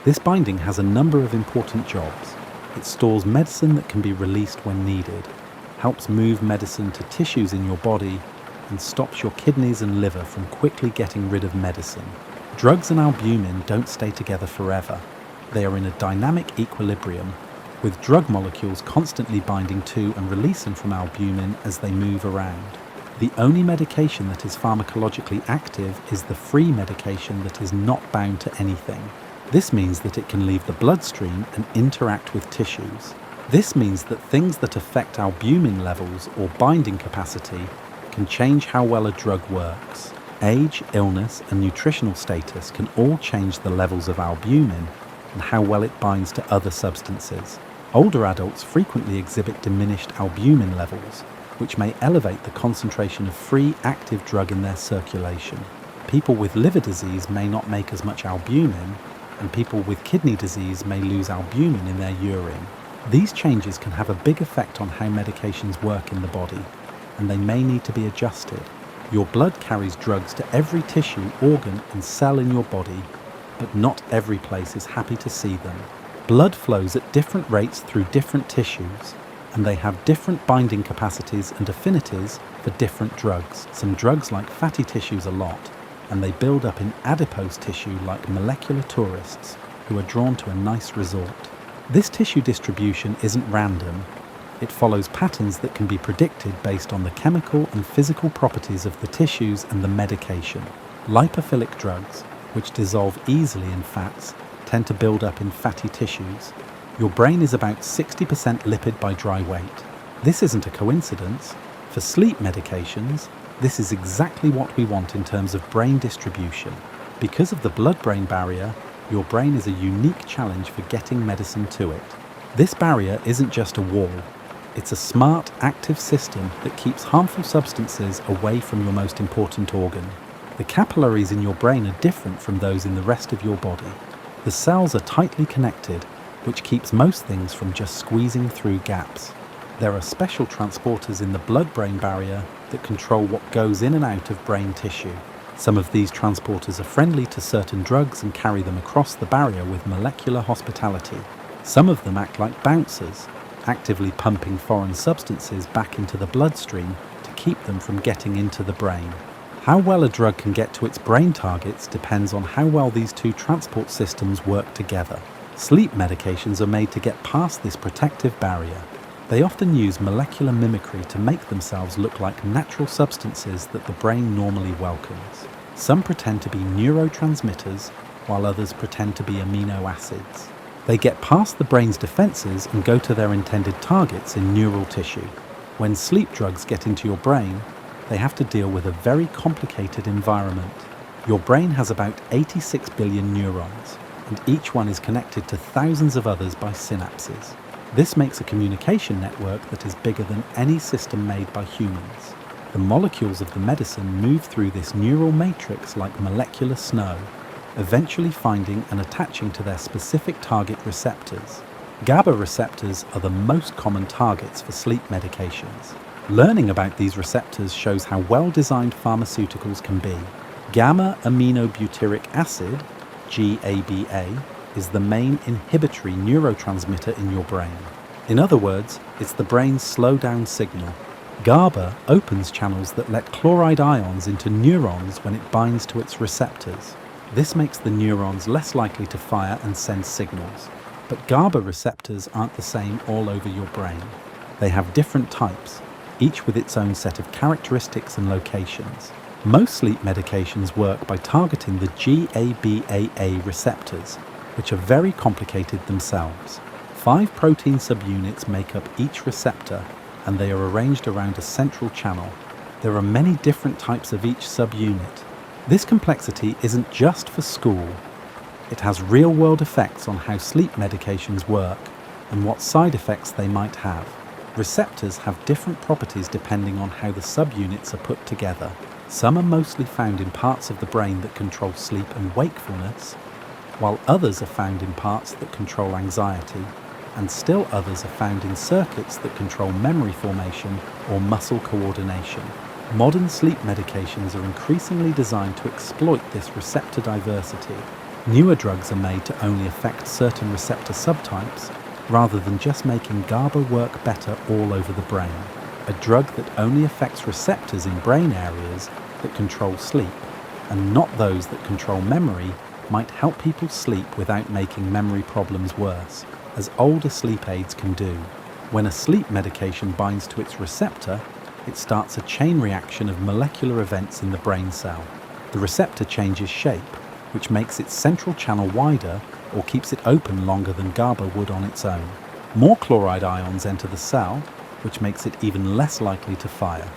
This binding has a number of important jobs. It stores medicine that can be released when needed, helps move medicine to tissues in your body, and stops your kidneys and liver from quickly getting rid of medicine. Drugs and albumin don't stay together forever. They are in a dynamic equilibrium, with drug molecules constantly binding to and releasing from albumin as they move around. The only medication that is pharmacologically active is the free medication that is not bound to anything. This means that it can leave the bloodstream and interact with tissues. This means that things that affect albumin levels or binding capacity can change how well a drug works. Age, illness, and nutritional status can all change the levels of albumin and how well it binds to other substances. Older adults frequently exhibit diminished albumin levels, which may elevate the concentration of free active drug in their circulation. People with liver disease may not make as much albumin, and people with kidney disease may lose albumin in their urine. These changes can have a big effect on how medications work in the body, and they may need to be adjusted. Your blood carries drugs to every tissue, organ, and cell in your body, but not every place is happy to see them. Blood flows at different rates through different tissues, and they have different binding capacities and affinities for different drugs. Some drugs like fatty tissues a lot, and they build up in adipose tissue like molecular tourists who are drawn to a nice resort. This tissue distribution isn't random. It follows patterns that can be predicted based on the chemical and physical properties of the tissues and the medication. Lipophilic drugs, which dissolve easily in fats, tend to build up in fatty tissues. Your brain is about 60% lipid by dry weight. This isn't a coincidence. For sleep medications, this is exactly what we want in terms of brain distribution. Because of the blood-brain barrier, your brain is a unique challenge for getting medicine to it. This barrier isn't just a wall. It's a smart, active system that keeps harmful substances away from your most important organ. The capillaries in your brain are different from those in the rest of your body. The cells are tightly connected, which keeps most things from just squeezing through gaps. There are special transporters in the blood-brain barrier that control what goes in and out of brain tissue. Some of these transporters are friendly to certain drugs and carry them across the barrier with molecular hospitality. Some of them act like bouncers, actively pumping foreign substances back into the bloodstream to keep them from getting into the brain. How well a drug can get to its brain targets depends on how well these two transport systems work together. Sleep medications are made to get past this protective barrier. They often use molecular mimicry to make themselves look like natural substances that the brain normally welcomes. Some pretend to be neurotransmitters, while others pretend to be amino acids. They get past the brain's defenses and go to their intended targets in neural tissue. When sleep drugs get into your brain, they have to deal with a very complicated environment. Your brain has about 86 billion neurons, and each one is connected to thousands of others by synapses. This makes a communication network that is bigger than any system made by humans. The molecules of the medicine move through this neural matrix like molecular snow, eventually finding and attaching to their specific target receptors. GABA receptors are the most common targets for sleep medications. Learning about these receptors shows how well-designed pharmaceuticals can be. Gamma-aminobutyric acid, GABA, is the main inhibitory neurotransmitter in your brain. In other words, it's the brain's slow-down signal. GABA opens channels that let chloride ions into neurons when it binds to its receptors. This makes the neurons less likely to fire and send signals. But GABA receptors aren't the same all over your brain. They have different types, each with its own set of characteristics and locations. Most sleep medications work by targeting the GABAA receptors, which are very complicated themselves. 5 protein subunits make up each receptor, and they are arranged around a central channel. There are many different types of each subunit. This complexity isn't just for school. It has real-world effects on how sleep medications work and what side effects they might have. Receptors have different properties depending on how the subunits are put together. Some are mostly found in parts of the brain that control sleep and wakefulness, while others are found in parts that control anxiety, and still others are found in circuits that control memory formation or muscle coordination. Modern sleep medications are increasingly designed to exploit this receptor diversity. Newer drugs are made to only affect certain receptor subtypes, rather than just making GABA work better all over the brain. A drug that only affects receptors in brain areas that control sleep, and not those that control memory, might help people sleep without making memory problems worse, as older sleep aids can do. When a sleep medication binds to its receptor, it starts a chain reaction of molecular events in the brain cell. The receptor changes shape, which makes its central channel wider or keeps it open longer than GABA would on its own. More chloride ions enter the cell, which makes it even less likely to fire.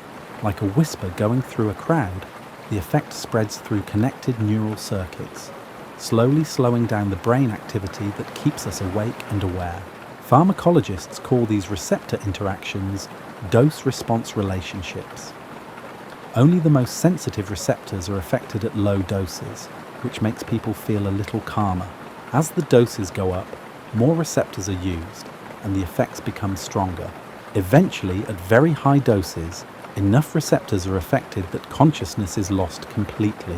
Like a whisper going through a crowd, the effect spreads through connected neural circuits, slowly slowing down the brain activity that keeps us awake and aware. Pharmacologists call these receptor interactions dose-response relationships. Only the most sensitive receptors are affected at low doses, which makes people feel a little calmer. As the doses go up, more receptors are used, and the effects become stronger. Eventually, at very high doses, enough receptors are affected that consciousness is lost completely.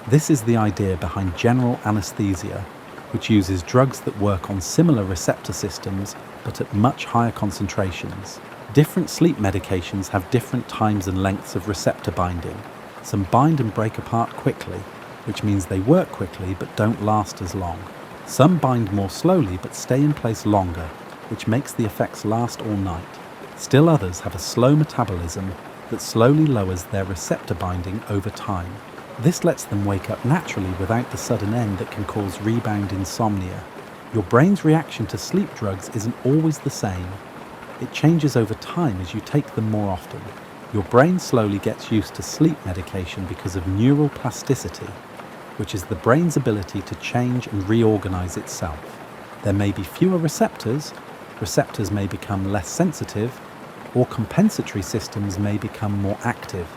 This is the idea behind general anesthesia, which uses drugs that work on similar receptor systems but at much higher concentrations. Different sleep medications have different times and lengths of receptor binding. Some bind and break apart quickly, which means they work quickly but don't last as long. Some bind more slowly but stay in place longer, which makes the effects last all night. Still others have a slow metabolism that slowly lowers their receptor binding over time. This lets them wake up naturally without the sudden end that can cause rebound insomnia. Your brain's reaction to sleep drugs isn't always the same. It changes over time as you take them more often. Your brain slowly gets used to sleep medication because of neural plasticity, which is the brain's ability to change and reorganize itself. There may be fewer receptors may become less sensitive, or compensatory systems may become more active.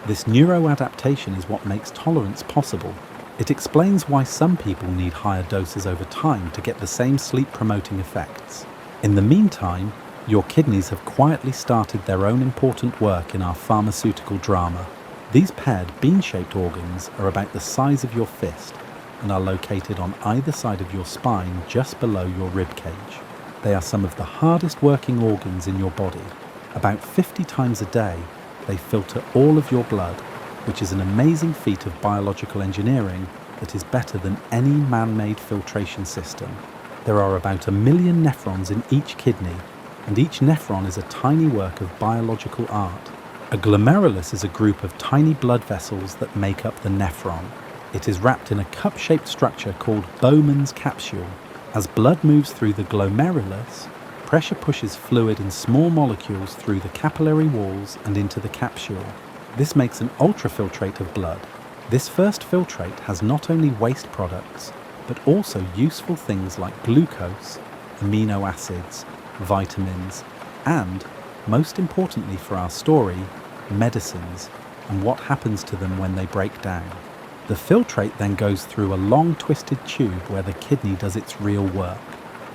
This neuroadaptation is what makes tolerance possible. It explains why some people need higher doses over time to get the same sleep-promoting effects. In the meantime, your kidneys have quietly started their own important work in our pharmaceutical drama. These paired bean-shaped organs are about the size of your fist and are located on either side of your spine just below your rib cage. They are some of the hardest working organs in your body. About 50 times a day, they filter all of your blood, which is an amazing feat of biological engineering that is better than any man-made filtration system. There are about 1 million nephrons in each kidney, and each nephron is a tiny work of biological art. A glomerulus is a group of tiny blood vessels that make up the nephron. It is wrapped in a cup-shaped structure called Bowman's capsule. As blood moves through the glomerulus, pressure pushes fluid and small molecules through the capillary walls and into the capsule. This makes an ultrafiltrate of blood. This first filtrate has not only waste products, but also useful things like glucose, amino acids, vitamins, and, most importantly for our story, medicines and what happens to them when they break down. The filtrate then goes through a long twisted tube where the kidney does its real work.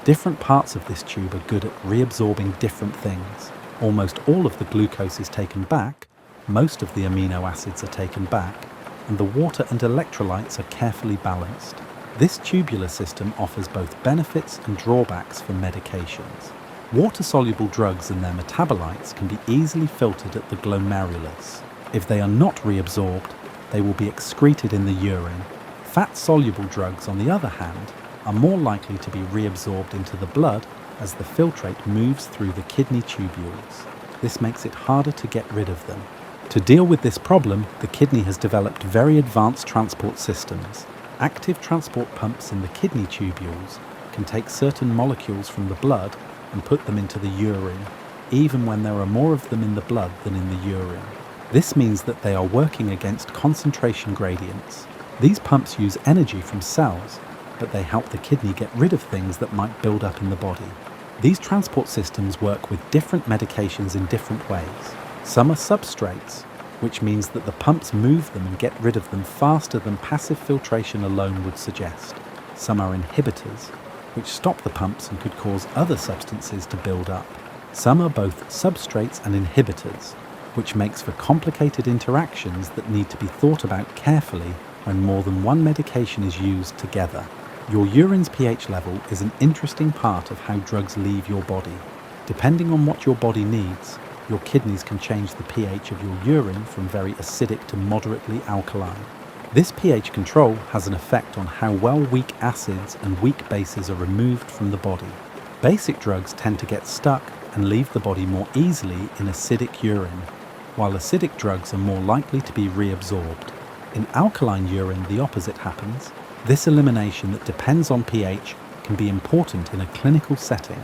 Different parts of this tube are good at reabsorbing different things. Almost all of the glucose is taken back, most of the amino acids are taken back, and the water and electrolytes are carefully balanced. This tubular system offers both benefits and drawbacks for medications. Water-soluble drugs and their metabolites can be easily filtered at the glomerulus. If they are not reabsorbed, they will be excreted in the urine. Fat-soluble drugs, on the other hand, are more likely to be reabsorbed into the blood as the filtrate moves through the kidney tubules. This makes it harder to get rid of them. To deal with this problem, the kidney has developed very advanced transport systems. Active transport pumps in the kidney tubules can take certain molecules from the blood and put them into the urine, even when there are more of them in the blood than in the urine. This means that they are working against concentration gradients. These pumps use energy from cells, but they help the kidney get rid of things that might build up in the body. These transport systems work with different medications in different ways. Some are substrates, which means that the pumps move them and get rid of them faster than passive filtration alone would suggest. Some are inhibitors, which stop the pumps and could cause other substances to build up. Some are both substrates and inhibitors, which makes for complicated interactions that need to be thought about carefully when more than one medication is used together. Your urine's pH level is an interesting part of how drugs leave your body. Depending on what your body needs, your kidneys can change the pH of your urine from very acidic to moderately alkaline. This pH control has an effect on how well weak acids and weak bases are removed from the body. Basic drugs tend to get stuck and leave the body more easily in acidic urine, while acidic drugs are more likely to be reabsorbed. In alkaline urine, the opposite happens. This elimination that depends on pH can be important in a clinical setting.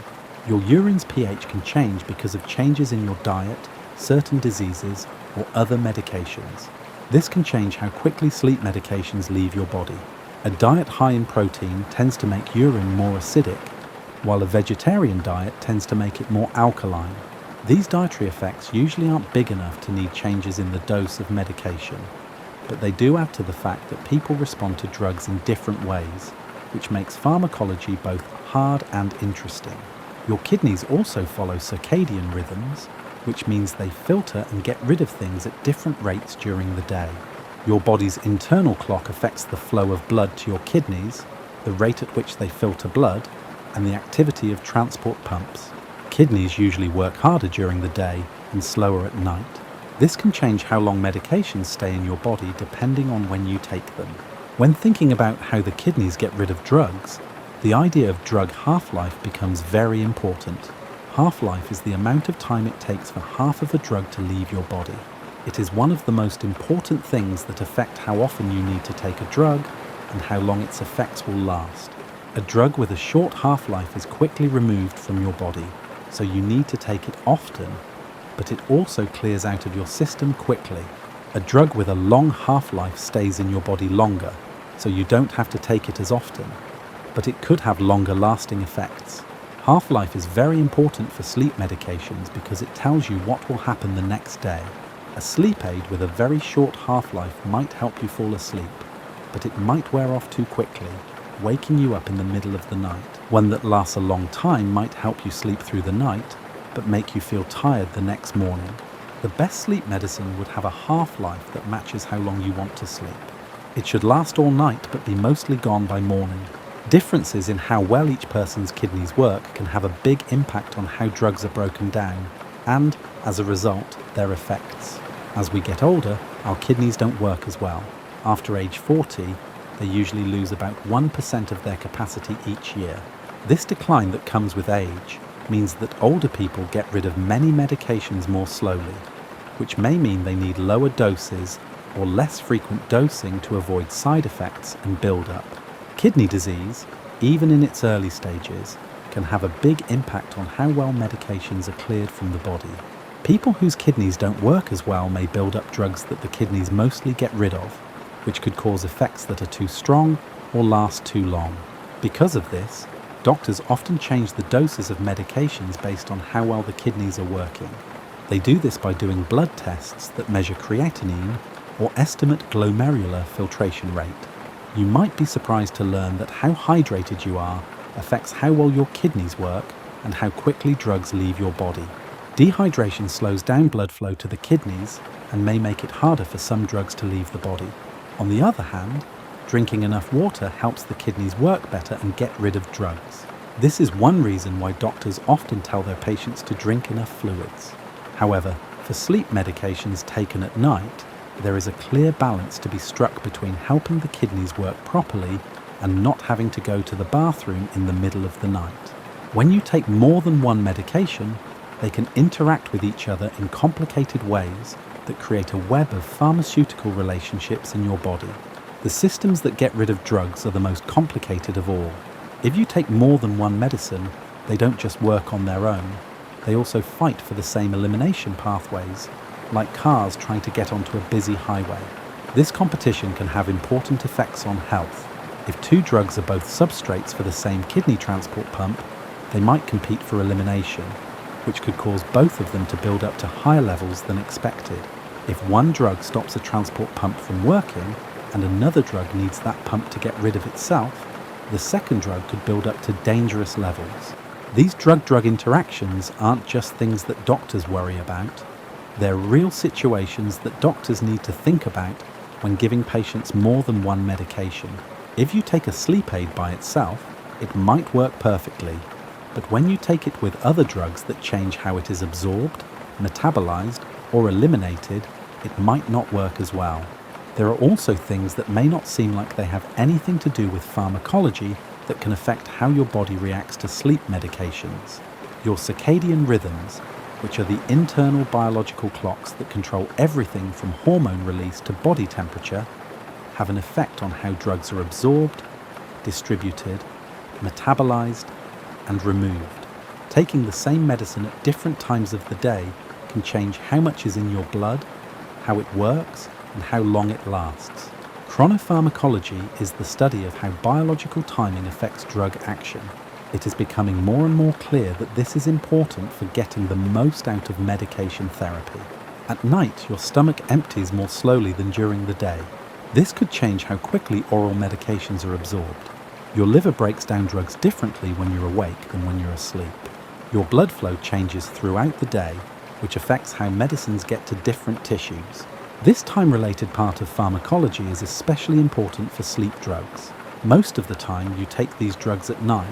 Your urine's pH can change because of changes in your diet, certain diseases, or other medications. This can change how quickly sleep medications leave your body. A diet high in protein tends to make urine more acidic, while a vegetarian diet tends to make it more alkaline. These dietary effects usually aren't big enough to need changes in the dose of medication, but they do add to the fact that people respond to drugs in different ways, which makes pharmacology both hard and interesting. Your kidneys also follow circadian rhythms, which means they filter and get rid of things at different rates during the day. Your body's internal clock affects the flow of blood to your kidneys, the rate at which they filter blood, and the activity of transport pumps. Kidneys usually work harder during the day and slower at night. This can change how long medications stay in your body depending on when you take them. When thinking about how the kidneys get rid of drugs, the idea of drug half-life becomes very important. Half-life is the amount of time it takes for half of a drug to leave your body. It is one of the most important things that affect how often you need to take a drug and how long its effects will last. A drug with a short half-life is quickly removed from your body, so you need to take it often, but it also clears out of your system quickly. A drug with a long half-life stays in your body longer, so you don't have to take it as often, but it could have longer lasting effects. Half-life is very important for sleep medications because it tells you what will happen the next day. A sleep aid with a very short half-life might help you fall asleep, but it might wear off too quickly, waking you up in the middle of the night. One that lasts a long time might help you sleep through the night, but make you feel tired the next morning. The best sleep medicine would have a half-life that matches how long you want to sleep. It should last all night but be mostly gone by morning. Differences in how well each person's kidneys work can have a big impact on how drugs are broken down, and, as a result, their effects. As we get older, our kidneys don't work as well. After age 40, they usually lose about 1% of their capacity each year. This decline that comes with age means that older people get rid of many medications more slowly, which may mean they need lower doses or less frequent dosing to avoid side effects and build-up. Kidney disease, even in its early stages, can have a big impact on how well medications are cleared from the body. People whose kidneys don't work as well may build up drugs that the kidneys mostly get rid of, which could cause effects that are too strong or last too long. Because of this, doctors often change the doses of medications based on how well the kidneys are working. They do this by doing blood tests that measure creatinine or estimate glomerular filtration rate. You might be surprised to learn that how hydrated you are affects how well your kidneys work and how quickly drugs leave your body. Dehydration slows down blood flow to the kidneys and may make it harder for some drugs to leave the body. On the other hand, drinking enough water helps the kidneys work better and get rid of drugs. This is one reason why doctors often tell their patients to drink enough fluids. However, for sleep medications taken at night, there is a clear balance to be struck between helping the kidneys work properly and not having to go to the bathroom in the middle of the night. When you take more than one medication, they can interact with each other in complicated ways that create a web of pharmaceutical relationships in your body. The systems that get rid of drugs are the most complicated of all. If you take more than one medicine, they don't just work on their own. They also fight for the same elimination pathways, like cars trying to get onto a busy highway. This competition can have important effects on health. If two drugs are both substrates for the same kidney transport pump, they might compete for elimination, which could cause both of them to build up to higher levels than expected. If one drug stops a transport pump from working, and another drug needs that pump to get rid of itself, the second drug could build up to dangerous levels. These drug-drug interactions aren't just things that doctors worry about. They're real situations that doctors need to think about when giving patients more than one medication. If you take a sleep aid by itself, it might work perfectly, but when you take it with other drugs that change how it is absorbed, metabolized, or eliminated, it might not work as well. There are also things that may not seem like they have anything to do with pharmacology that can affect how your body reacts to sleep medications. Your circadian rhythms, which are the internal biological clocks that control everything from hormone release to body temperature, have an effect on how drugs are absorbed, distributed, metabolized, and removed. Taking the same medicine at different times of the day can change how much is in your blood, how it works, and how long it lasts. Chronopharmacology is the study of how biological timing affects drug action. It is becoming more and more clear that this is important for getting the most out of medication therapy. At night, your stomach empties more slowly than during the day. This could change how quickly oral medications are absorbed. Your liver breaks down drugs differently when you're awake than when you're asleep. Your blood flow changes throughout the day, which affects how medicines get to different tissues. This time-related part of pharmacology is especially important for sleep drugs. Most of the time, you take these drugs at night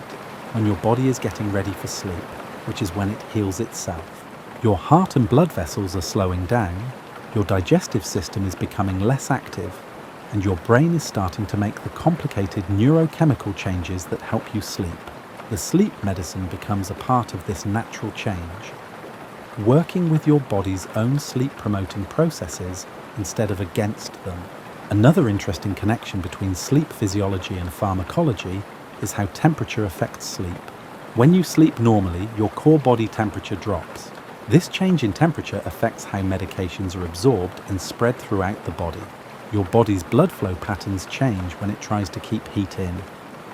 when your body is getting ready for sleep, which is when it heals itself. Your heart and blood vessels are slowing down, your digestive system is becoming less active, and your brain is starting to make the complicated neurochemical changes that help you sleep. The sleep medicine becomes a part of this natural change, working with your body's own sleep-promoting processes instead of against them. Another interesting connection between sleep physiology and pharmacology is how temperature affects sleep. When you sleep normally, your core body temperature drops. This change in temperature affects how medications are absorbed and spread throughout the body. Your body's blood flow patterns change when it tries to keep heat in,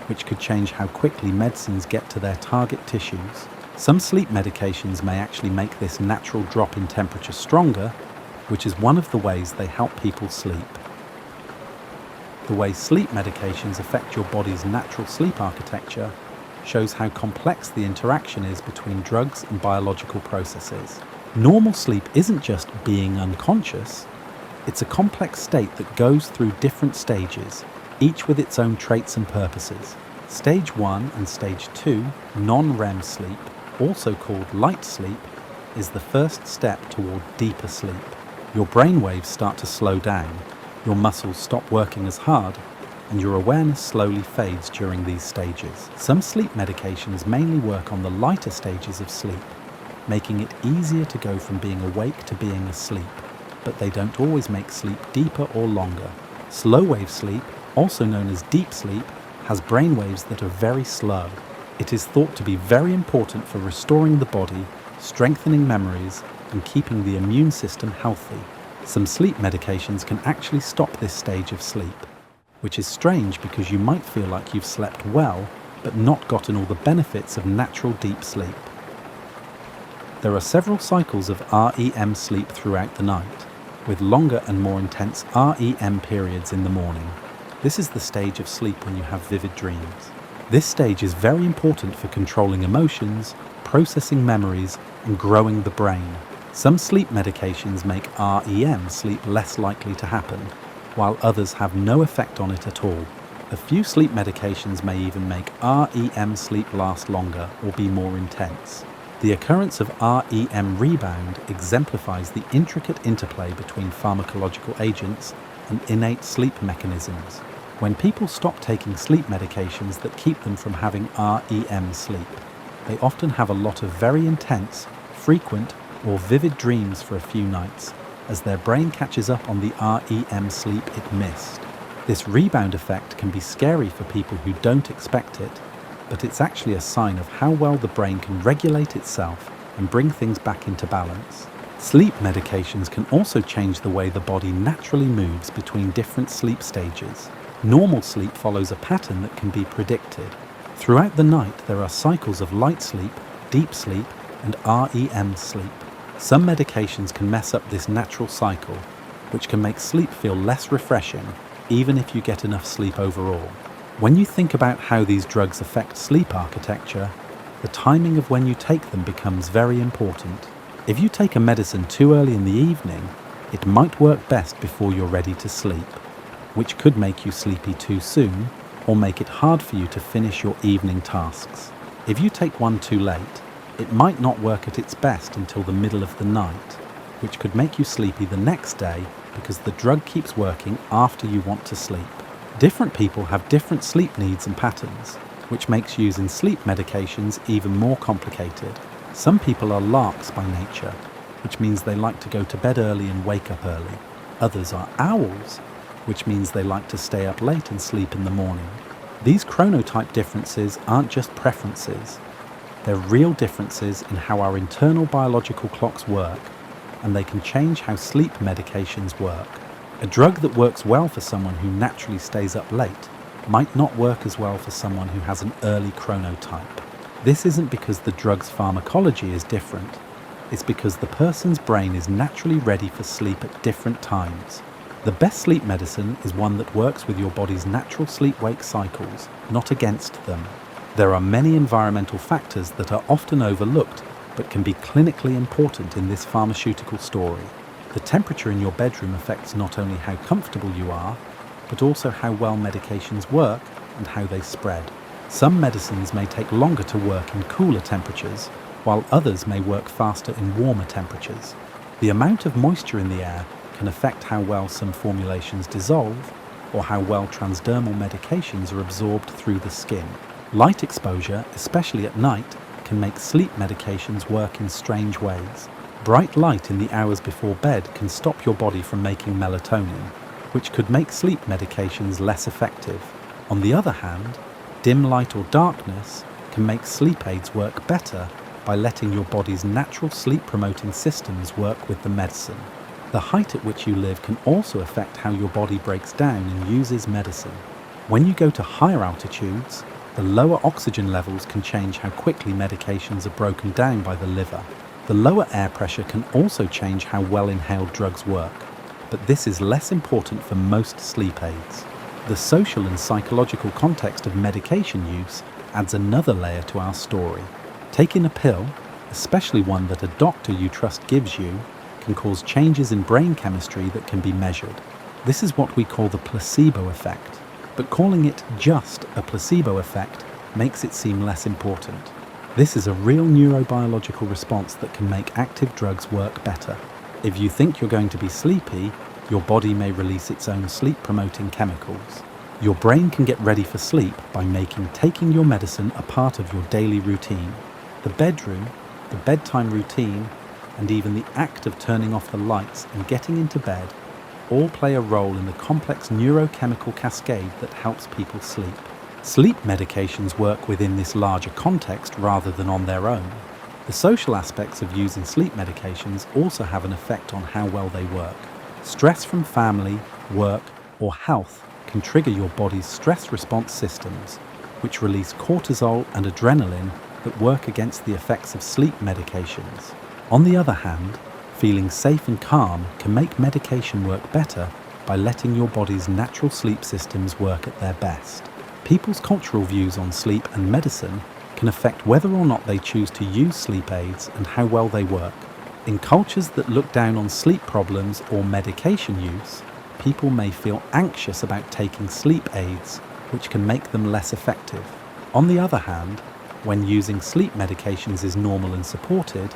which could change how quickly medicines get to their target tissues. Some sleep medications may actually make this natural drop in temperature stronger, which is one of the ways they help people sleep. The way sleep medications affect your body's natural sleep architecture shows how complex the interaction is between drugs and biological processes. Normal sleep isn't just being unconscious, it's a complex state that goes through different stages, each with its own traits and purposes. Stage 1 and Stage 2, non-REM sleep, also called light sleep, is the first step toward deeper sleep. Your brain waves start to slow down, your muscles stop working as hard, and your awareness slowly fades during these stages. Some sleep medications mainly work on the lighter stages of sleep, making it easier to go from being awake to being asleep, but they don't always make sleep deeper or longer. Slow-wave sleep, also known as deep sleep, has brainwaves that are very slow. It is thought to be very important for restoring the body, strengthening memories, and keeping the immune system healthy. Some sleep medications can actually stop this stage of sleep, which is strange because you might feel like you've slept well, but not gotten all the benefits of natural deep sleep. There are several cycles of REM sleep throughout the night, with longer and more intense REM periods in the morning. This is the stage of sleep when you have vivid dreams. This stage is very important for controlling emotions, processing memories, and growing the brain. Some sleep medications make REM sleep less likely to happen, while others have no effect on it at all. A few sleep medications may even make REM sleep last longer or be more intense. The occurrence of REM rebound exemplifies the intricate interplay between pharmacological agents and innate sleep mechanisms. When people stop taking sleep medications that keep them from having REM sleep, they often have a lot of very intense, frequent, or vivid dreams for a few nights, as their brain catches up on the REM sleep it missed. This rebound effect can be scary for people who don't expect it, but it's actually a sign of how well the brain can regulate itself and bring things back into balance. Sleep medications can also change the way the body naturally moves between different sleep stages. Normal sleep follows a pattern that can be predicted. Throughout the night, there are cycles of light sleep, deep sleep, and REM sleep. Some medications can mess up this natural cycle, which can make sleep feel less refreshing, even if you get enough sleep overall. When you think about how these drugs affect sleep architecture, the timing of when you take them becomes very important. If you take a medicine too early in the evening, it might work best before you're ready to sleep, which could make you sleepy too soon or make it hard for you to finish your evening tasks. If you take one too late, it might not work at its best until the middle of the night, which could make you sleepy the next day because the drug keeps working after you want to sleep. Different people have different sleep needs and patterns, which makes using sleep medications even more complicated. Some people are larks by nature, which means they like to go to bed early and wake up early. Others are owls, which means they like to stay up late and sleep in the morning. These chronotype differences aren't just preferences. They're real differences in how our internal biological clocks work, and they can change how sleep medications work. A drug that works well for someone who naturally stays up late might not work as well for someone who has an early chronotype. This isn't because the drug's pharmacology is different. It's because the person's brain is naturally ready for sleep at different times. The best sleep medicine is one that works with your body's natural sleep-wake cycles, not against them. There are many environmental factors that are often overlooked but can be clinically important in this pharmaceutical story. The temperature in your bedroom affects not only how comfortable you are, but also how well medications work and how they spread. Some medicines may take longer to work in cooler temperatures, while others may work faster in warmer temperatures. The amount of moisture in the air can affect how well some formulations dissolve, or how well transdermal medications are absorbed through the skin. Light exposure, especially at night, can make sleep medications work in strange ways. Bright light in the hours before bed can stop your body from making melatonin, which could make sleep medications less effective. On the other hand, dim light or darkness can make sleep aids work better by letting your body's natural sleep-promoting systems work with the medicine. The height at which you live can also affect how your body breaks down and uses medicine. When you go to higher altitudes, the lower oxygen levels can change how quickly medications are broken down by the liver. The lower air pressure can also change how well inhaled drugs work, but this is less important for most sleep aids. The social and psychological context of medication use adds another layer to our story. Taking a pill, especially one that a doctor you trust gives you, can cause changes in brain chemistry that can be measured. This is what we call the placebo effect, but calling it just a placebo effect makes it seem less important. This is a real neurobiological response that can make active drugs work better. If you think you're going to be sleepy, your body may release its own sleep-promoting chemicals. Your brain can get ready for sleep by making taking your medicine a part of your daily routine. The bedroom, the bedtime routine, and even the act of turning off the lights and getting into bed all play a role in the complex neurochemical cascade that helps people sleep. Sleep medications work within this larger context rather than on their own. The social aspects of using sleep medications also have an effect on how well they work. Stress from family, work, or health can trigger your body's stress response systems, which release cortisol and adrenaline that work against the effects of sleep medications. On the other hand, feeling safe and calm can make medication work better by letting your body's natural sleep systems work at their best. People's cultural views on sleep and medicine can affect whether or not they choose to use sleep aids and how well they work. In cultures that look down on sleep problems or medication use, people may feel anxious about taking sleep aids, which can make them less effective. On the other hand, when using sleep medications is normal and supported,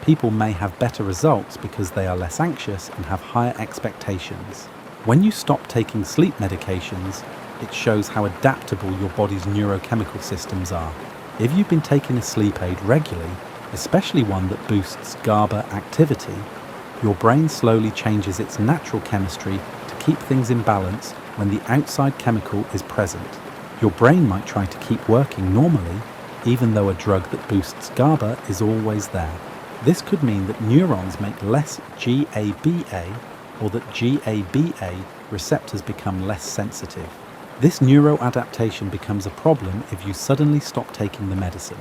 people may have better results because they are less anxious and have higher expectations. When you stop taking sleep medications, it shows how adaptable your body's neurochemical systems are. If you've been taking a sleep aid regularly, especially one that boosts GABA activity, your brain slowly changes its natural chemistry to keep things in balance when the outside chemical is present. Your brain might try to keep working normally, even though a drug that boosts GABA is always there. This could mean that neurons make less GABA, or that GABA receptors become less sensitive. This neuroadaptation becomes a problem if you suddenly stop taking the medicine.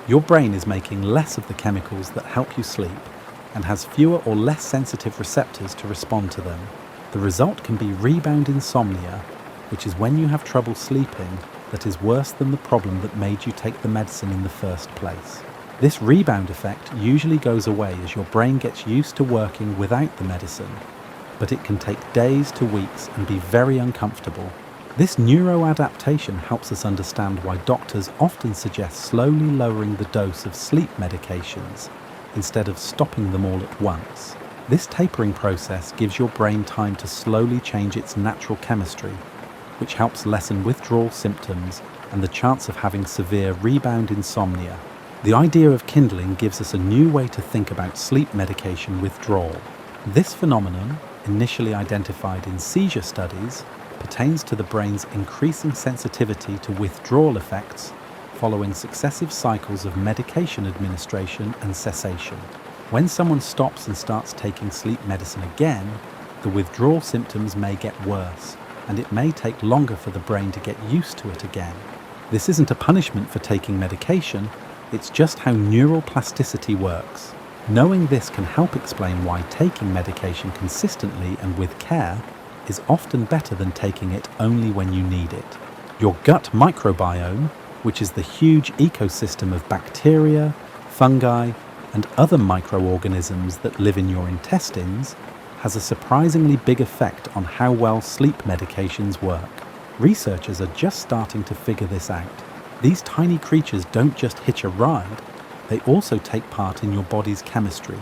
Your brain is making less of the chemicals that help you sleep and has fewer or less sensitive receptors to respond to them. The result can be rebound insomnia, which is when you have trouble sleeping that is worse than the problem that made you take the medicine in the first place. This rebound effect usually goes away as your brain gets used to working without the medicine, but it can take days to weeks and be very uncomfortable. This neuroadaptation helps us understand why doctors often suggest slowly lowering the dose of sleep medications instead of stopping them all at once. This tapering process gives your brain time to slowly change its natural chemistry, which helps lessen withdrawal symptoms and the chance of having severe rebound insomnia. The idea of kindling gives us a new way to think about sleep medication withdrawal. This phenomenon, initially identified in seizure studies, pertains to the brain's increasing sensitivity to withdrawal effects following successive cycles of medication administration and cessation. When someone stops and starts taking sleep medicine again, the withdrawal symptoms may get worse, and it may take longer for the brain to get used to it again. This isn't a punishment for taking medication, it's just how neural plasticity works. Knowing this can help explain why taking medication consistently and with care is often better than taking it only when you need it. Your gut microbiome, which is the huge ecosystem of bacteria, fungi, and other microorganisms that live in your intestines, has a surprisingly big effect on how well sleep medications work. Researchers are just starting to figure this out. These tiny creatures don't just hitch a ride, they also take part in your body's chemistry,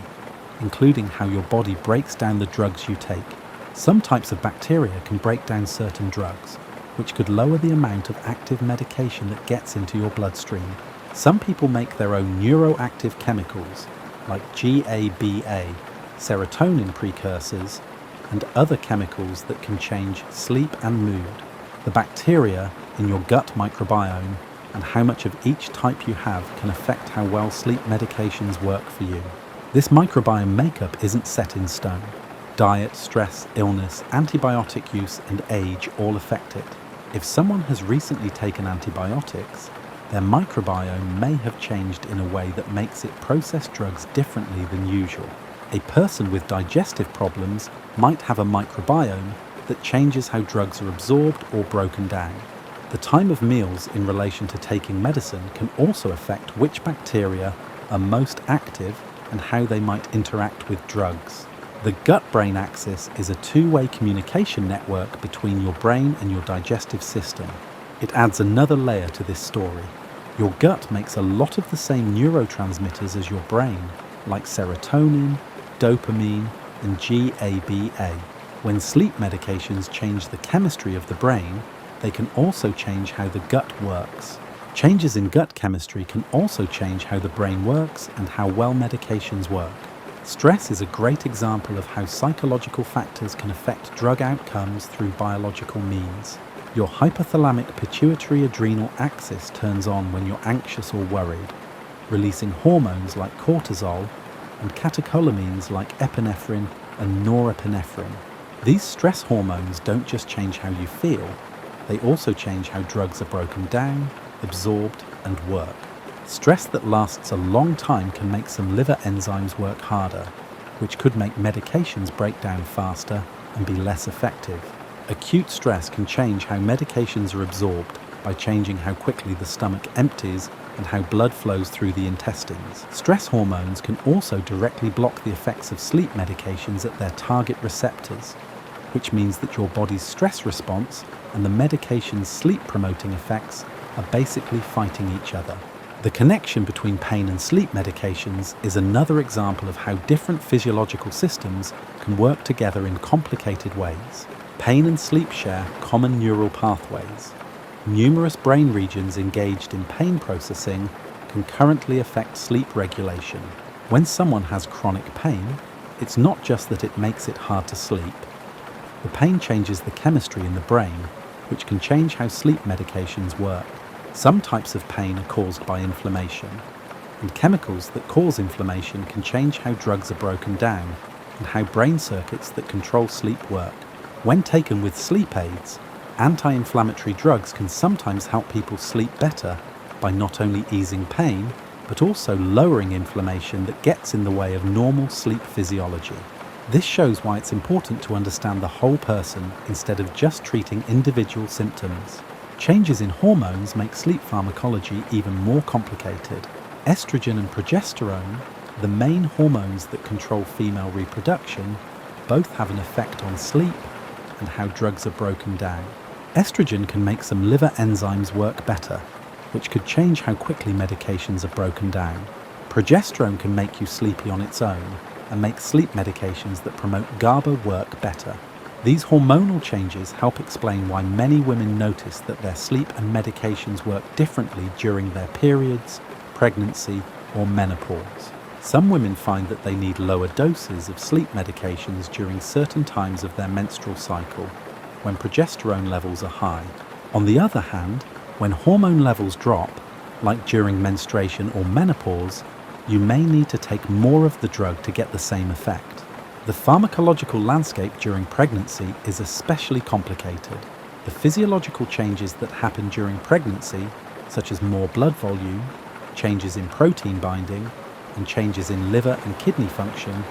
including how your body breaks down the drugs you take. Some types of bacteria can break down certain drugs, which could lower the amount of active medication that gets into your bloodstream. Some people make their own neuroactive chemicals, like GABA, serotonin precursors, and other chemicals that can change sleep and mood. The bacteria in your gut microbiome and how much of each type you have can affect how well sleep medications work for you. This microbiome makeup isn't set in stone. Diet, stress, illness, antibiotic use, and age all affect it. If someone has recently taken antibiotics, their microbiome may have changed in a way that makes it process drugs differently than usual. A person with digestive problems might have a microbiome that changes how drugs are absorbed or broken down. The time of meals in relation to taking medicine can also affect which bacteria are most active and how they might interact with drugs. The gut-brain axis is a two-way communication network between your brain and your digestive system. It adds another layer to this story. Your gut makes a lot of the same neurotransmitters as your brain, like serotonin, dopamine, and GABA. When sleep medications change the chemistry of the brain, they can also change how the gut works. Changes in gut chemistry can also change how the brain works and how well medications work. Stress is a great example of how psychological factors can affect drug outcomes through biological means. Your hypothalamic pituitary adrenal axis turns on when you're anxious or worried, releasing hormones like cortisol and catecholamines like epinephrine and norepinephrine. These stress hormones don't just change how you feel, they also change how drugs are broken down, absorbed, and work. Stress that lasts a long time can make some liver enzymes work harder, which could make medications break down faster and be less effective. Acute stress can change how medications are absorbed by changing how quickly the stomach empties and how blood flows through the intestines. Stress hormones can also directly block the effects of sleep medications at their target receptors, which means that your body's stress response and the medication's sleep-promoting effects are basically fighting each other. The connection between pain and sleep medications is another example of how different physiological systems can work together in complicated ways. Pain and sleep share common neural pathways. Numerous brain regions engaged in pain processing can currently affect sleep regulation. When someone has chronic pain, it's not just that it makes it hard to sleep. The pain changes the chemistry in the brain, which can change how sleep medications work. Some types of pain are caused by inflammation, and chemicals that cause inflammation can change how drugs are broken down and how brain circuits that control sleep work. When taken with sleep aids, anti-inflammatory drugs can sometimes help people sleep better by not only easing pain, but also lowering inflammation that gets in the way of normal sleep physiology. This shows why it's important to understand the whole person instead of just treating individual symptoms. Changes in hormones make sleep pharmacology even more complicated. Estrogen and progesterone, the main hormones that control female reproduction, both have an effect on sleep and how drugs are broken down. Estrogen can make some liver enzymes work better, which could change how quickly medications are broken down. Progesterone can make you sleepy on its own and make sleep medications that promote GABA work better. These hormonal changes help explain why many women notice that their sleep and medications work differently during their periods, pregnancy, or menopause. Some women find that they need lower doses of sleep medications during certain times of their menstrual cycle, when progesterone levels are high. On the other hand, when hormone levels drop, like during menstruation or menopause, you may need to take more of the drug to get the same effect. The pharmacological landscape during pregnancy is especially complicated. The physiological changes that happen during pregnancy, such as more blood volume, changes in protein binding, and changes in liver and kidney function,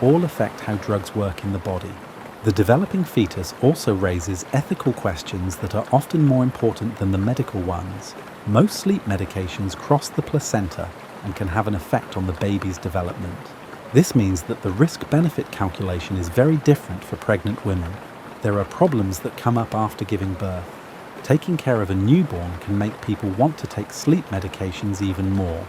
all affect how drugs work in the body. The developing fetus also raises ethical questions that are often more important than the medical ones. Most sleep medications cross the placenta and can have an effect on the baby's development. This means that the risk-benefit calculation is very different for pregnant women. There are problems that come up after giving birth. Taking care of a newborn can make people want to take sleep medications even more.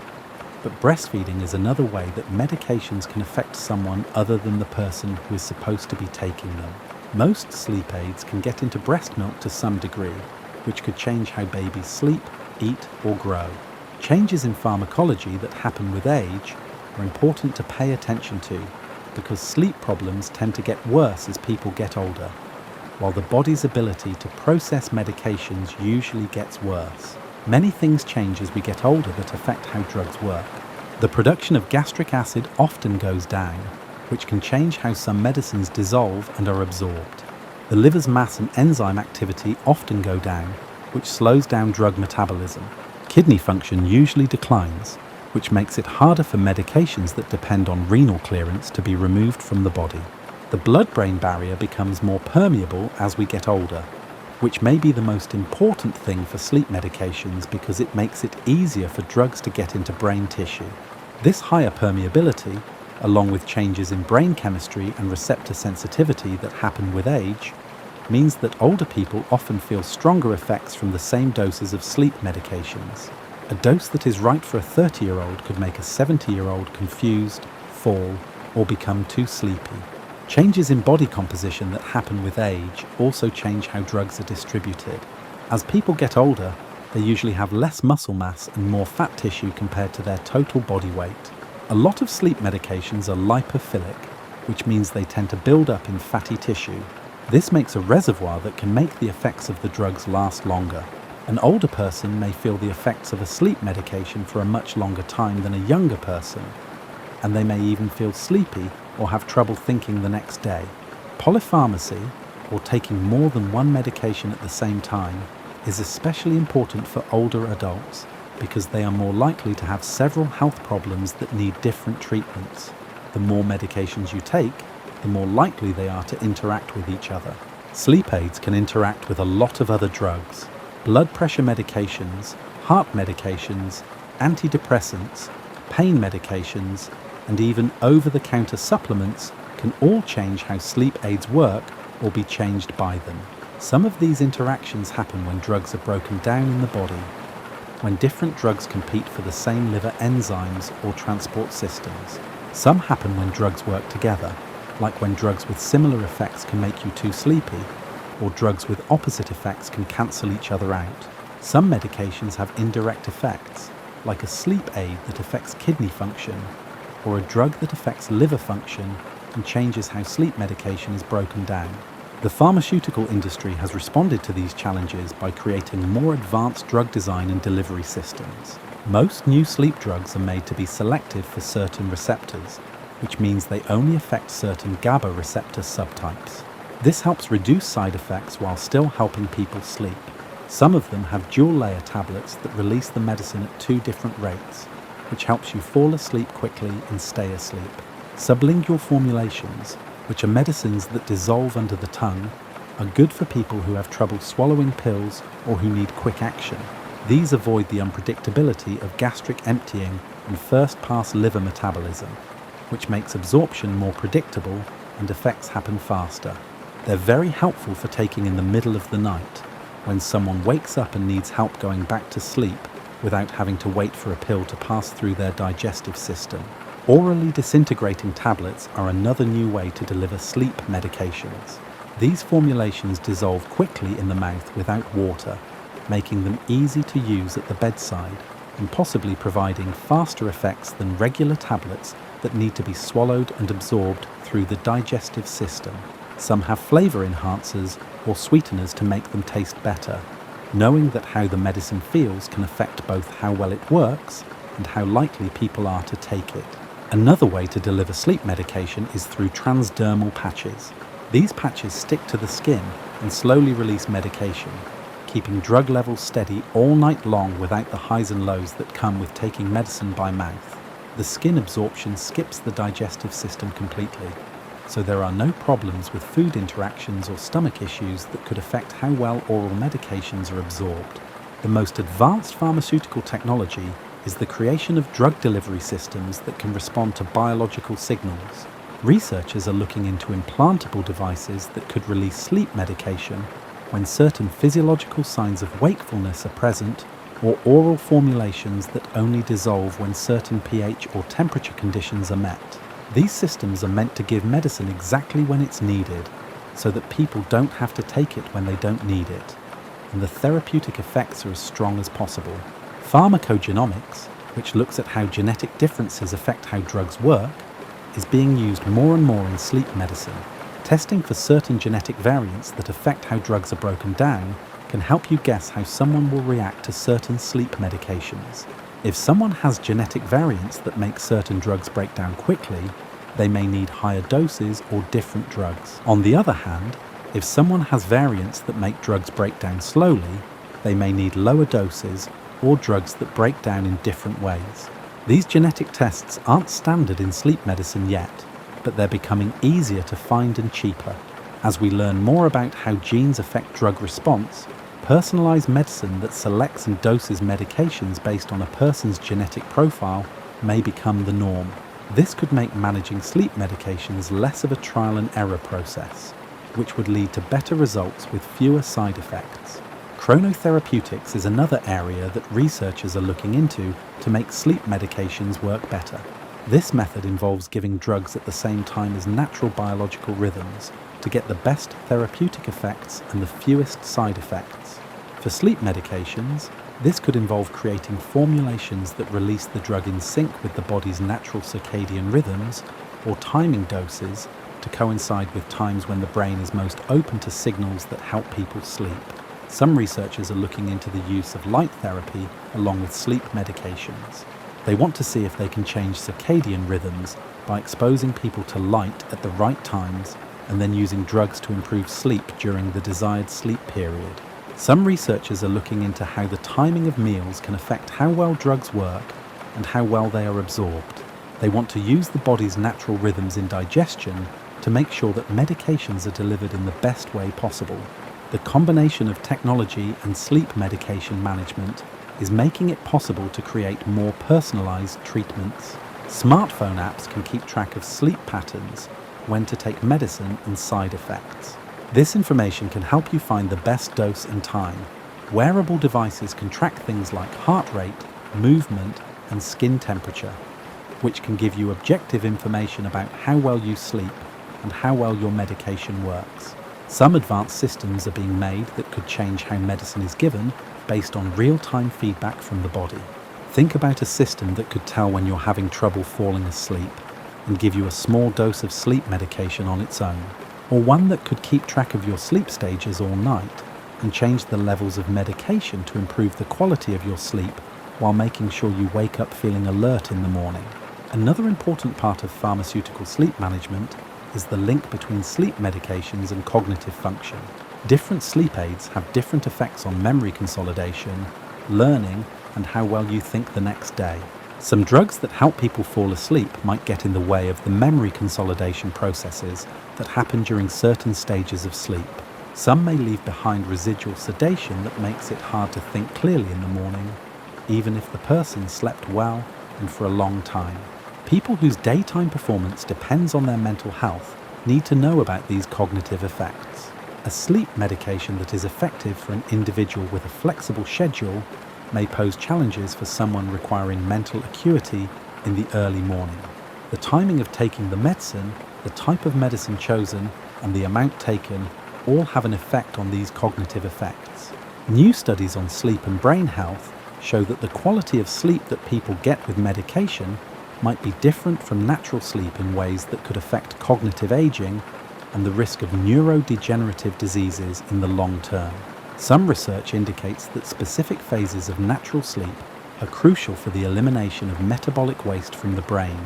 But breastfeeding is another way that medications can affect someone other than the person who is supposed to be taking them. Most sleep aids can get into breast milk to some degree, which could change how babies sleep, eat, or grow. Changes in pharmacology that happen with age are important to pay attention to, because sleep problems tend to get worse as people get older, while the body's ability to process medications usually gets worse. Many things change as we get older that affect how drugs work. The production of gastric acid often goes down, which can change how some medicines dissolve and are absorbed. The liver's mass and enzyme activity often go down, which slows down drug metabolism. Kidney function usually declines, which makes it harder for medications that depend on renal clearance to be removed from the body. The blood-brain barrier becomes more permeable as we get older, which may be the most important thing for sleep medications because it makes it easier for drugs to get into brain tissue. This higher permeability, along with changes in brain chemistry and receptor sensitivity that happen with age, means that older people often feel stronger effects from the same doses of sleep medications. A dose that is right for a 30-year-old could make a 70-year-old confused, fall, or become too sleepy. Changes in body composition that happen with age also change how drugs are distributed. As people get older, they usually have less muscle mass and more fat tissue compared to their total body weight. A lot of sleep medications are lipophilic, which means they tend to build up in fatty tissue. This makes a reservoir that can make the effects of the drugs last longer. An older person may feel the effects of a sleep medication for a much longer time than a younger person, and they may even feel sleepy or have trouble thinking the next day. Polypharmacy, or taking more than one medication at the same time, is especially important for older adults because they are more likely to have several health problems that need different treatments. The more medications you take, the more likely they are to interact with each other. Sleep aids can interact with a lot of other drugs. Blood pressure medications, heart medications, antidepressants, pain medications, and even over-the-counter supplements can all change how sleep aids work or be changed by them. Some of these interactions happen when drugs are broken down in the body, when different drugs compete for the same liver enzymes or transport systems. Some happen when drugs work together, like when drugs with similar effects can make you too sleepy, or drugs with opposite effects can cancel each other out. Some medications have indirect effects, like a sleep aid that affects kidney function, or a drug that affects liver function and changes how sleep medication is broken down. The pharmaceutical industry has responded to these challenges by creating more advanced drug design and delivery systems. Most new sleep drugs are made to be selective for certain receptors, which means they only affect certain GABA receptor subtypes. This helps reduce side effects while still helping people sleep. Some of them have dual-layer tablets that release the medicine at 2 different rates, which helps you fall asleep quickly and stay asleep. Sublingual formulations, which are medicines that dissolve under the tongue, are good for people who have trouble swallowing pills or who need quick action. These avoid the unpredictability of gastric emptying and first-pass liver metabolism, which makes absorption more predictable and effects happen faster. They're very helpful for taking in the middle of the night, when someone wakes up and needs help going back to sleep without having to wait for a pill to pass through their digestive system. Orally disintegrating tablets are another new way to deliver sleep medications. These formulations dissolve quickly in the mouth without water, making them easy to use at the bedside and possibly providing faster effects than regular tablets that need to be swallowed and absorbed through the digestive system. Some have flavor enhancers or sweeteners to make them taste better. Knowing that how the medicine feels can affect both how well it works and how likely people are to take it. Another way to deliver sleep medication is through transdermal patches. These patches stick to the skin and slowly release medication, keeping drug levels steady all night long without the highs and lows that come with taking medicine by mouth. The skin absorption skips the digestive system completely, so there are no problems with food interactions or stomach issues that could affect how well oral medications are absorbed. The most advanced pharmaceutical technology is the creation of drug delivery systems that can respond to biological signals. Researchers are looking into implantable devices that could release sleep medication when certain physiological signs of wakefulness are present, or oral formulations that only dissolve when certain pH or temperature conditions are met. These systems are meant to give medicine exactly when it's needed, so that people don't have to take it when they don't need it, and the therapeutic effects are as strong as possible. Pharmacogenomics, which looks at how genetic differences affect how drugs work, is being used more and more in sleep medicine. Testing for certain genetic variants that affect how drugs are broken down can help you guess how someone will react to certain sleep medications. If someone has genetic variants that make certain drugs break down quickly, they may need higher doses or different drugs. On the other hand, if someone has variants that make drugs break down slowly, they may need lower doses or drugs that break down in different ways. These genetic tests aren't standard in sleep medicine yet, but they're becoming easier to find and cheaper. As we learn more about how genes affect drug response, personalized medicine that selects and doses medications based on a person's genetic profile may become the norm. This could make managing sleep medications less of a trial and error process, which would lead to better results with fewer side effects. Chronotherapeutics is another area that researchers are looking into to make sleep medications work better. This method involves giving drugs at the same time as natural biological rhythms to get the best therapeutic effects and the fewest side effects. For sleep medications, this could involve creating formulations that release the drug in sync with the body's natural circadian rhythms, or timing doses to coincide with times when the brain is most open to signals that help people sleep. Some researchers are looking into the use of light therapy along with sleep medications. They want to see if they can change circadian rhythms by exposing people to light at the right times and then using drugs to improve sleep during the desired sleep period. Some researchers are looking into how the timing of meals can affect how well drugs work and how well they are absorbed. They want to use the body's natural rhythms in digestion to make sure that medications are delivered in the best way possible. The combination of technology and sleep medication management is making it possible to create more personalized treatments. Smartphone apps can keep track of sleep patterns, when to take medicine, and side effects. This information can help you find the best dose and time. Wearable devices can track things like heart rate, movement, and skin temperature, which can give you objective information about how well you sleep and how well your medication works. Some advanced systems are being made that could change how medicine is given based on real-time feedback from the body. Think about a system that could tell when you're having trouble falling asleep and give you a small dose of sleep medication on its own, or one that could keep track of your sleep stages all night and change the levels of medication to improve the quality of your sleep while making sure you wake up feeling alert in the morning. Another important part of pharmaceutical sleep management is the link between sleep medications and cognitive function. Different sleep aids have different effects on memory consolidation, learning, and how well you think the next day. Some drugs that help people fall asleep might get in the way of the memory consolidation processes that happen during certain stages of sleep. Some may leave behind residual sedation that makes it hard to think clearly in the morning, even if the person slept well and for a long time. People whose daytime performance depends on their mental health need to know about these cognitive effects. A sleep medication that is effective for an individual with a flexible schedule may pose challenges for someone requiring mental acuity in the early morning. The timing of taking the medicine, the type of medicine chosen, and the amount taken all have an effect on these cognitive effects. New studies on sleep and brain health show that the quality of sleep that people get with medication might be different from natural sleep in ways that could affect cognitive aging and the risk of neurodegenerative diseases in the long term. Some research indicates that specific phases of natural sleep are crucial for the elimination of metabolic waste from the brain,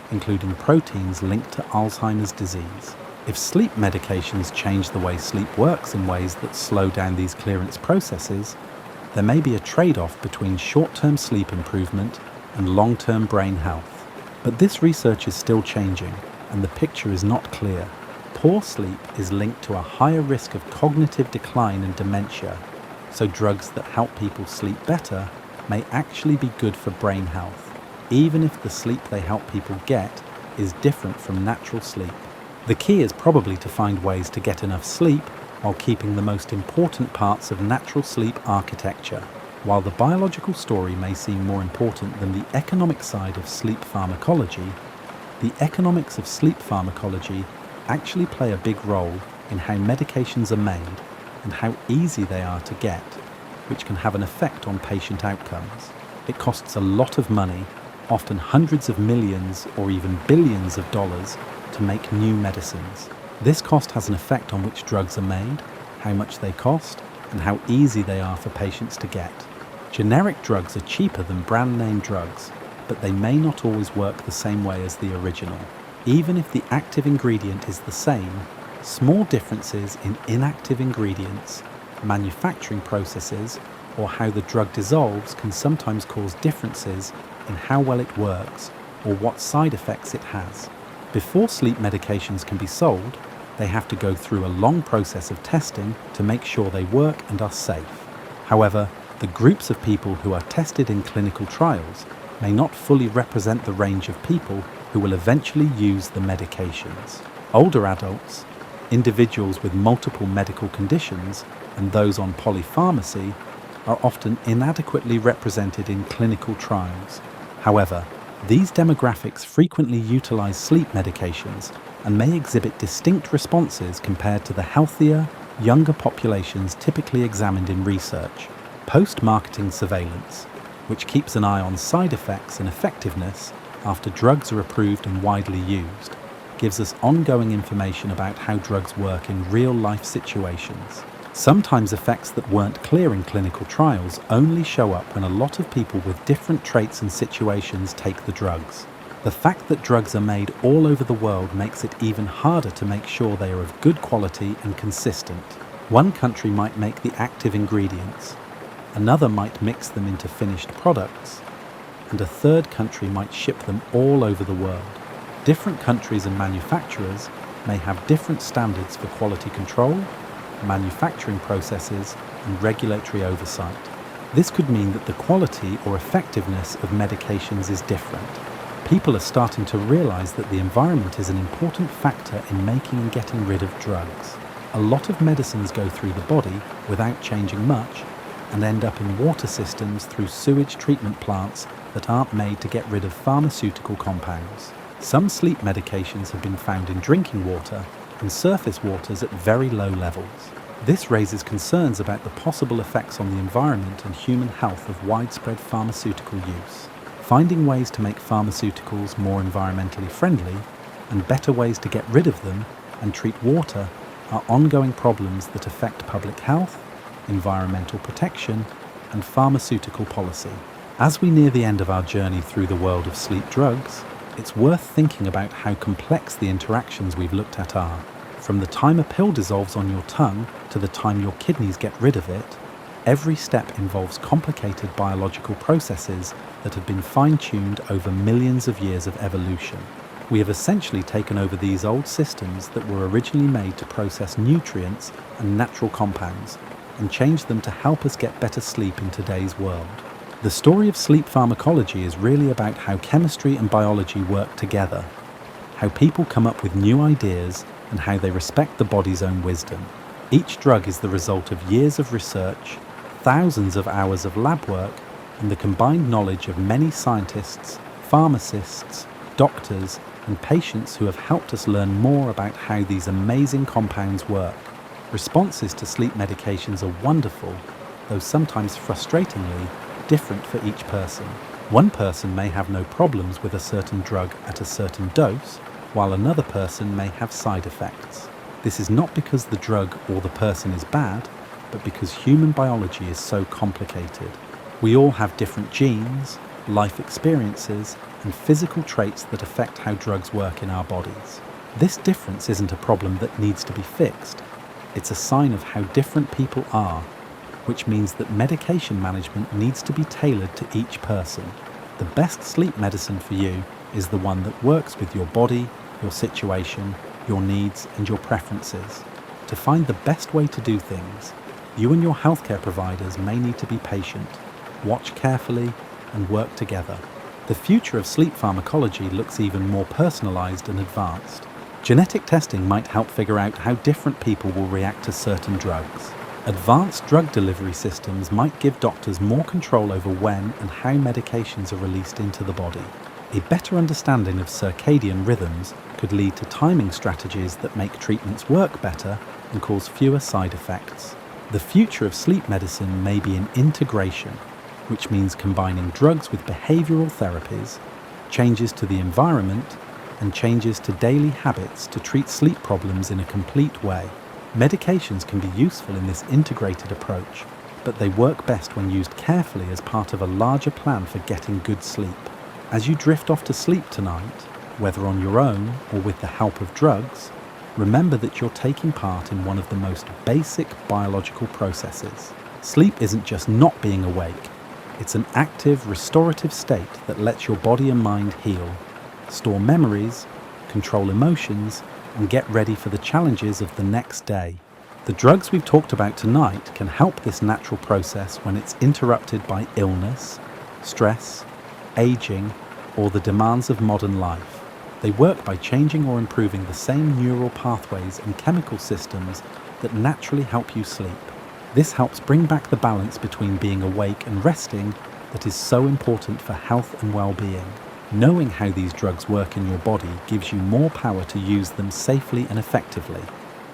including proteins linked to Alzheimer's disease. If sleep medications change the way sleep works in ways that slow down these clearance processes, there may be a trade-off between short-term sleep improvement and long-term brain health. But this research is still changing, and the picture is not clear. Poor sleep is linked to a higher risk of cognitive decline and dementia, so drugs that help people sleep better may actually be good for brain health, even if the sleep they help people get is different from natural sleep. The key is probably to find ways to get enough sleep while keeping the most important parts of natural sleep architecture. While the biological story may seem more important than the economic side of sleep pharmacology, the economics of sleep pharmacology actually play a big role in how medications are made and how easy they are to get, which can have an effect on patient outcomes. It costs a lot of money, often hundreds of millions or even billions of dollars, to make new medicines. This cost has an effect on which drugs are made, how much they cost, and how easy they are for patients to get. Generic drugs are cheaper than brand-name drugs, but they may not always work the same way as the original. Even if the active ingredient is the same, small differences in inactive ingredients, manufacturing processes, or how the drug dissolves can sometimes cause differences in how well it works or what side effects it has. Before sleep medications can be sold, they have to go through a long process of testing to make sure they work and are safe. However, the groups of people who are tested in clinical trials may not fully represent the range of people who will eventually use the medications. Older adults, individuals with multiple medical conditions, and those on polypharmacy are often inadequately represented in clinical trials. However, these demographics frequently utilize sleep medications and may exhibit distinct responses compared to the healthier, younger populations typically examined in research, post-marketing surveillance, which keeps an eye on side effects and effectiveness after drugs are approved and widely used, gives us ongoing information about how drugs work in real-life situations. Sometimes effects that weren't clear in clinical trials only show up when a lot of people with different traits and situations take the drugs. The fact that drugs are made all over the world makes it even harder to make sure they are of good quality and consistent. One country might make the active ingredients, another might mix them into finished products, and a third country might ship them all over the world. Different countries and manufacturers may have different standards for quality control, manufacturing processes, and regulatory oversight. This could mean that the quality or effectiveness of medications is different. People are starting to realize that the environment is an important factor in making and getting rid of drugs. A lot of medicines go through the body without changing much and end up in water systems through sewage treatment plants that aren't made to get rid of pharmaceutical compounds. Some sleep medications have been found in drinking water and surface waters at very low levels. This raises concerns about the possible effects on the environment and human health of widespread pharmaceutical use. Finding ways to make pharmaceuticals more environmentally friendly and better ways to get rid of them and treat water are ongoing problems that affect public health, environmental protection, and pharmaceutical policy. As we near the end of our journey through the world of sleep drugs, it's worth thinking about how complex the interactions we've looked at are. From the time a pill dissolves on your tongue to the time your kidneys get rid of it, every step involves complicated biological processes that have been fine-tuned over millions of years of evolution. We have essentially taken over these old systems that were originally made to process nutrients and natural compounds and changed them to help us get better sleep in today's world. The story of sleep pharmacology is really about how chemistry and biology work together, how people come up with new ideas, and how they respect the body's own wisdom. Each drug is the result of years of research, thousands of hours of lab work, and the combined knowledge of many scientists, pharmacists, doctors, and patients who have helped us learn more about how these amazing compounds work. Responses to sleep medications are wonderful, though sometimes frustratingly different for each person. One person may have no problems with a certain drug at a certain dose, while another person may have side effects. This is not because the drug or the person is bad, but because human biology is so complicated. We all have different genes, life experiences, and physical traits that affect how drugs work in our bodies. This difference isn't a problem that needs to be fixed. It's a sign of how different people are, which means that medication management needs to be tailored to each person. The best sleep medicine for you is the one that works with your body, your situation, your needs, and your preferences. To find the best way to do things, you and your healthcare providers may need to be patient, watch carefully, and work together. The future of sleep pharmacology looks even more personalized and advanced. Genetic testing might help figure out how different people will react to certain drugs. Advanced drug delivery systems might give doctors more control over when and how medications are released into the body. A better understanding of circadian rhythms could lead to timing strategies that make treatments work better and cause fewer side effects. The future of sleep medicine may be an integration, which means combining drugs with behavioral therapies, changes to the environment, and changes to daily habits to treat sleep problems in a complete way. Medications can be useful in this integrated approach, but they work best when used carefully as part of a larger plan for getting good sleep. As you drift off to sleep tonight, whether on your own or with the help of drugs, remember that you're taking part in one of the most basic biological processes. Sleep isn't just not being awake. It's an active, restorative state that lets your body and mind heal, store memories, control emotions, and get ready for the challenges of the next day. The drugs we've talked about tonight can help this natural process when it's interrupted by illness, stress, aging, or the demands of modern life. They work by changing or improving the same neural pathways and chemical systems that naturally help you sleep. This helps bring back the balance between being awake and resting that is so important for health and well-being. Knowing how these drugs work in your body gives you more power to use them safely and effectively.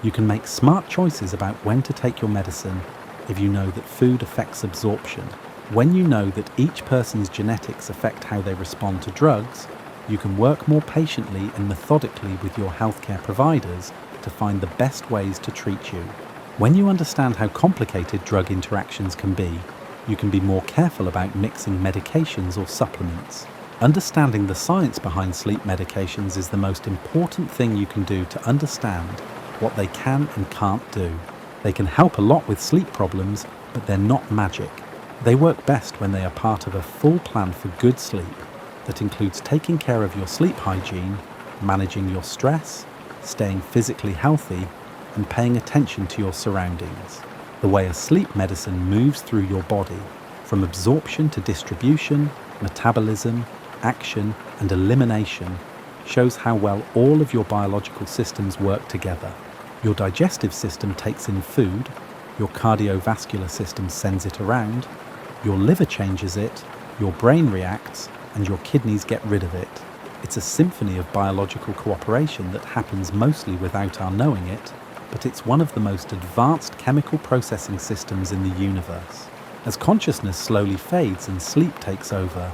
You can make smart choices about when to take your medicine if you know that food affects absorption. When you know that each person's genetics affect how they respond to drugs, you can work more patiently and methodically with your healthcare providers to find the best ways to treat you. When you understand how complicated drug interactions can be more careful about mixing medications or supplements. Understanding the science behind sleep medications is the most important thing you can do to understand what they can and can't do. They can help a lot with sleep problems, but they're not magic. They work best when they are part of a full plan for good sleep that includes taking care of your sleep hygiene, managing your stress, staying physically healthy, and paying attention to your surroundings. The way a sleep medicine moves through your body, from absorption to distribution, metabolism, action, and elimination, shows how well all of your biological systems work together. Your digestive system takes in food, your cardiovascular system sends it around, your liver changes it, your brain reacts, and your kidneys get rid of it. It's a symphony of biological cooperation that happens mostly without our knowing it, but it's one of the most advanced chemical processing systems in the universe. As consciousness slowly fades and sleep takes over,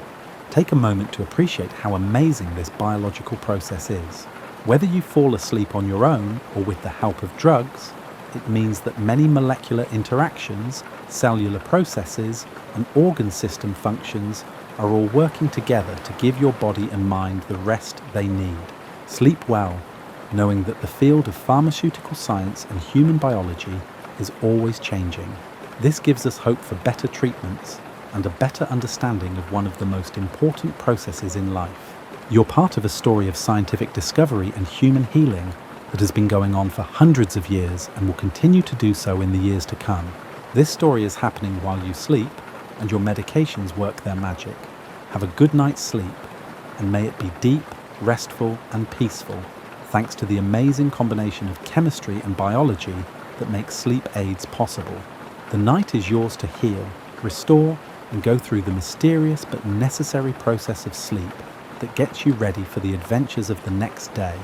take a moment to appreciate how amazing this biological process is. Whether you fall asleep on your own or with the help of drugs, it means that many molecular interactions, cellular processes, and organ system functions are all working together to give your body and mind the rest they need. Sleep well, knowing that the field of pharmaceutical science and human biology is always changing. This gives us hope for better treatments and a better understanding of one of the most important processes in life. You're part of a story of scientific discovery and human healing that has been going on for hundreds of years and will continue to do so in the years to come. This story is happening while you sleep, and your medications work their magic. Have a good night's sleep, and may it be deep, restful, and peaceful, thanks to the amazing combination of chemistry and biology that makes sleep aids possible. The night is yours to heal, restore, and go through the mysterious but necessary process of sleep that gets you ready for the adventures of the next day.